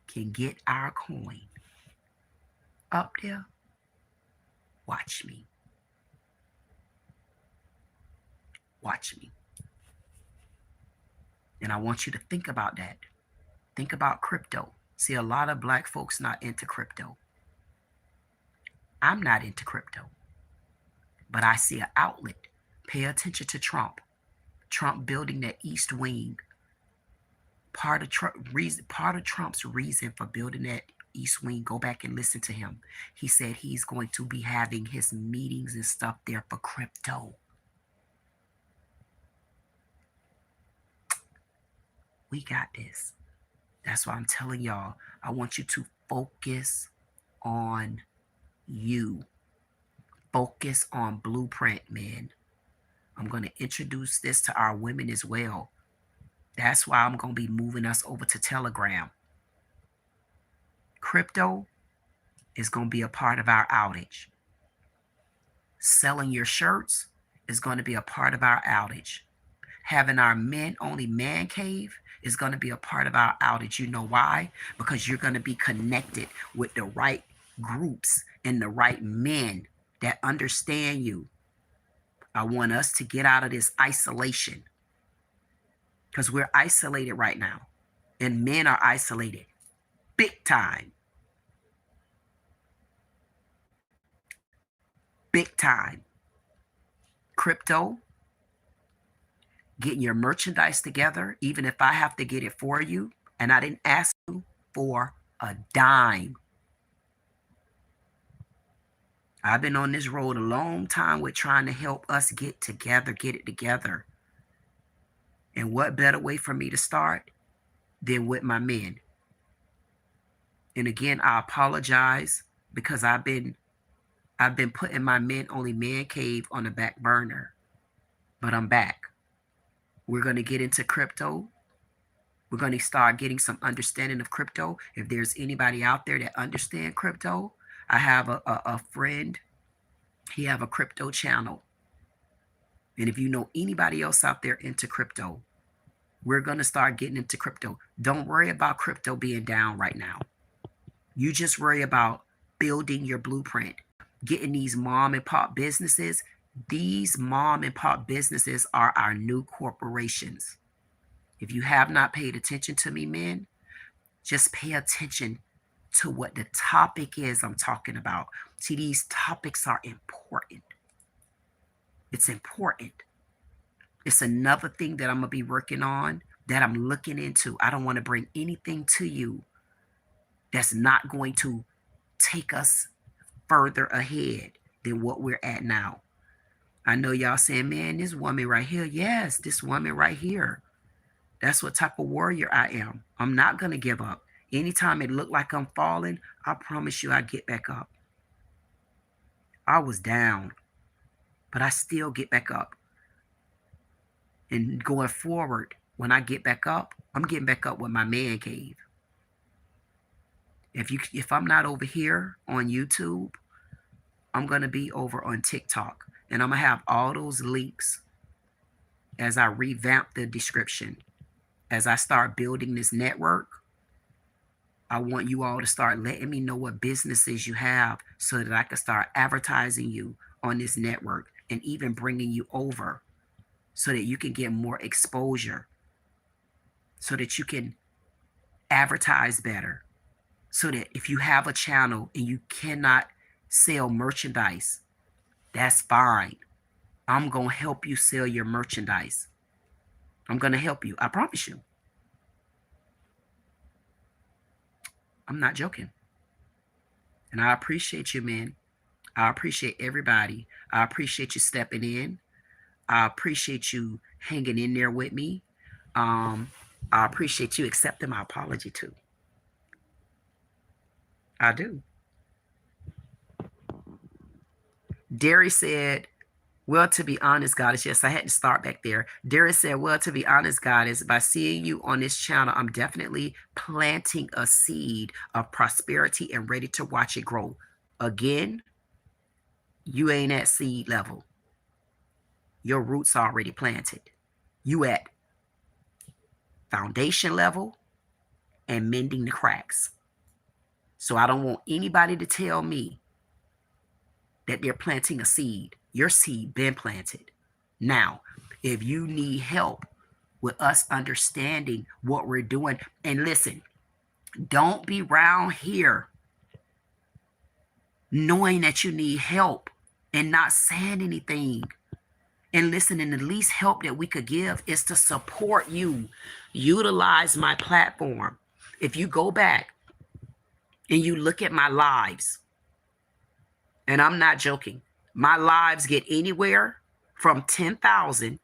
can get our coin up there, watch me. Watch me. And I want you to think about that. Think about crypto. See, a lot of black folks not into crypto. I'm not into crypto, but I see an outlet. Pay attention to Trump. Trump building that East Wing. Part of Trump's reason for building that East Wing, go back and listen to him. He said he's going to be having his meetings and stuff there for crypto. We got this. That's why I'm telling y'all, I want you to focus on you. Focus on blueprint, man. I'm going to introduce this to our women as well. That's why I'm going to be moving us over to Telegram. Crypto is going to be a part of our outage. Selling your shirts is going to be a part of our outage. Having our men only man cave is going to be a part of our outage. You know why? Because you're going to be connected with the right groups and the right men that understand you. I want us to get out of this isolation, because we're isolated right now, and men are isolated big time. Big time. Crypto, getting your merchandise together, even if I have to get it for you, and I didn't ask you for a dime. I've been on this road a long time with trying to help us get it together. And what better way for me to start than with my men? And again, I apologize because I've been putting my men only man cave on the back burner, but I'm back. We're going to get into crypto. We're going to start getting some understanding of crypto. If there's anybody out there that understands crypto, I have a friend. He have a crypto channel. And if you know anybody else out there into crypto, we're going to start getting into crypto. Don't worry about crypto being down right now. You just worry about building your blueprint, getting these mom and pop businesses. These mom and pop businesses are our new corporations. If you have not paid attention to me, men, just pay attention to what the topic is I'm talking about. See, these topics are important. It's important. It's another thing that I'm going to be working on, that I'm looking into. I don't want to bring anything to you that's not going to take us further ahead than what we're at now. I know y'all saying, man, this woman right here. Yes, this woman right here. That's what type of warrior I am. I'm not going to give up. Anytime it looked like I'm falling, I promise you I get back up. I was down, but I still get back up. And going forward, when I get back up, I'm getting back up with my man cave. If I'm not over here on YouTube, I'm going to be over on TikTok. And I'm going to have all those links as I revamp the description. As I start building this network, I want you all to start letting me know what businesses you have so that I can start advertising you on this network and even bringing you over so that you can get more exposure, so that you can advertise better, so that if you have a channel and you cannot sell merchandise, that's fine. I'm going to help you sell your merchandise. I'm going to help you. I promise you. I'm not joking. And I appreciate you, man. I appreciate everybody. I appreciate you stepping in. I appreciate you hanging in there with me. I appreciate you accepting my apology too. I do. Derry said, well, to be honest, Goddess, yes, I had to start back there. Derry said, well, to be honest, Goddess, by seeing you on this channel, I'm definitely planting a seed of prosperity and ready to watch it grow. Again, you ain't at seed level. Your roots already planted. You at foundation level and mending the cracks. So I don't want anybody to tell me that they're planting a seed. Your seed been planted. Now, if you need help with us understanding what we're doing, and listen, don't be around here knowing that you need help and not saying anything. And listen, and the least help that we could give is to support you. Utilize my platform. If you go back and you look at my lives, and I'm not joking, my lives get anywhere from 10,000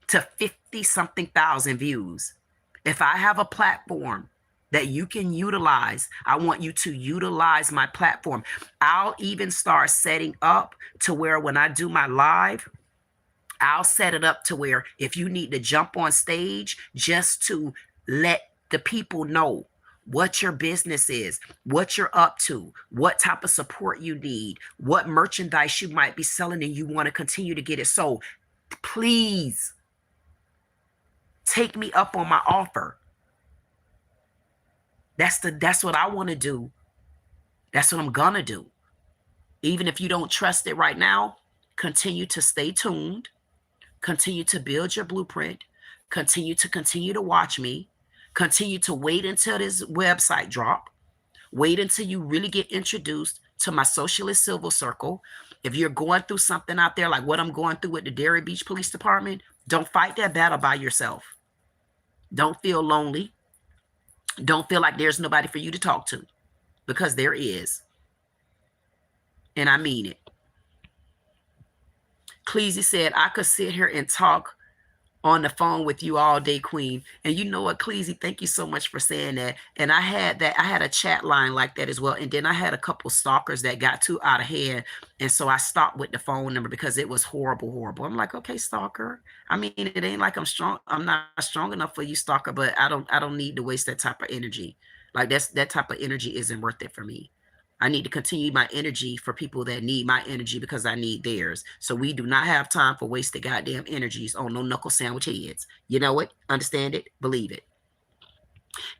to 50-something thousand views. If I have a platform that you can utilize, I want you to utilize my platform. I'll even start setting up to where when I do my live, I'll set it up to where if you need to jump on stage just to let the people know what your business is, what you're up to, what type of support you need, what merchandise you might be selling and you want to continue to get it sold. Please Take me up on my offer. That's what I want to do. That's what I'm gonna do. Even if you don't trust it right now, continue to stay tuned. Continue to build your blueprint. Continue to watch me. Continue to wait until this website drop. Wait until you really get introduced to my socialist civil circle. If you're going through something out there like what I'm going through with the Dairy Beach Police Department, don't fight that battle by yourself. Don't feel lonely. Don't feel like there's nobody for you to talk to, because there is. And I mean it. Cleasy said, I could sit here and talk on the phone with you all day, Queen. And you know what, Cleasy, thank you so much for saying that. And I had a chat line like that as well. And then I had a couple stalkers that got too out of hand. And so I stopped with the phone number because it was horrible. I'm like, okay, stalker. I mean, it ain't like I'm not strong enough for you, stalker, but I don't need to waste that type of energy. Like that type of energy isn't worth it for me. I need to continue my energy for people that need my energy because I need theirs. So we do not have time for wasted goddamn energies on no knuckle sandwich heads. You know it? Understand it? Believe it.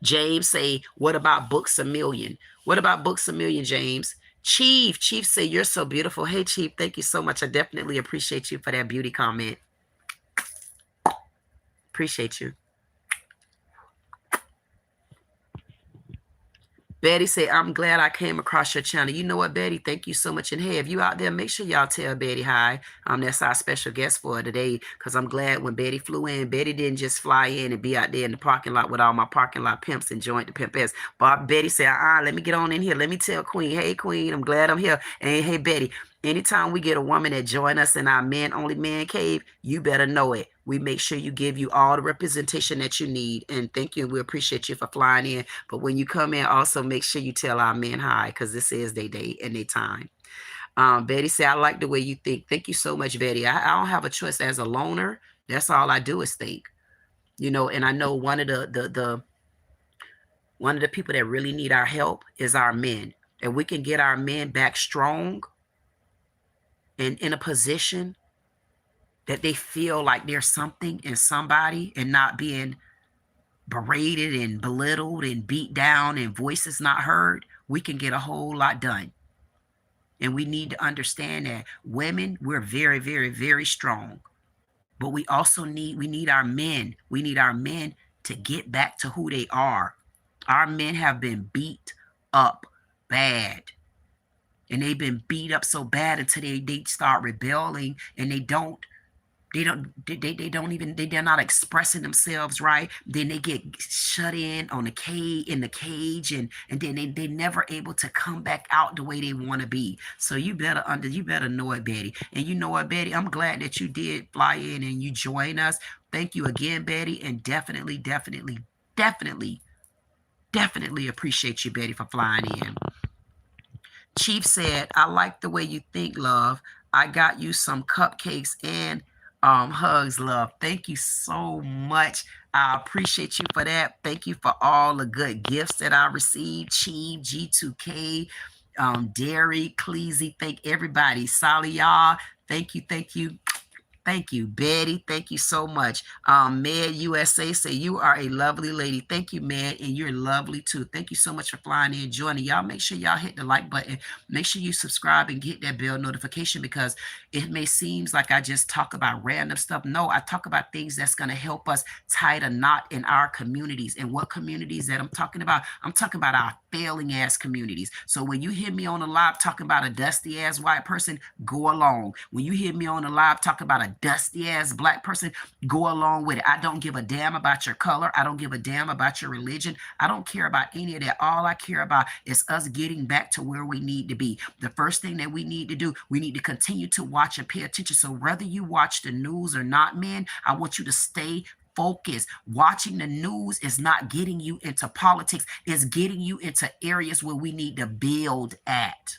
James say, what about Books a Million? What about Books a Million, James? Chief say, you're so beautiful. Hey, Chief, thank you so much. I definitely appreciate you for that beauty comment. Appreciate you. Betty said, I'm glad I came across your channel. You know what, Betty? Thank you so much. And hey, if you out there, make sure y'all tell Betty hi. That's our special guest for today, because I'm glad when Betty flew in, Betty didn't just fly in and be out there in the parking lot with all my parking lot pimps and join the pimpess. Betty said, let me get on in here. Let me tell Queen, hey, Queen, I'm glad I'm here. And hey, Betty, anytime we get a woman that join us in our men-only man cave, you better know it. We make sure you give you all the representation that you need. And thank you. And we appreciate you for flying in. But when you come in, also make sure you tell our men hi, because this is their day and their time. Betty said, I like the way you think. Thank you so much, Betty. I don't have a choice as a loner. That's all I do is think. And I know one of the people that really need our help is our men. And we can get our men back strong and in a position that they feel like there's something in somebody and not being berated and belittled and beat down and voices not heard, we can get a whole lot done. And we need to understand that women, we're very, very, very strong. But we also need our men. We need our men to get back to who they are. Our men have been beat up bad. And they've been beat up so bad until they start rebelling, and they're not expressing themselves right. Then they get shut in the cage, and then they never able to come back out the way they want to be. So you better know it, Betty. And you know what, Betty, I'm glad that you did fly in and you join us. Thank you again, Betty, and definitely appreciate you, Betty, for flying in. Chief said, I like the way you think, love. I got you some cupcakes and hugs, love. Thank you so much. I appreciate you for that. Thank you for all the good gifts that I received. Chief, G2K, Derry, Cleasy, thank everybody. Saliyah, thank you. Thank you, Betty. Thank you so much. Med USA say, you are a lovely lady. Thank you, Med, and you're lovely too. Thank you so much for flying in and joining. Y'all make sure y'all hit the like button. Make sure you subscribe and get that bell notification, because it may seem like I just talk about random stuff. No, I talk about things that's going to help us tie a knot in our communities. And what communities that I'm talking about? I'm talking about our failing ass communities. So when you hear me on the live talking about a dusty ass white person, go along. When you hear me on the live talking about a dusty ass black person, go along with it. I don't give a damn about your color. I don't give a damn about your religion. I don't care about any of that. All I care about is us getting back to where we need to be. The first thing that we need to do, we need to continue to watch and pay attention. So whether you watch the news or not, man, I want you to stay focused. Watching the news is not getting you into politics. It's getting you into areas where we need to build at.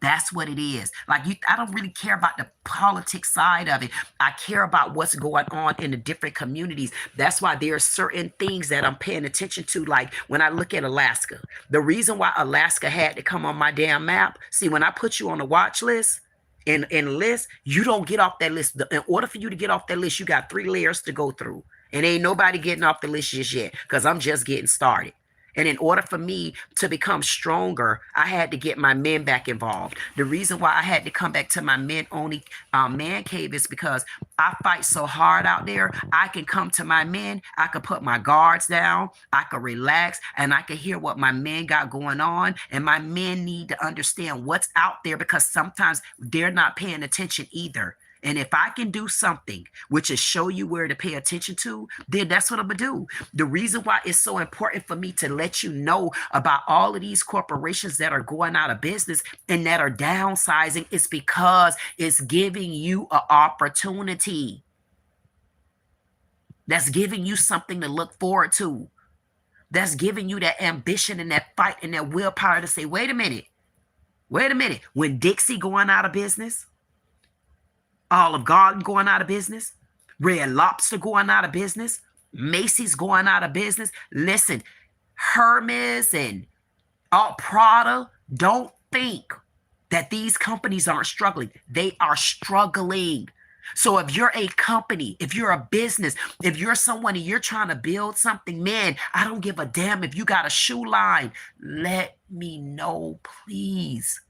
That's what it is. I don't really care about the politics side of it. I care about what's going on in the different communities. That's why there are certain things that I'm paying attention to. Like when I look at Alaska, the reason why Alaska had to come on my damn map. See, when I put you on the watch list, and list, you don't get off that list. In order for you to get off that list, you got 3 layers to go through. And ain't nobody getting off the list just yet because I'm just getting started. And in order for me to become stronger, I had to get my men back involved. The reason why I had to come back to my men only man cave is because I fight so hard out there. I can come to my men. I can put my guards down. I can relax and I can hear what my men got going on. And my men need to understand what's out there because sometimes they're not paying attention either. And if I can do something, which is show you where to pay attention to, then that's what I'm going to do. The reason why it's so important for me to let you know about all of these corporations that are going out of business and that are downsizing is because it's giving you an opportunity. That's giving you something to look forward to. That's giving you that ambition and that fight and that willpower to say, wait a minute. When Dixie going out of business, Olive Garden going out of business, Red Lobster going out of business, Macy's going out of business. Listen, Hermes and Prada, don't think that these companies aren't struggling. They are struggling. So if you're a company, if you're a business, if you're someone and you're trying to build something, man, I don't give a damn if you got a shoe line. Let me know, please.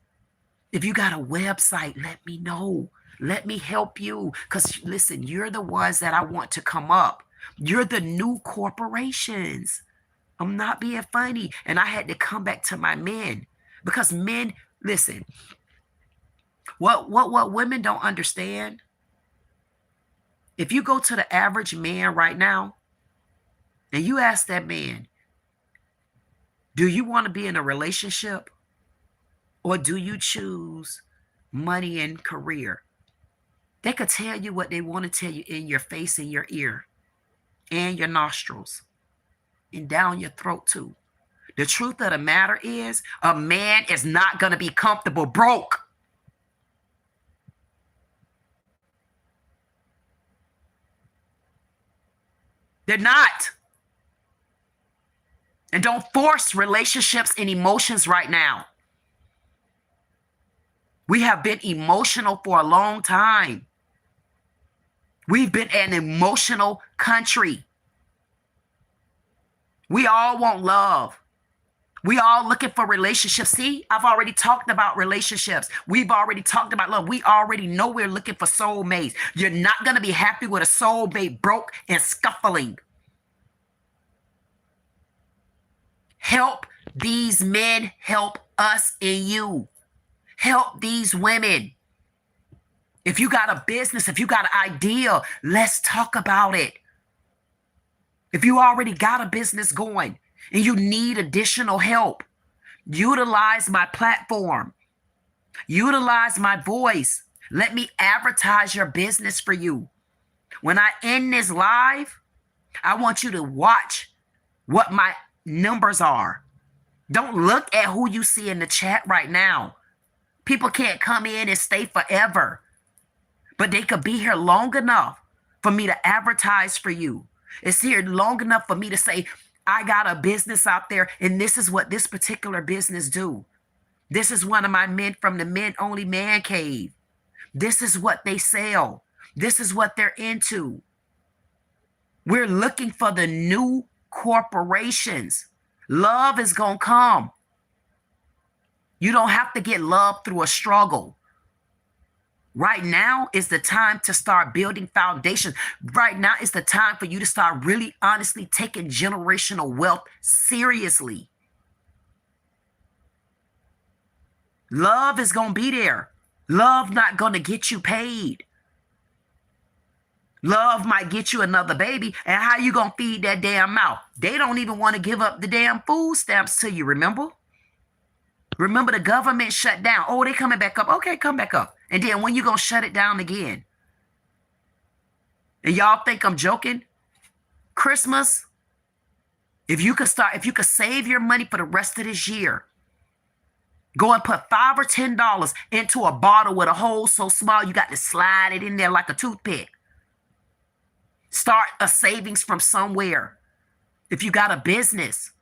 If you got a website, let me know. Let me help you. Because listen, you're the ones that I want to come up. You're the new corporations. I'm not being funny. And I had to come back to my men. Because men, listen, what women don't understand, if you go to the average man right now and you ask that man, do you want to be in a relationship or do you choose money and career? They could tell you what they want to tell you in your face and your ear and your nostrils and down your throat too. The truth of the matter is a man is not going to be comfortable broke. They're not. And don't force relationships and emotions right now. We have been emotional for a long time. We've been an emotional country. We all want love. We all looking for relationships. See, I've already talked about relationships. We've already talked about love. We already know we're looking for soulmates. You're not going to be happy with a soulmate broke and scuffling. Help these men help us and you. Help these women. If you got a business, if you got an idea, let's talk about it. If you already got a business going and you need additional help, utilize my platform. Utilize my voice. Let me advertise your business for you. When I end this live, I want you to watch what my numbers are. Don't look at who you see in the chat right now. People can't come in and stay forever, but they could be here long enough for me to advertise for you. It's here long enough for me to say, I got a business out there, and this is what this particular business do. This is one of my men from the Men Only Man Cave. This is what they sell. This is what they're into. We're looking for the new corporations. Love is going to come. You don't have to get love through a struggle. Right now is the time to start building foundations. Right now is the time for you to start really honestly taking generational wealth seriously. Love is going to be there. Love not going to get you paid. Love might get you another baby. And how you going to feed that damn mouth? They don't even want to give up the damn food stamps to you, remember? Remember the government shut down. Oh, they coming back up. Okay, come back up. And then when you going to shut it down again? And y'all think I'm joking? Christmas, if you could save your money for the rest of this year, go and put $5 or $10 into a bottle with a hole so small you got to slide it in there like a toothpick. Start a savings from somewhere. If you got a business,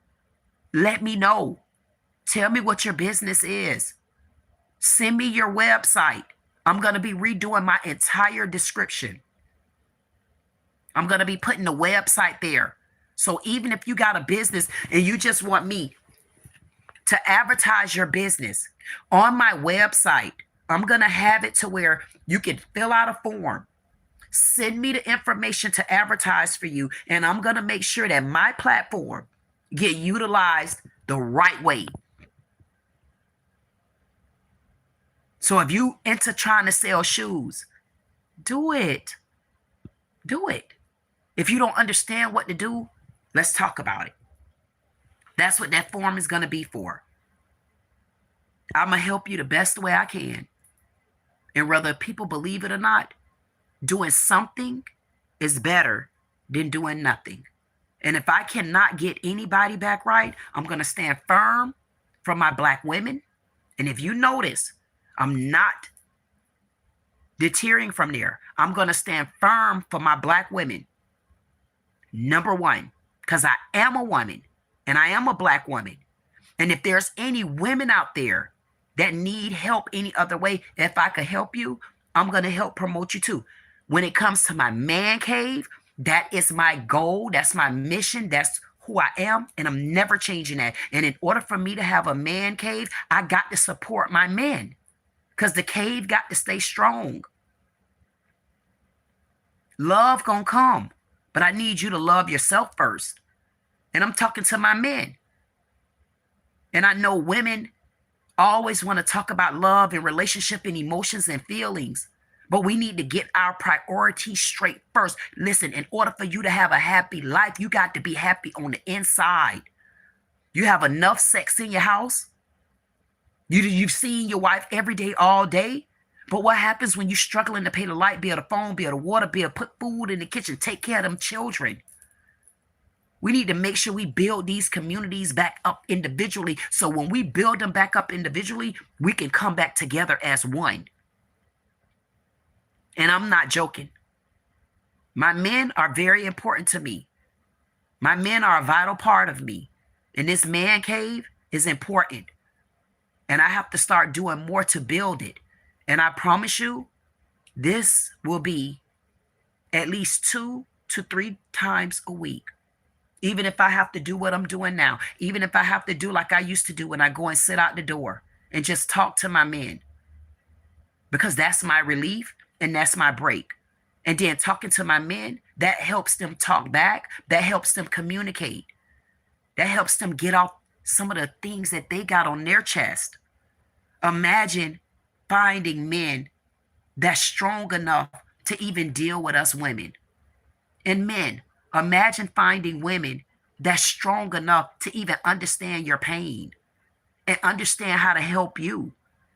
let me know. Tell me what your business is. Send me your website. I'm going to be redoing my entire description. I'm going to be putting the website there. So even if you got a business and you just want me to advertise your business on my website, I'm going to have it to where you can fill out a form, send me the information to advertise for you, and I'm going to make sure that my platform get utilized the right way. So if you into trying to sell shoes, do it. Do it. If you don't understand what to do, let's talk about it. That's what that form is going to be for. I'm going to help you the best way I can. And whether people believe it or not, doing something is better than doing nothing. And if I cannot get anybody back right, I'm going to stand firm for my Black women. And if you notice, I'm not deterring from there. I'm going to stand firm for my Black women. Number one, because I am a woman and I am a Black woman. And if there's any women out there that need help any other way, if I could help you, I'm going to help promote you too. When it comes to my man cave, that is my goal. That's my mission. That's who I am. And I'm never changing that. And in order for me to have a man cave, I got to support my men. Because the cave got to stay strong. Love gonna come. But I need you to love yourself first. And I'm talking to my men. And I know women always want to talk about love and relationship and emotions and feelings. But we need to get our priorities straight first. Listen, in order for you to have a happy life, you got to be happy on the inside. You have enough sex in your house. You've seen your wife every day, all day. But what happens when you're struggling to pay the light bill, the phone bill, the water bill, put food in the kitchen, take care of them children? We need to make sure we build these communities back up individually. So when we build them back up individually, we can come back together as one. And I'm not joking. My men are very important to me. My men are a vital part of me. And this man cave is important. And I have to start doing more to build it. And I promise you, this will be at least 2 to 3 times a week. Even if I have to do what I'm doing now. Even if I have to do like I used to do when I go and sit out the door and just talk to my men. Because that's my relief and that's my break. And then talking to my men, that helps them talk back. That helps them communicate. That helps them get off some of the things that they got on their chest. Imagine finding men that's strong enough to even deal with us women. And men, imagine finding women that's strong enough to even understand your pain and understand how to help you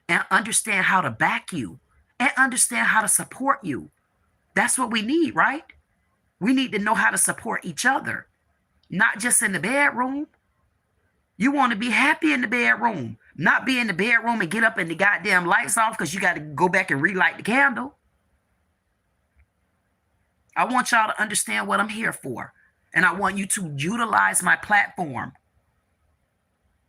and understand how to back you and understand how to support you. That's what we need, right? We need to know how to support each other, not just in the bedroom. You want to be happy in the bedroom, not be in the bedroom and get up and the goddamn lights off because you got to go back and relight the candle. I want y'all to understand what I'm here for. And I want you to utilize my platform.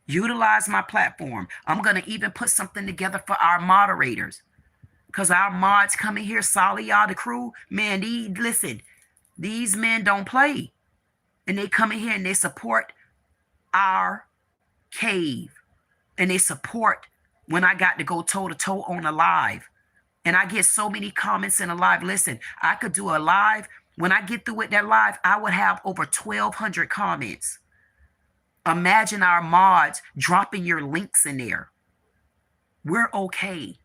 Utilize my platform. I'm going to even put something together for our moderators. Because our mods coming here, solid, y'all, the crew, man, listen, these men don't play. And they come in here and they support our cave. And they support when I got to go toe-to-toe on a live. And I get so many comments in a live. Listen, I could do a live. When I get through with that live, I would have over 1,200 comments. Imagine our mods dropping your links in there. We're okay.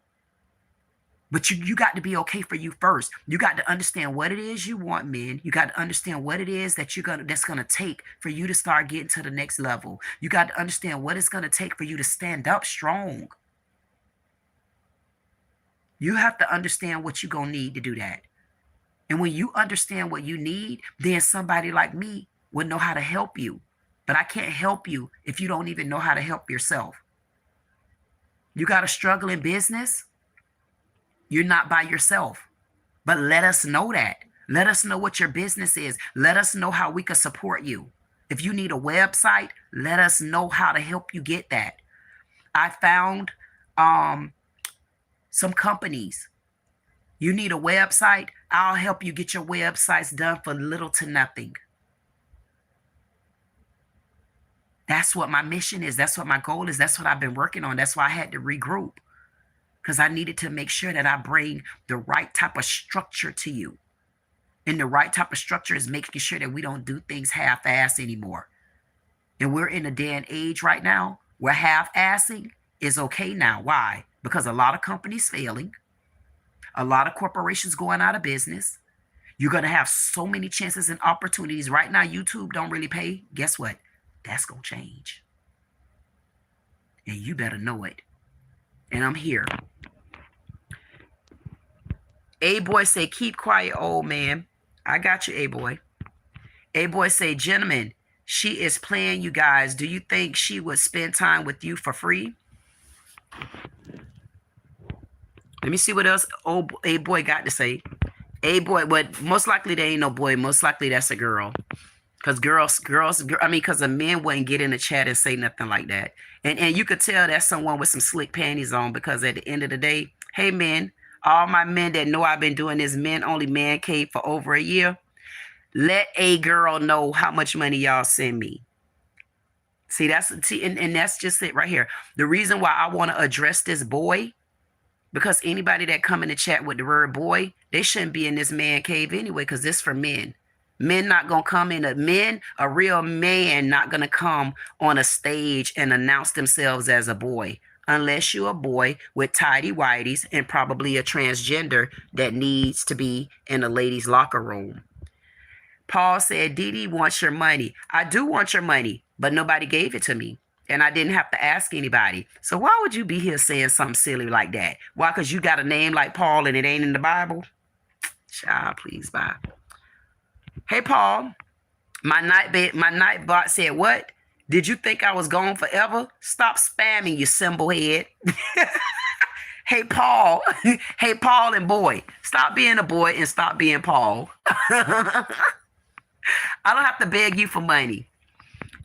But you got to be okay for you first. You got to understand what it is you want, men. You got to understand what it is that that's gonna take for you to start getting to the next level. You got to understand what it's gonna take for you to stand up strong. You have to understand what you're gonna need to do that. And when you understand what you need, then somebody like me will know how to help you. But I can't help you if you don't even know how to help yourself. You got a struggle in business? You're not by yourself. But let us know that. Let us know what your business is. Let us know how we can support you. If you need a website, let us know how to help you get that. I found some companies You need a website? I'll help you get your websites done for little to nothing. That's what my mission is. That's what my goal is. That's what I've been working on. That's why I had to regroup, because I needed to make sure that I bring the right type of structure to you. And the right type of structure is making sure that we don't do things half-assed anymore. And we're in a day and age right now where half-assing is okay now. Why? Because a lot of companies failing, a lot of corporations going out of business. You're going to have so many chances and opportunities. Right now, YouTube don't really pay. Guess what? That's going to change. And you better know it. And I'm here. A-Boy say, keep quiet, old man. I got you, A-Boy. A-Boy say, gentlemen, she is playing you guys. Do you think she would spend time with you for free? Let me see what else old A-Boy got to say. A-Boy, but most likely they ain't no boy. Most likely that's a girl. Because because the men wouldn't get in the chat and say nothing like that. And you could tell that's someone with some slick panties on, because at the end of the day, hey, men, all my men that know I've been doing this men-only man cave for over a year, let a girl know how much money y'all send me. See, and that's just it right here. The reason why I want to address this boy, because anybody that come in the chat with the word boy, they shouldn't be in this man cave anyway, because this for men. Men not going to come in. A real man not going to come on a stage and announce themselves as a boy, unless you're a boy with tidy whities and probably a transgender that needs to be in a ladies' locker room. Paul said, Dee Dee wants your money. I do want your money, but nobody gave it to me. And I didn't have to ask anybody. So why would you be here saying something silly like that? Why? Because you got a name like Paul and it ain't in the Bible? Child, please, bye. Hey, Paul, my night bot said, what? Did you think I was gone forever? Stop spamming, you symbol head. Hey, Paul. Hey, Paul and boy. Stop being a boy and stop being Paul. I don't have to beg you for money.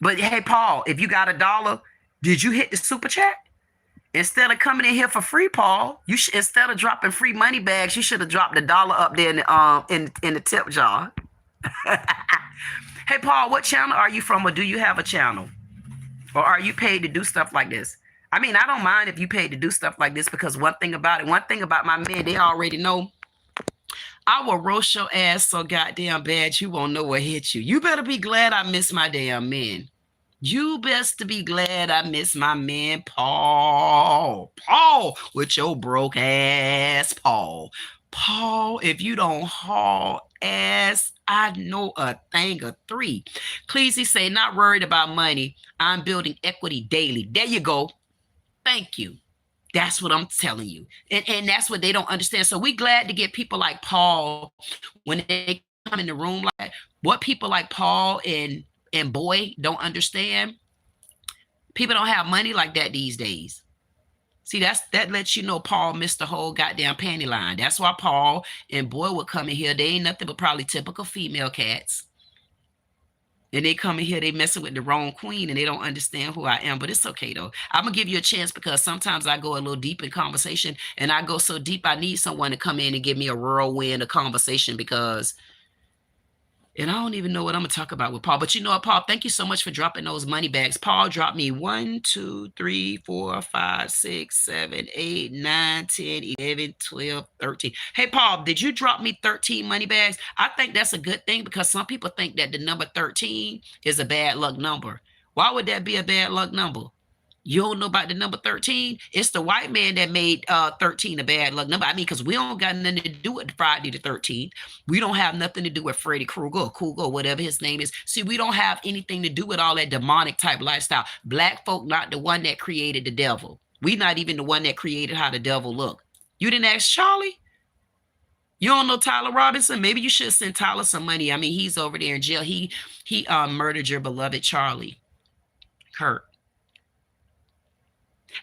But hey, Paul, if you got $1, did you hit the super chat? Instead of coming in here for free, Paul, instead of dropping free money bags, you should have dropped $1 up there in the tip jar. Hey, Paul, what channel are you from, or do you have a channel? Or are you paid to do stuff like this? I mean, I don't mind if you paid to do stuff like this, because one thing about my men, they already know. I will roast your ass so goddamn bad you won't know what hit you. You better be glad I miss my damn men. You best to be glad I miss my man, Paul. Paul, with your broke ass, Paul. Paul, if you don't haul ass, I know a thing or three. Cleasy say, not worried about money. I'm building equity daily. There you go. Thank you. That's what I'm telling you. And that's what they don't understand. So we glad to get people like Paul when they come in the room. Like what people like Paul and boy don't understand. People don't have money like that these days. See, that lets you know Paul missed the whole goddamn panty line. That's why Paul and boy would come in here. They ain't nothing but probably typical female cats. And they come in here, they messing with the wrong queen, and they don't understand who I am. But it's okay, though. I'm going to give you a chance, because sometimes I go a little deep in conversation, and I go so deep I need someone to come in and give me a whirlwind of conversation, because and I don't even know what I'm going to talk about with Paul. But you know what, Paul, thank you so much for dropping those money bags. Paul dropped me 1, 2, 3, 4, 5, 6, 7, 8, 9, 10, 11, 12, 13. Hey, Paul, did you drop me 13 money bags? I think that's a good thing, because some people think that the number 13 is a bad luck number. Why would that be a bad luck number? You don't know about the number 13? It's the white man that made 13 a bad luck number. I mean, because we don't got nothing to do with Friday the 13th. We don't have nothing to do with Freddy Krueger or Cougar, whatever his name is. See, we don't have anything to do with all that demonic type lifestyle. Black folk not the one that created the devil. We not even the one that created how the devil look. You didn't ask Charlie? You don't know Tyler Robinson? Maybe you should send Tyler some money. I mean, he's over there in jail. He murdered your beloved Charlie Kirk.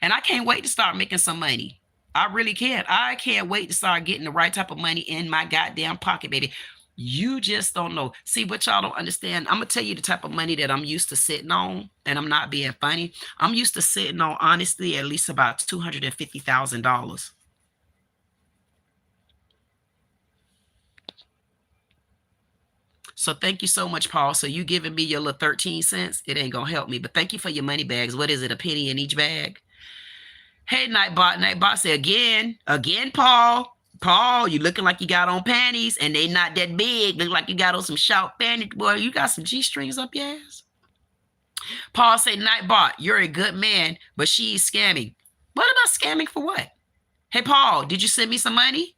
And I can't wait to start making some money. I really can't. I can't wait to start getting the right type of money in my goddamn pocket, baby. You just don't know. See, what y'all don't understand, I'm going to tell you the type of money that I'm used to sitting on, and I'm not being funny. I'm used to sitting on, honestly, at least about $250,000. So thank you so much, Paul. So you giving me your little 13 cents? It ain't gonna help me, but thank you for your money bags. What is it, a penny in each bag? Hey, Nightbot. Nightbot said, again, Paul. Paul, you looking like you got on panties and they not that big. Look like you got on some short panties. Boy, you got some G-strings up your ass. Paul said, Nightbot, you're a good man, but she's scamming. What am I scamming for what? Hey, Paul, did you send me some money?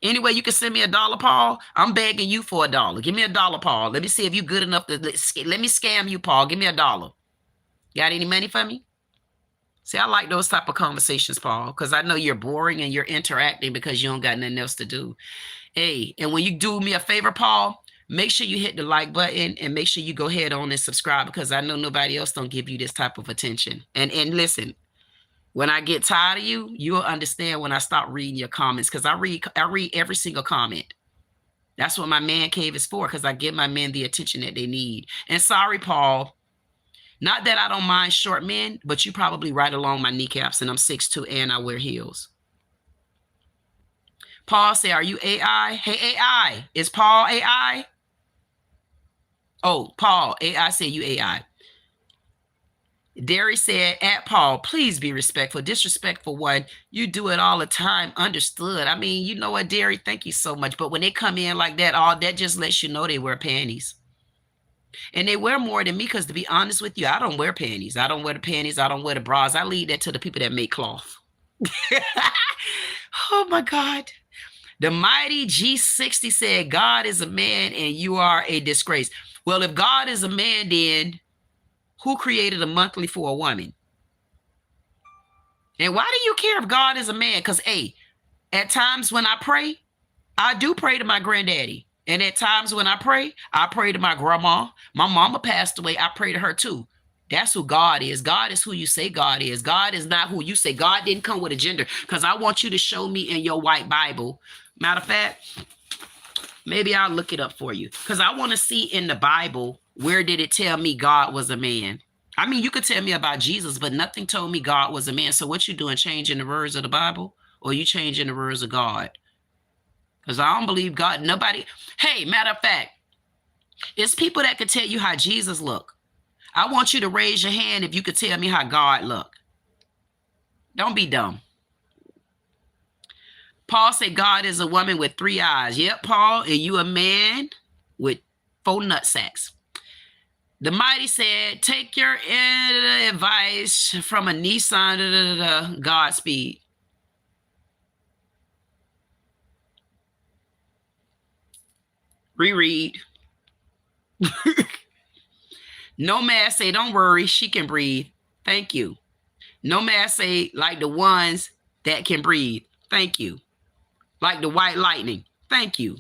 Anyway, you can send me $1, Paul. I'm begging you for $1. Give me $1, Paul. Let me see if you're good enough to let me scam you, Paul. Give me $1. Got any money for me? See, I like those type of conversations, Paul, because I know you're boring and you're interacting because you don't got nothing else to do. Hey, and when you do me a favor, Paul, make sure you hit the like button and make sure you go ahead on and subscribe because I know nobody else don't give you this type of attention. And listen, when I get tired of you, you'll understand when I stop reading your comments because I read every single comment. That's what my man cave is for because I give my men the attention that they need. And sorry, Paul. Not that I don't mind short men, but you probably right along my kneecaps and I'm 6'2" and I wear heels. Paul said, are you AI? Hey, AI. Is Paul AI? Oh, Paul. AI said you AI. Derry said, at Paul, please be respectful. Disrespectful one. You do it all the time. Understood. I mean, you know what, Derry? Thank you so much. But when they come in like that, all that just lets you know they wear panties. And they wear more than me because, to be honest with you, I don't wear panties. I don't wear the panties. I don't wear the bras. I leave that to the people that make cloth. Oh, my God. The mighty G60 said, God is a man and you are a disgrace. Well, if God is a man, then who created a monthly for a woman? And why do you care if God is a man? Because, hey, at times when I pray, I do pray to my granddaddy. And at times when I pray to my grandma. My mama passed away. I pray to her too. That's who God is. God is who you say God is. God is not who you say. God didn't come with a gender because I want you to show me in your white Bible. Matter of fact, maybe I'll look it up for you because I want to see in the Bible, where did it tell me God was a man? I mean, you could tell me about Jesus, but nothing told me God was a man. So what you doing, changing the words of the Bible or you changing the words of God? Because I don't believe God. Nobody. Hey, matter of fact, it's people that could tell you how Jesus looked. I want you to raise your hand if you could tell me how God looked. Don't be dumb. Paul said God is a woman with 3 eyes. Yep, Paul, and you a man with 4 nutsacks. The mighty said, take your advice from a Nissan Godspeed. Reread. Nomad say, don't worry, she can breathe. Thank you. Nomad say, like the ones that can breathe. Thank you. Like the white lightning. Thank you.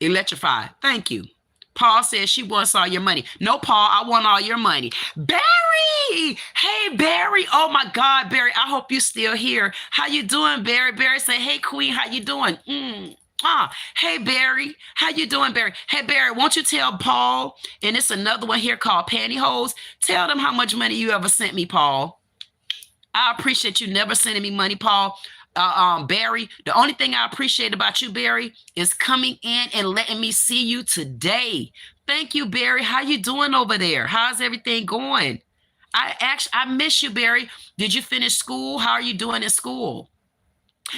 Electrify. Thank you. Paul says she wants all your money. No, Paul, I want all your money. Barry! Hey, Barry. Oh, my God, Barry. I hope you're still here. How you doing, Barry? Barry say, hey, Queen, how you doing? Hey, Barry. How you doing, Barry? Hey, Barry, won't you tell Paul, and it's another one here called Pantyhose, tell them how much money you ever sent me, Paul. I appreciate you never sending me money, Paul. Barry, the only thing I appreciate about you, Barry, is coming in and letting me see you today. Thank you, Barry. How you doing over there? How's everything going? I miss you, Barry. Did you finish school? How are you doing in school?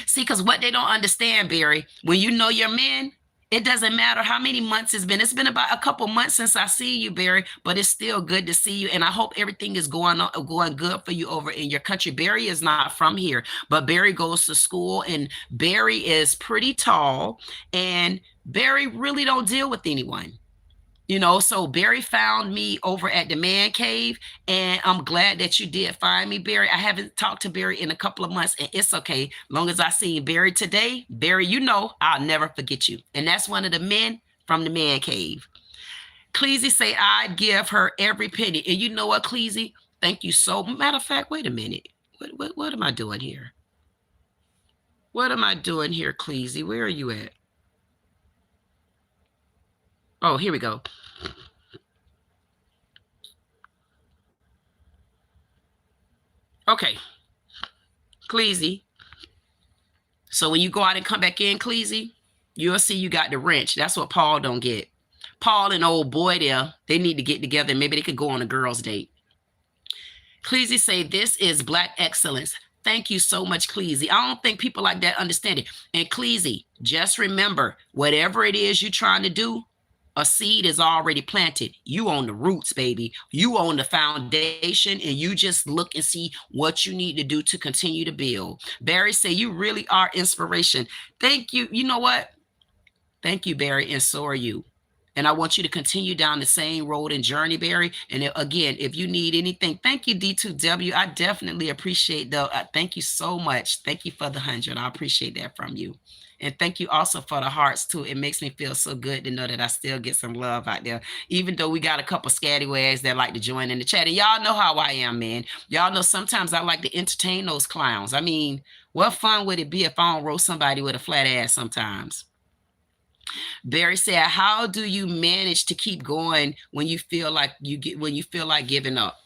See, because what they don't understand, Barry, when you know your men, it doesn't matter how many months it's been. It's been about a couple months since I see you, Barry, but it's still good to see you. And I hope everything is going good for you over in your country. Barry is not from here, but Barry goes to school and Barry is pretty tall and Barry really don't deal with anyone. You know, so Barry found me over at the Man Cave, and I'm glad that you did find me, Barry. I haven't talked to Barry in a couple of months, and it's okay. Long as I see Barry today, Barry, you know, I'll never forget you. And that's one of the men from the Man Cave. Cleasy say, I'd give her every penny. And you know what, Cleasy? Thank you so much. Matter of fact, wait a minute. What am I doing here? What am I doing here, Cleasy? Where are you at? Oh, here we go. Okay. Cleasy. So when you go out and come back in, Cleasy, you'll see you got the wrench. That's what Paul don't get. Paul and old boy there, they need to get together and maybe they could go on a girls' date. Cleasy say, this is Black excellence. Thank you so much, Cleasy. I don't think people like that understand it. And Cleasy, just remember, whatever it is you're trying to do, a seed is already planted. You own the roots, baby. You own the foundation, and you just look and see what you need to do to continue to build. Barry say, you really are inspiration. Thank you. You know what? Thank you, Barry, and so are you. And I want you to continue down the same road and journey, Barry. And again, if you need anything, thank you, D2W. I definitely appreciate that. Thank you so much. Thank you for the 100. I appreciate that from you. And thank you also for the hearts, too. It makes me feel so good to know that I still get some love out there, even though we got a couple scallywags that like to join in the chat. And y'all know how I am, man. Y'all know sometimes I like to entertain those clowns. I mean, what fun would it be if I don't roast somebody with a flat ass sometimes? Barry said, how do you manage to keep going when you feel like giving up?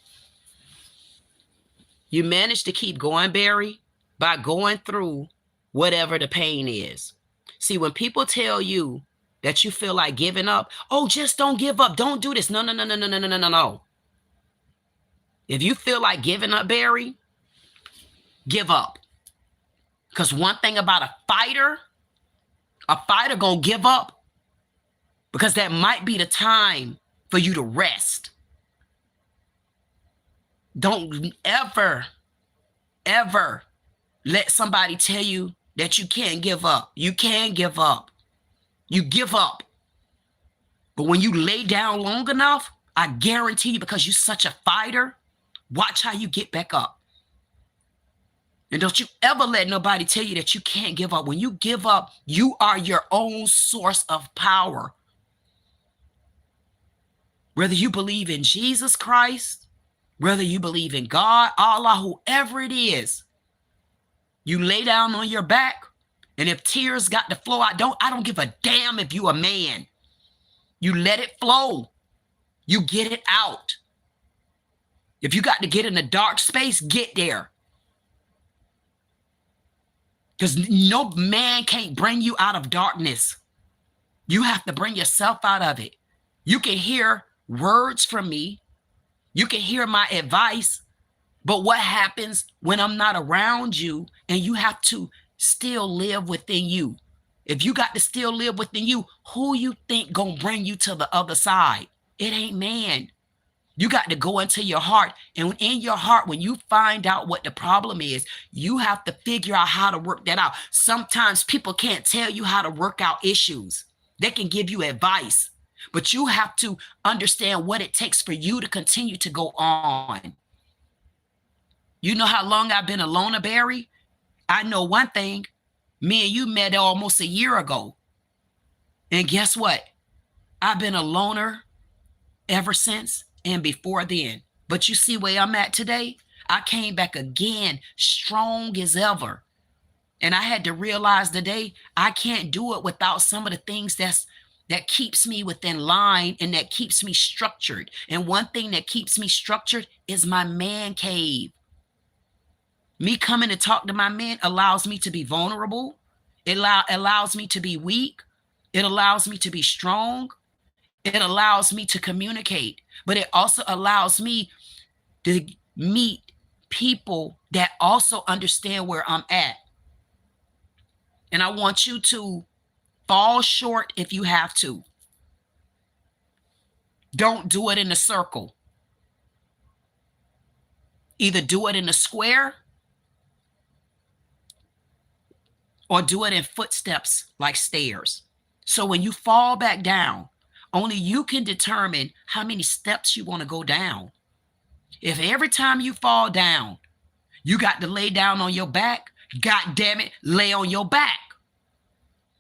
You manage to keep going, Barry, by going through whatever the pain is. See, when people tell you that you feel like giving up, oh, just don't give up. Don't do this. No, no, no, no, no, no, no, no, no. If you feel like giving up, Barry, give up. Because one thing about a fighter gonna give up because that might be the time for you to rest. Don't ever, ever let somebody tell you that you can't give up. You can give up. You give up. But when you lay down long enough, I guarantee you, because you're such a fighter, watch how you get back up. And don't you ever let nobody tell you that you can't give up. When you give up, you are your own source of power. Whether you believe in Jesus Christ, whether you believe in God, Allah, whoever it is, you lay down on your back, and if tears got to flow, I don't give a damn if you a man. You let it flow. You get it out. If you got to get in a dark space, get there. Because no man can't bring you out of darkness. You have to bring yourself out of it. You can hear words from me. You can hear my advice. But what happens when I'm not around you and you have to still live within you? If you got to still live within you, who you think gonna bring you to the other side? It ain't man. You got to go into your heart. And in your heart, when you find out what the problem is, you have to figure out how to work that out. Sometimes people can't tell you how to work out issues. They can give you advice, but you have to understand what it takes for you to continue to go on. You know how long I've been a loner, Barry? I know one thing. Me and you met almost a year ago. And guess what? I've been a loner ever since. And before then. But you see where I'm at today? I came back again, strong as ever. And I had to realize today, I can't do it without some of the things that keeps me within line and that keeps me structured. And one thing that keeps me structured is my man cave. Me coming to talk to my man allows me to be vulnerable. It allows me to be weak. It allows me to be strong. It allows me to communicate, but it also allows me to meet people that also understand where I'm at. And I want you to fall short if you have to. Don't do it in a circle. Either do it in a square or do it in footsteps like stairs. So when you fall back down, only you can determine how many steps you want to go down. If every time you fall down, you got to lay down on your back, God damn it, lay on your back.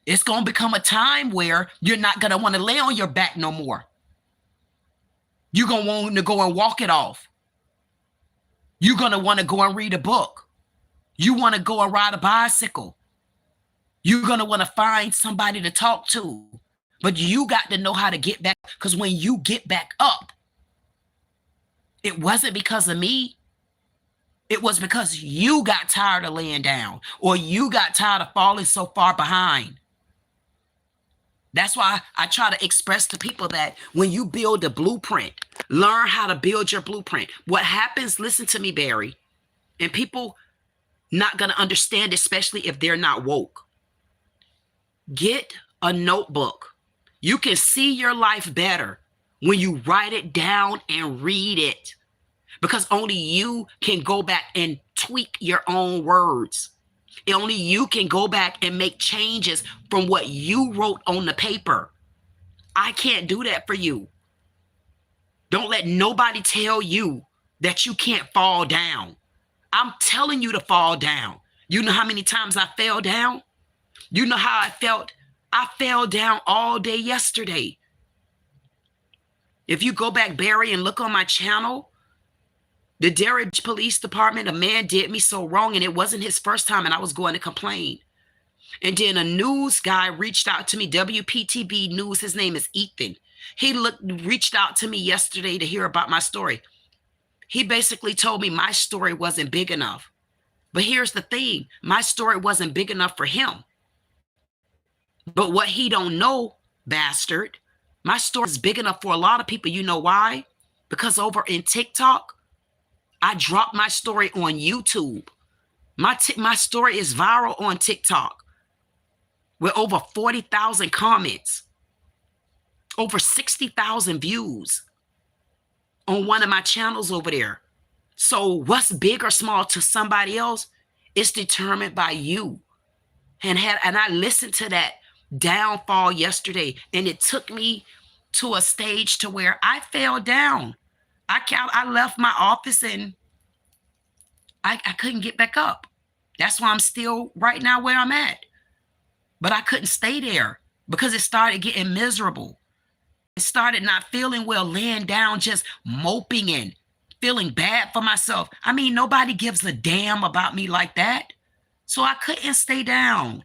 It's going to become a time where you're not going to want to lay on your back no more. You're going to want to go and walk it off. You're going to want to go and read a book. You want to go and ride a bicycle. You're going to want to find somebody to talk to. But you got to know how to get back, because when you get back up, it wasn't because of me. It was because you got tired of laying down, or you got tired of falling so far behind. That's why I try to express to people that when you build a blueprint, learn how to build your blueprint. What happens, listen to me, Barry, and people not going to understand, especially if they're not woke. Get a notebook. You can see your life better when you write it down and read it, because only you can go back and tweak your own words. Only you can go back and make changes from what you wrote on the paper. I can't do that for you. Don't let nobody tell you that you can't fall down. I'm telling you to fall down. You know how many times I fell down? You know how I felt? I fell down all day yesterday. If you go back, Barry, and look on my channel, the Derry Police Department, a man did me so wrong, and it wasn't his first time, and I was going to complain. And then a news guy reached out to me, WPTV News, his name is Ethan. He reached out to me yesterday to hear about my story. He basically told me my story wasn't big enough. But here's the thing, my story wasn't big enough for him. But what he don't know, bastard, my story is big enough for a lot of people. You know why? Because over in TikTok, I dropped my story on YouTube. My story is viral on TikTok with over 40,000 comments, over 60,000 views on one of my channels over there. So what's big or small to somebody else is determined by you. And I listened to that downfall yesterday, and it took me to a stage to where I fell down. I left my office and I couldn't get back up. That's why I'm still right now where I'm at. But I couldn't stay there because it started getting miserable. It started not feeling well, laying down, just moping and feeling bad for myself. I mean, nobody gives a damn about me like that. So I couldn't stay down.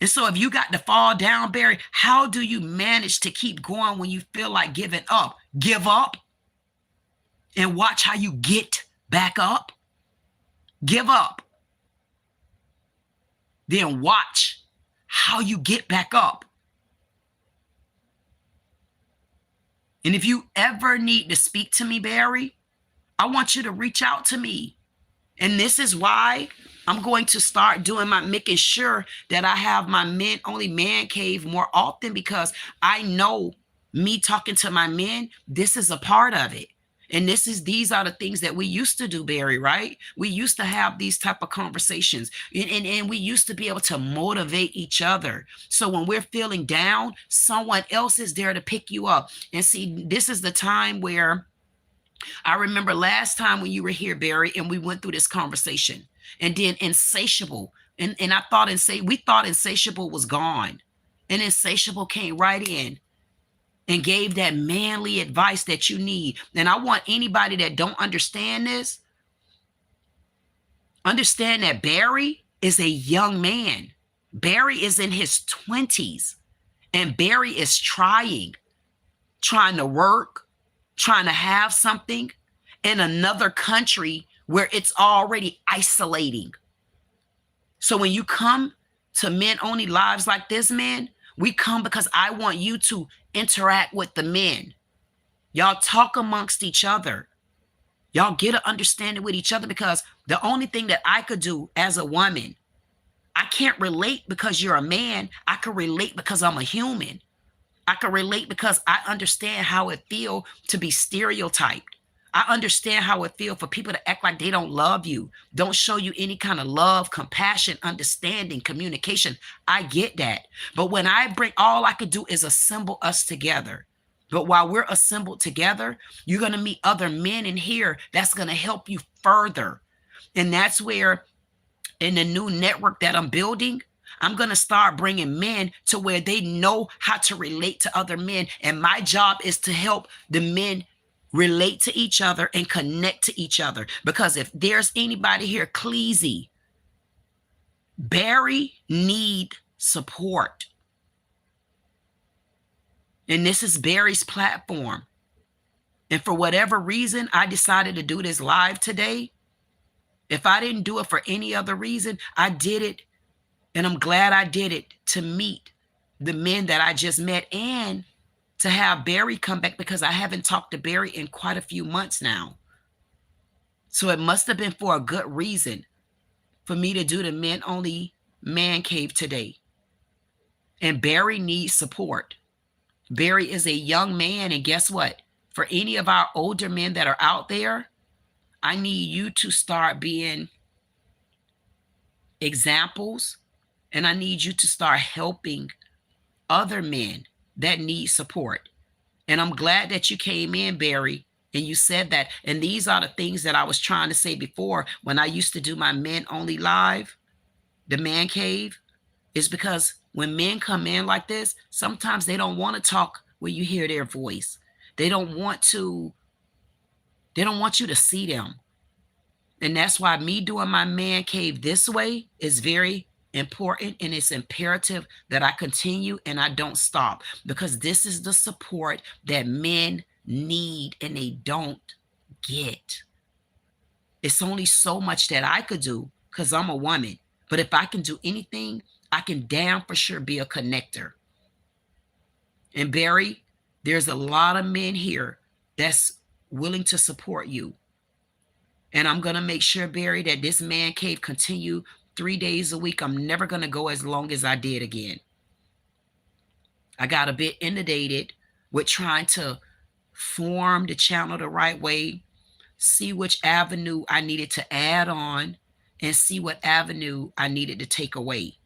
And so if you got to fall down, Barry, how do you manage to keep going when you feel like giving up? Give up and watch how you get back up. Give up. Then watch how you get back up. And if you ever need to speak to me, Barry, I want you to reach out to me. And this is why I'm going to start making sure that I have my men only man cave more often, because I know me talking to my men, this is a part of it. And these are the things that we used to do, Barry, right? We used to have these type of conversations, and we used to be able to motivate each other. So when we're feeling down, someone else is there to pick you up. And see, this is the time where I remember last time when you were here, Barry, and we went through this conversation, and then Insatiable. And we thought Insatiable was gone, and Insatiable came right in and gave that manly advice that you need. And I want anybody that don't understand this, understand that Barry is a young man. Barry is in his 20s, and Barry is trying to work, trying to have something in another country where it's already isolating. So when you come to Men Only Lives like this, man, we come because I want you to interact with the men. Y'all talk amongst each other. Y'all get an understanding with each other, because the only thing that I could do as a woman, I can't relate because you're a man. I can relate because I'm a human. I can relate because I understand how it feels to be stereotyped. I understand how it feels for people to act like they don't love you, don't show you any kind of love, compassion, understanding, communication. I get that. But when I bring, all I could do is assemble us together. But while we're assembled together, you're going to meet other men in here that's going to help you further. And that's where in the new network that I'm building, I'm going to start bringing men to where they know how to relate to other men. And my job is to help the men relate to each other and connect to each other. Because if there's anybody here, Cleasy, Barry need support. And this is Barry's platform. And for whatever reason, I decided to do this live today. If I didn't do it for any other reason, I did it. And I'm glad I did it to meet the men that I just met, and to have Barry come back, because I haven't talked to Barry in quite a few months now. So it must have been for a good reason for me to do the men only man cave today. And Barry needs support. Barry is a young man, and guess what? For any of our older men that are out there, I need you to start being examples, and I need you to start helping other men that need support. And I'm glad that you came in, Barry, and you said that. And these are the things that I was trying to say before when I used to do my men only live, the man cave, is because when men come in like this, sometimes they don't want to talk where you hear their voice. They don't want you to see them. And that's why me doing my man cave this way is very important, and it's imperative that I continue and I don't stop, because this is the support that men need and they don't get. It's only so much that I could do because I'm a woman. But if I can do anything, I can damn for sure be a connector. And Barry, there's a lot of men here that's willing to support you. And I'm going to make sure, Barry, that this man cave continue 3 days a week. I'm never going to go as long as I did again. I got a bit inundated with trying to form the channel the right way, see which avenue I needed to add on, and see what avenue I needed to take away.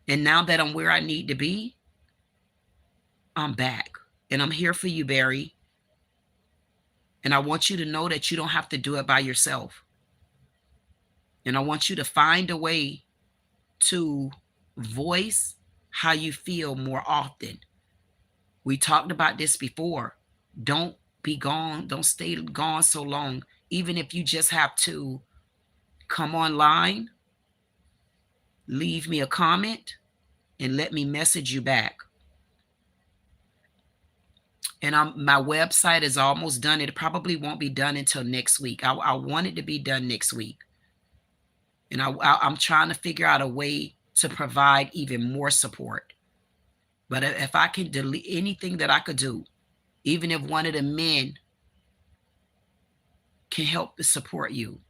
And now that I'm where I need to be, I'm back. And I'm here for you, Barry. And I want you to know that you don't have to do it by yourself. And I want you to find a way to voice how you feel more often. We talked about this before. Don't be gone. Don't stay gone so long. Even if you just have to come online, leave me a comment, and let me message you back. And my website is almost done. It probably won't be done until next week. I want it to be done next week. And I'm trying to figure out a way to provide even more support. But if I can delete anything that I could do, even if one of the men can help to support you,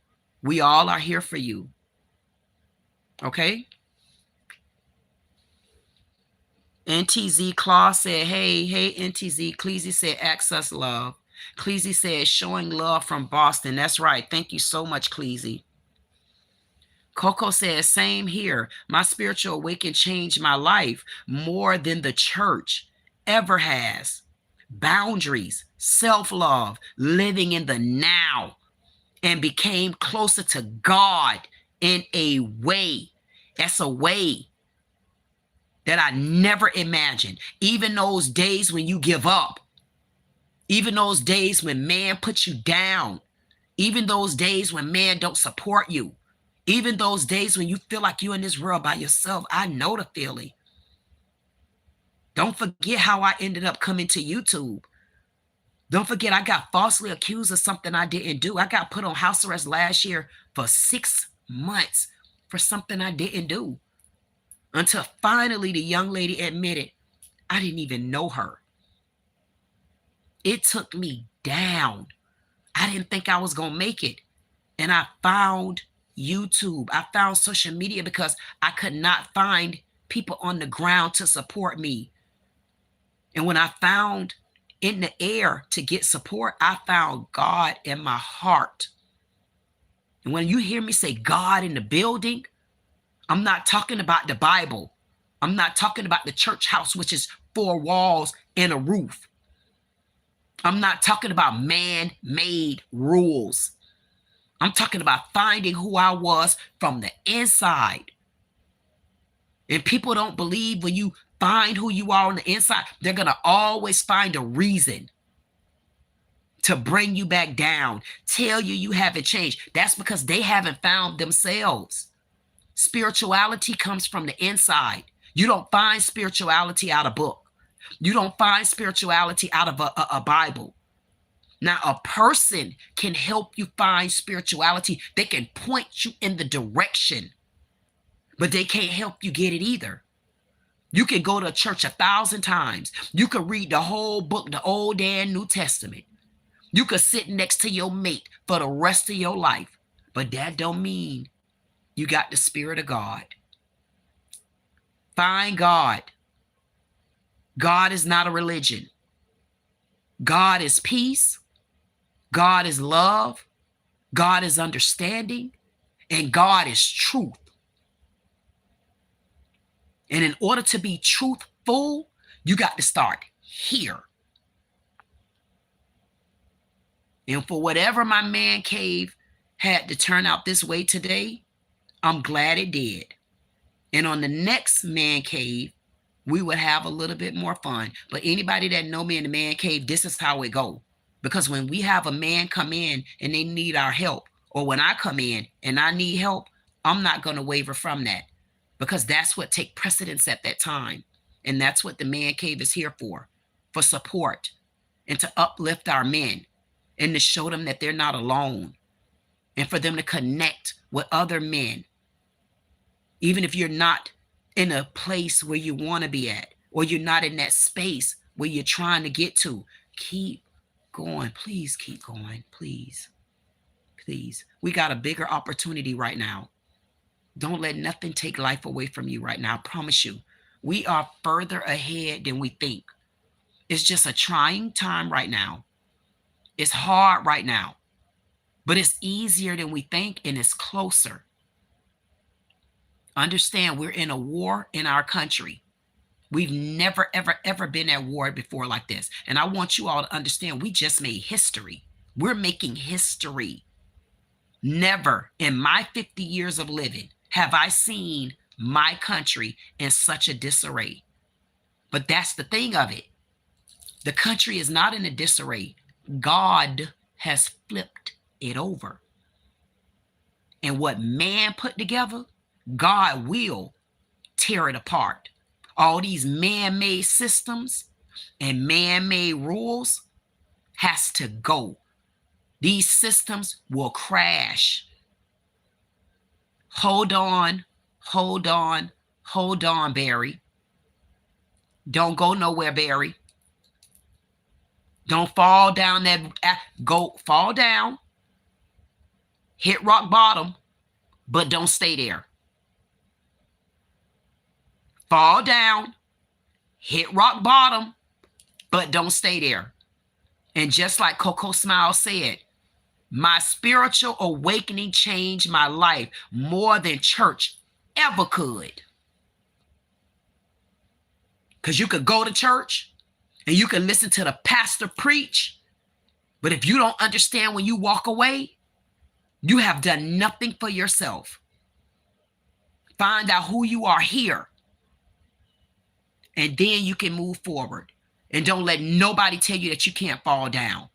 we all are here for you. Okay? NTZ Claw said, hey, NTZ. Cleasy said, access love. Cleasy said, showing love from Boston. That's right. Thank you so much, Cleasy. Coco says, same here. My spiritual awakening changed my life more than the church ever has. Boundaries, self-love, living in the now, and became closer to God in a way. That's a way that I never imagined. Even those days when you give up, even those days when man puts you down, even those days when man don't support you, even those days when you feel like you're in this world by yourself. I know the feeling. Don't forget how I ended up coming to YouTube. Don't forget I got falsely accused of something I didn't do. I got put on house arrest last year for 6 months for something I didn't do. Until finally the young lady admitted I didn't even know her. It took me down. I didn't think I was going to make it. And I found YouTube. I found social media because I could not find people on the ground to support me. And when I found in the air to get support, I found God in my heart. And when you hear me say God in the building, I'm not talking about the Bible. I'm not talking about the church house, which is 4 walls and a roof. I'm not talking about man-made rules. I'm talking about finding who I was from the inside. And people don't believe when you find who you are on the inside, they're going to always find a reason to bring you back down, tell you haven't changed. That's because they haven't found themselves. Spirituality comes from the inside. You don't find spirituality out of a book. You don't find spirituality out of a Bible. Now, a person can help you find spirituality. They can point you in the direction, but they can't help you get it either. You can go to church 1,000 times. You can read the whole book, the Old and New Testament. You could sit next to your mate for the rest of your life. But that don't mean you got the Spirit of God. Find God. God is not a religion. God is peace. God is love. God is understanding. And God is truth. And in order to be truthful, you got to start here. And for whatever my man cave had to turn out this way today, I'm glad it did. And on the next man cave, we would have a little bit more fun. But anybody that know me in the man cave, this is how it go. Because when we have a man come in and they need our help, or when I come in and I need help, I'm not going to waver from that. Because that's what take precedence at that time. And that's what the man cave is here for support and to uplift our men and to show them that they're not alone and for them to connect with other men. Even if you're not in a place where you want to be at, or you're not in that space where you're trying to get to, keep going. Please keep going. Please. Please. We got a bigger opportunity right now. Don't let nothing take life away from you right now. I promise you, we are further ahead than we think. It's just a trying time right now. It's hard right now, but it's easier than we think, and it's closer. Understand, we're in a war in our country. We've never, ever, ever been at war before like this. And I want you all to understand, we just made history. We're making history. Never in my 50 years of living have I seen my country in such a disarray. But that's the thing of it. The country is not in a disarray. God has flipped it over. And what man put together, God will tear it apart. All these man-made systems and man-made rules has to go. These systems will crash. Hold on, hold on, hold on, Barry. Don't go nowhere, Barry. Don't fall down that, fall down, hit rock bottom, but don't stay there. Fall down, hit rock bottom, but don't stay there. And just like Coco Smile said, my spiritual awakening changed my life more than church ever could. Because you could go to church and you can listen to the pastor preach, but if you don't understand when you walk away, you have done nothing for yourself. Find out who you are here, and then you can move forward. And don't let nobody tell you that you can't fall down.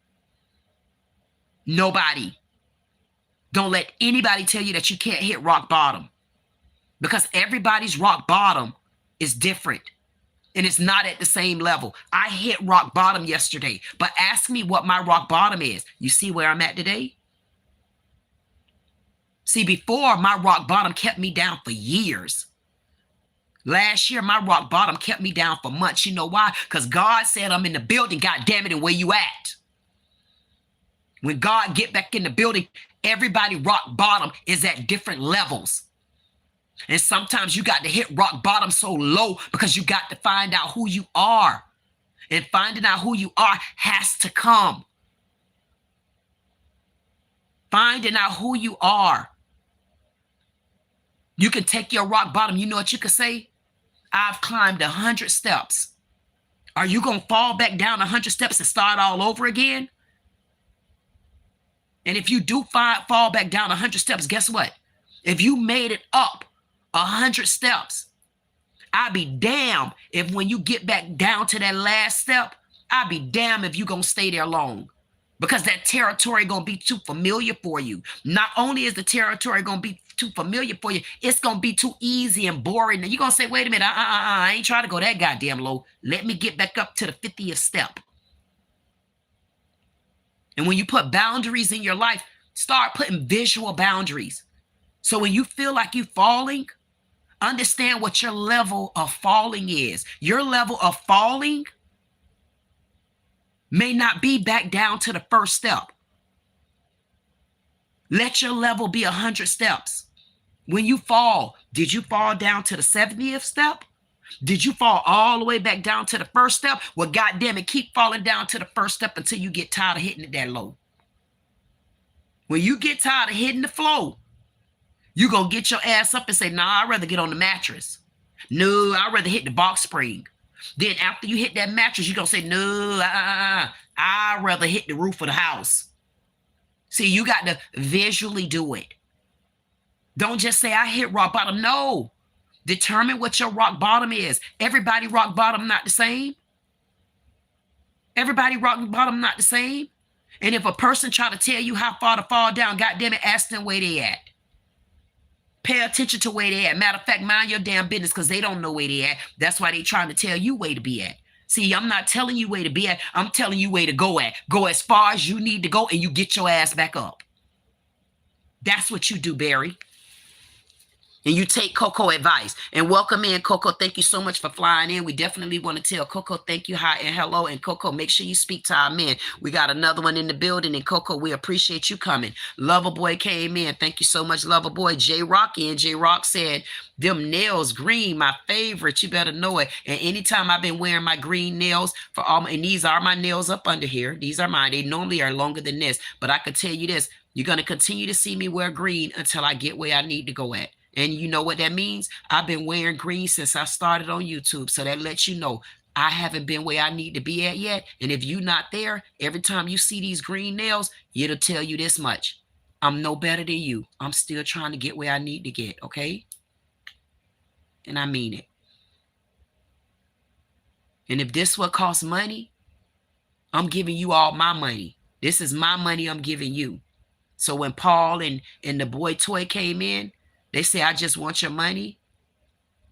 Nobody. Don't let anybody tell you that you can't hit rock bottom, because everybody's rock bottom is different. And it's not at the same level. I hit rock bottom yesterday, but ask me what my rock bottom is. You see where I'm at today? See, before, my rock bottom kept me down for years. Last year, my rock bottom kept me down for months. You know why? Because God said I'm in the building. God damn it, and where you at? When God get back in the building, everybody rock bottom is at different levels. And sometimes you got to hit rock bottom so low because you got to find out who you are. And finding out who you are has to come. Finding out who you are. You can take your rock bottom. You know what you could say? I've climbed 100 steps. Are you going to fall back down 100 steps and start all over again? And if you do fall back down 100 steps, guess what? If you made it up 100 steps, I'd be damned if when you get back down to that last step, I'd be damned if you're going to stay there long. Because that territory going to be too familiar for you. Not only is the territory going to be too familiar for you, it's going to be too easy and boring. And you're going to say, wait a minute, I ain't trying to go that goddamn low. Let me get back up to the 50th step. And when you put boundaries in your life, start putting visual boundaries. So when you feel like you're falling, Understand what your level of falling is. Your level of falling may not be back down to the first step. Let your level be 100 steps. When you fall, did you fall down to the 70th step? Did you fall all the way back down to the first step? Well, goddamn it, keep falling down to the first step until you get tired of hitting it that low. When you get tired of hitting the floor, you gonna get your ass up and say, nah, I'd rather get on the mattress. No, I'd rather hit the box spring. Then after you hit that mattress, you're gonna say, no, I'd rather hit the roof of the house. See, you got to visually do it. Don't just say, I hit rock bottom. No. Determine what your rock bottom is. Everybody rock bottom not the same. Everybody rock bottom not the same. And if a person try to tell you how far to fall down, goddamn it, ask them where they at. Pay attention to where they at. Matter of fact, mind your damn business, because they don't know where they at. That's why they trying to tell you where to be at. See, I'm not telling you where to be at. I'm telling you where to go at. Go as far as you need to go, and you get your ass back up. That's what you do, Barry. And you take Coco advice. And welcome in, Coco. Thank you so much for flying in. We definitely want to tell Coco thank you, hi, and hello. And Coco, make sure you speak to our men. We got another one in the building. And Coco, we appreciate you coming. Loverboy came in. Thank you so much, Loverboy. J-Rock in. J-Rock said, them nails green, my favorite. You better know it. And anytime I've been wearing my green nails for all my, and these are my nails up under here. These are mine. They normally are longer than this. But I can tell you this. You're going to continue to see me wear green until I get where I need to go at. And you know what that means? I've been wearing green since I started on YouTube. So that lets you know I haven't been where I need to be at yet. And if you're not there, every time you see these green nails, it'll tell you this much. I'm no better than you. I'm still trying to get where I need to get, okay? And I mean it. And if this what costs money, I'm giving you all my money. This is my money I'm giving you. So when Paul and the boy Toy came in, they say, I just want your money.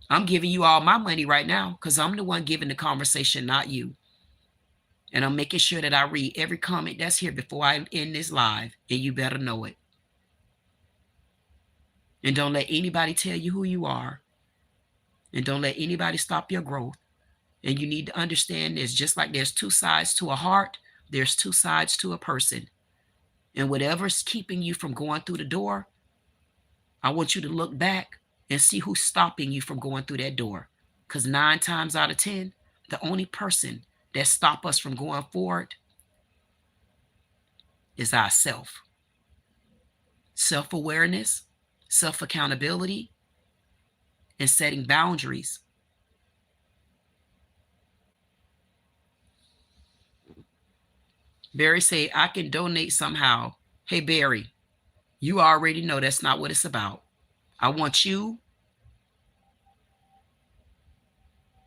I'm giving you all my money right now because I'm the one giving the conversation, not you. And I'm making sure that I read every comment that's here before I end this live, and you better know it. And don't let anybody tell you who you are. And don't let anybody stop your growth. And you need to understand this, just like there's two sides to a heart, there's two sides to a person. And whatever's keeping you from going through the door, I want you to look back and see who's stopping you from going through that door. Because 9 times out of 10, the only person that stops us from going forward is ourselves. Self-awareness, self-accountability, and setting boundaries. Barry say, I can donate somehow. Hey, Barry. You already know that's not what it's about. I want you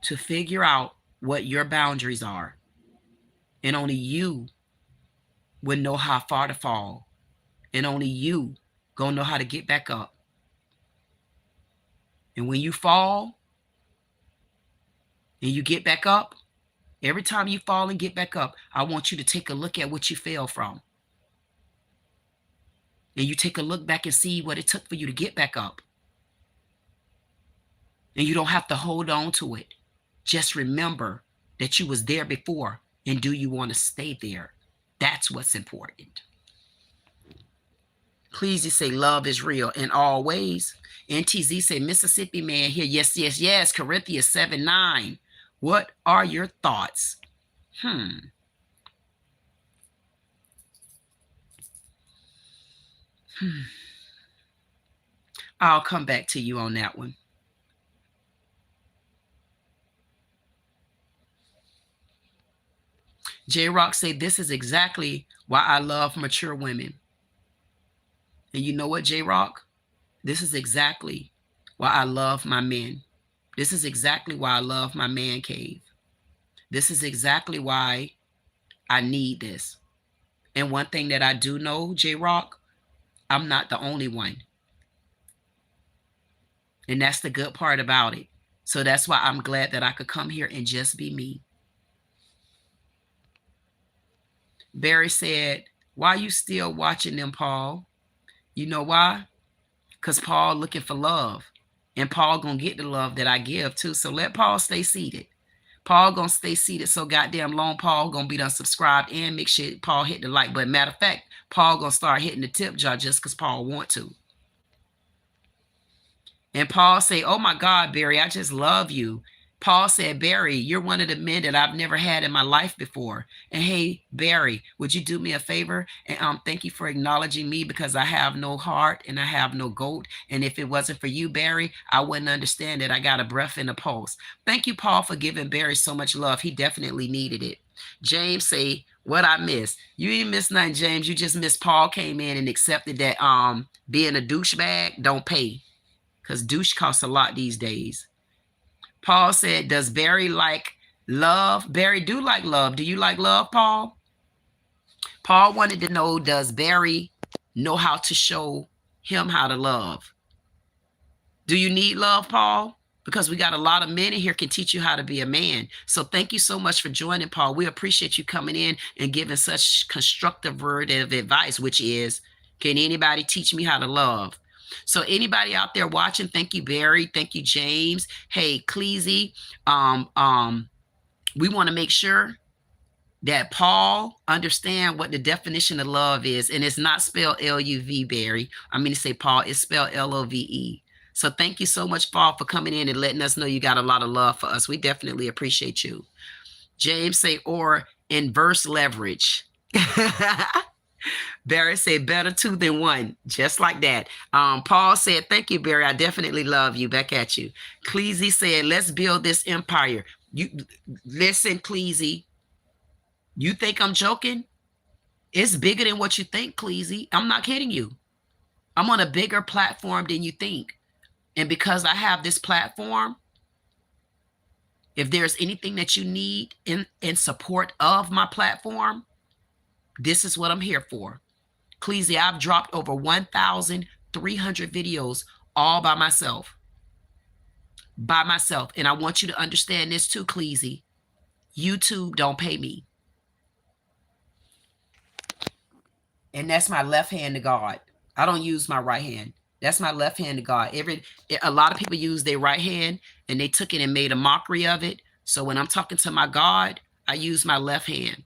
to figure out what your boundaries are. And only you will know how far to fall. And only you gonna know how to get back up. And when you fall and you get back up, every time you fall and get back up, I want you to take a look at what you fell from. And you take a look back and see what it took for you to get back up. And you don't have to hold on to it. Just remember that you was there before, and do you want to stay there? That's what's important. Please, you say love is real in all ways. NTZ say Mississippi man here. Yes, yes, yes. Corinthians 7:9. What are your thoughts? I'll come back to you on that one. J-Rock say, this is exactly why I love mature women. And you know what, J-Rock? This is exactly why I love my men. This is exactly why I love my man cave. This is exactly why I need this. And one thing that I do know, J-Rock, I'm not the only one. And that's the good part about it. So that's why I'm glad that I could come here and just be me. Barry said, why are you still watching them, Paul? You know why? Because Paul looking for love. And Paul gonna get the love that I give too. So let Paul stay seated. Paul gonna stay seated so goddamn long. Paul gonna be done subscribed and make sure Paul hit the like button. Matter of fact, Paul gonna start hitting the tip jar just because Paul want to. And Paul say, oh my God, Barry, I just love you. Paul said, Barry, you're one of the men that I've never had in my life before. And hey, Barry, would you do me a favor? And thank you for acknowledging me, because I have no heart and I have no goat. And if it wasn't for you, Barry, I wouldn't understand that I got a breath and a pulse. Thank you, Paul, for giving Barry so much love. He definitely needed it. James say, what I missed? You ain't missed nothing, James. You just missed Paul came in and accepted that being a douchebag don't pay, because douche costs a lot these days. Paul said, does Barry like love? Barry do like love. Do you like love, Paul? Paul wanted to know, does Barry know how to show him how to love? Do you need love, Paul? Because we got a lot of men in here can teach you how to be a man. So thank you so much for joining, Paul. We appreciate you coming in and giving such constructive word of advice, which is, can anybody teach me how to love? So anybody out there watching, thank you, Barry. Thank you, James. Hey, Cleasy. We want to make sure that Paul understand what the definition of love is. And it's not spelled L-U-V, Barry. I mean to say Paul, it's spelled L-O-V-E. So thank you so much, Paul, for coming in and letting us know you got a lot of love for us. We definitely appreciate you. James say, or inverse leverage. Barry said, better two than one, just like that. Paul said, thank you, Barry. I definitely love you. Back at you. Cleasy said, let's build this empire. You listen, Cleasy. You think I'm joking? It's bigger than what you think, Cleasy. I'm not kidding you. I'm on a bigger platform than you think. And because I have this platform, if there's anything that you need in support of my platform, this is what I'm here for. Cleasy, I've dropped over 1,300 videos all by myself. By myself. And I want you to understand this too, Cleasy. YouTube don't pay me. And that's my left hand to God. I don't use my right hand. That's my left hand to God. A lot of people use their right hand and they took it and made a mockery of it. So when I'm talking to my God, I use my left hand.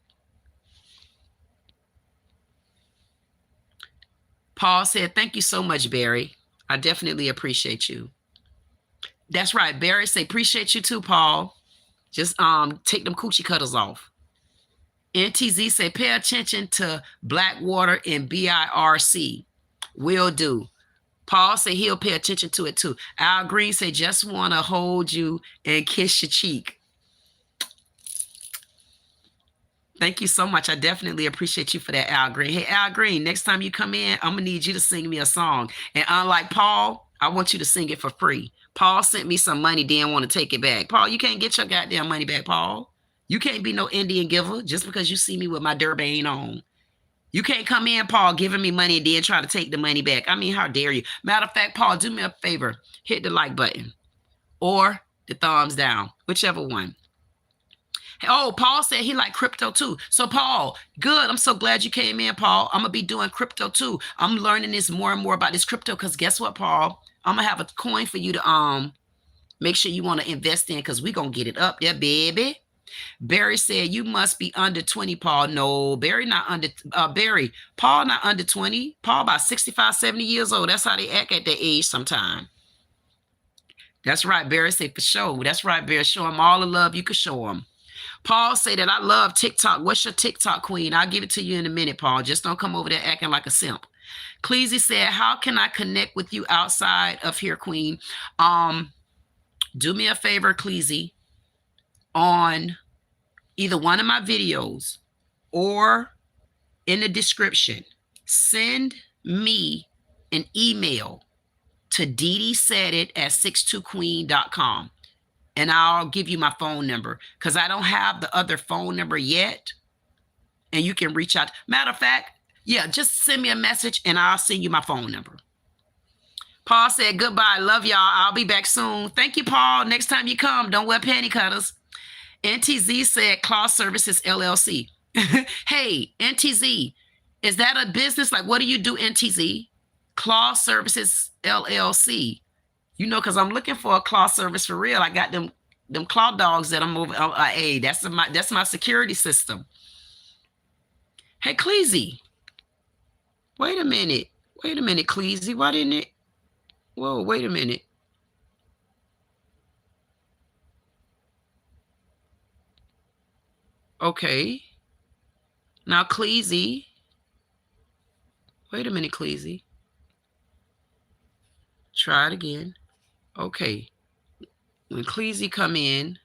Paul said, thank you so much, Barry. I definitely appreciate you. That's right. Barry say, appreciate you too, Paul. Just take them coochie cutters off. NTZ say, pay attention to Blackwater and BIRC. Will do. Paul say he'll pay attention to it too. Al Green say, just want to hold you and kiss your cheek. Thank you so much. I definitely appreciate you for that, Al Green. Hey, Al Green, next time you come in, I'm going to need you to sing me a song. And unlike Paul, I want you to sing it for free. Paul sent me some money, didn't want to take it back. Paul, you can't get your goddamn money back, Paul. You can't be no Indian giver just because you see me with my Durbane on. You can't come in, Paul, giving me money and then try to take the money back. I mean, how dare you? Matter of fact, Paul, do me a favor. Hit the like button or the thumbs down, whichever one. Oh, Paul said he liked crypto too. So Paul, good. I'm so glad you came in, Paul. I'm going to be doing crypto too. I'm learning this more and more about this crypto because guess what, Paul? I'm going to have a coin for you to make sure you want to invest in because we're going to get it up there, baby. Barry said, you must be under 20, Paul. No, Barry not under, Paul not under 20. Paul about 65, 70 years old. That's how they act at their age sometime. That's right, Barry said, for sure. That's right, Barry. Show them all the love you can show them. Paul say that I love TikTok. What's your TikTok, Queen? I'll give it to you in a minute, Paul. Just don't come over there acting like a simp. Cleasy said, how can I connect with you outside of here, Queen? Do me a favor, Cleasy, on either one of my videos or in the description, send me an email to DeeDeeSaidIt@62queen.com. And I'll give you my phone number because I don't have the other phone number yet. And you can reach out. Matter of fact, yeah, just send me a message and I'll send you my phone number. Paul said, goodbye. Love y'all. I'll be back soon. Thank you, Paul. Next time you come, don't wear panty cutters. NTZ said Claw Services LLC. Hey, NTZ, is that a business? Like, what do you do, NTZ? Claw Services LLC. You know, because I'm looking for a claw service for real. I got them claw dogs that I'm over. Hey, that's my security system. Hey, Cleezy. Wait a minute. Wait a minute, Cleezy. Why didn't it? Whoa, wait a minute. Okay. Now, Cleezy. Wait a minute, Cleezy. Try it again. Okay. When Cleezy come in.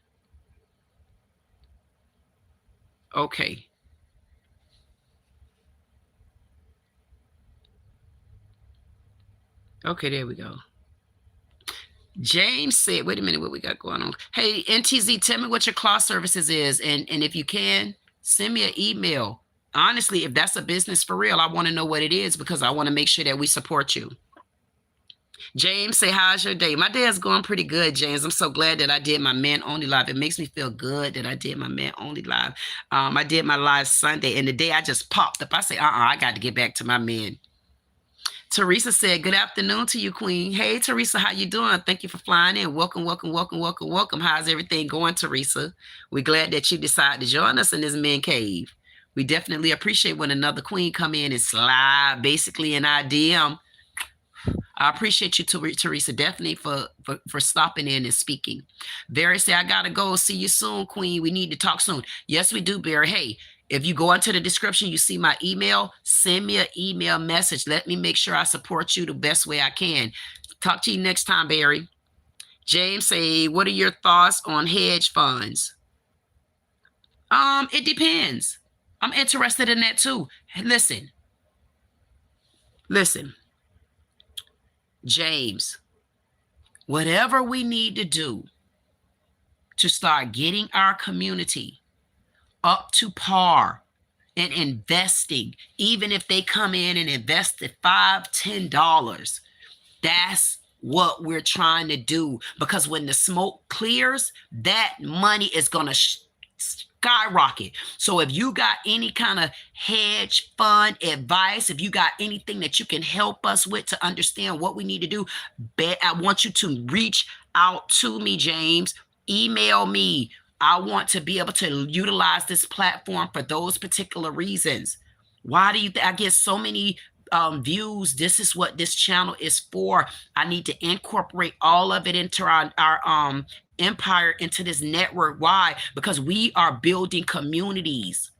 Okay. Okay, there we go. James said, wait a minute, what we got going on? Hey, NTZ, tell me what your claw services is. And if you can, send me an email. Honestly, if that's a business for real, I want to know what it is because I want to make sure that we support you. James say, how's your day? My day is going pretty good, James. I'm so glad that I did my men only live. It makes me feel good that I did my men only live. I did my live Sunday, and the day I just popped up. I say, I got to get back to my men. Teresa said, good afternoon to you, Queen. Hey, Teresa, how you doing? Thank you for flying in. Welcome, welcome, welcome, welcome, welcome. How's everything going, Teresa? We're glad that you decided to join us in this men cave. We definitely appreciate when another queen come in and slide basically in our DM. I appreciate you, Teresa, definitely for stopping in and speaking. Barry say, I got to go. See you soon, Queen. We need to talk soon. Yes, we do, Barry. Hey, if you go into the description, you see my email, send me an email message. Let me make sure I support you the best way I can. Talk to you next time, Barry. James say, what are your thoughts on hedge funds? It depends. I'm interested in that too. Listen. James, whatever we need to do to start getting our community up to par and investing, even if they come in and invest at $5, $10, that's what we're trying to do. Because when the smoke clears, that money is going to skyrocket. So if you got any kind of hedge fund advice, if you got anything that you can help us with to understand what we need to do, I want you to reach out to me, James. Email me. I want to be able to utilize this platform for those particular reasons. Why do you think I get so many views? This is what this channel is for. I need to incorporate all of it into our empire, into this network. Why? Because we are building communities.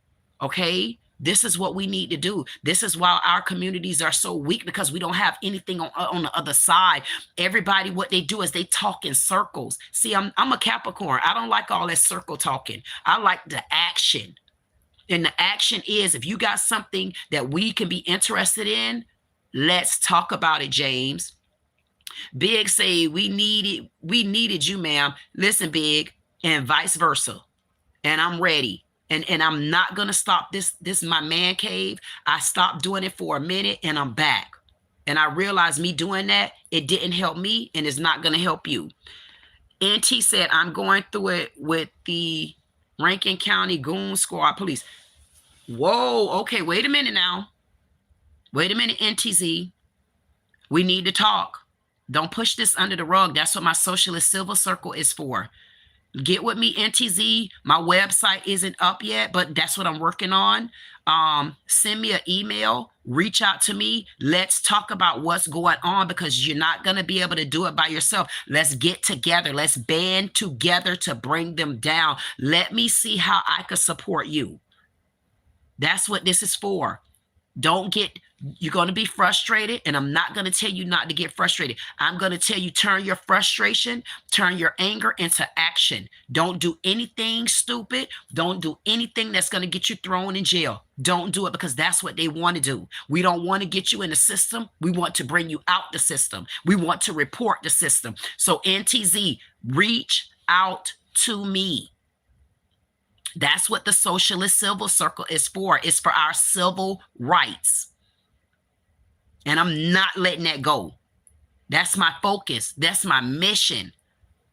Okay. This is what we need to do. This is why our communities are so weak, because we don't have anything on the other side. Everybody, what they do is they talk in circles. See, I'm a Capricorn. I don't like all that circle talking. I like the action. And the action is, if you got something that we can be interested in, let's talk about it, James. Big say, we needed you, ma'am. Listen, Big, and vice versa. And I'm ready. And I'm not going to stop this my man cave. I stopped doing it for a minute and I'm back. And I realized me doing that, it didn't help me and it's not going to help you. NT said, I'm going through it with the Rankin County Goon Squad Police. Whoa, okay, wait a minute now. Wait a minute, NTZ. We need to talk. Don't push this under the rug. That's what my Socialist Silver Circle is for. Get with me, NTZ. My website isn't up yet, but that's what I'm working on. Send me an email. Reach out to me. Let's talk about what's going on, because you're not going to be able to do it by yourself. Let's get together. Let's band together to bring them down. Let me see how I can support you. That's what this is for. You're going to be frustrated, and I'm not going to tell you not to get frustrated. I'm going to tell you, turn your frustration, turn your anger into action. Don't do anything stupid. Don't do anything that's going to get you thrown in jail. Don't do it, because that's what they want to do. We don't want to get you in the system. We want to bring you out the system. We want to report the system. So NTZ, reach out to me. That's what the Socialist Civil Circle is for. It's for our civil rights. And I'm not letting that go. That's my focus. That's my mission.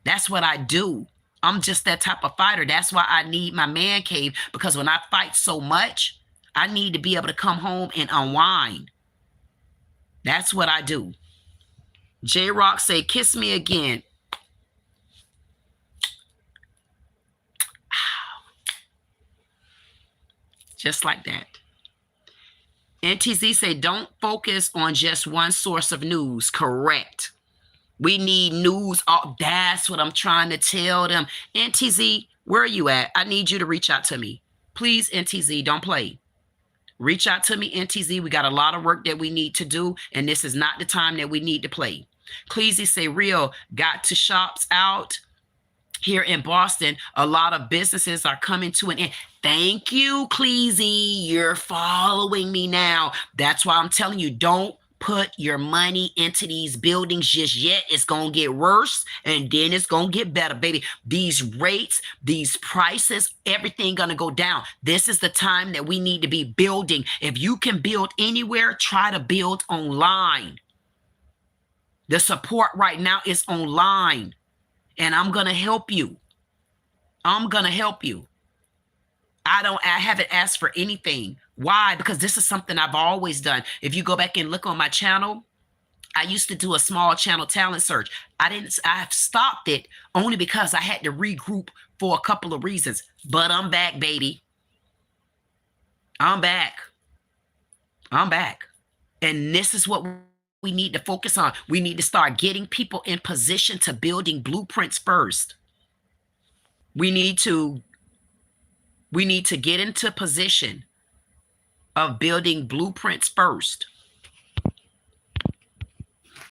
That's what I do. I'm just that type of fighter. That's why I need my man cave, because when I fight so much, I need to be able to come home and unwind. That's what I do. J-Rock say, kiss me again. Just like that. NTZ say, don't focus on just one source of news. Correct. We need news. Oh, that's what I'm trying to tell them. NTZ, where are you at? I need you to reach out to me. Please, NTZ, don't play. Reach out to me, NTZ. We got a lot of work that we need to do, and this is not the time that we need to play. Cleasy say, real, got to shops out here in Boston. A lot of businesses are coming to an end. Thank you, Cleasy. You're following me now. That's why I'm telling you, don't put your money into these buildings just yet. It's going to get worse, and then it's going to get better, baby. These rates, these prices, everything going to go down. This is the time that we need to be building. If you can build anywhere, try to build online. The support right now is online, and I'm going to help you. I'm going to help you. I haven't asked for anything. Why? Because this is something I've always done. If you go back and look on my channel, I used to do a small channel talent search. I've stopped it only because I had to regroup for a couple of reasons. But I'm back, baby. I'm back. I'm back. And this is what we need to focus on. We need to start getting people in position to building blueprints first. We need to get into position of building blueprints first.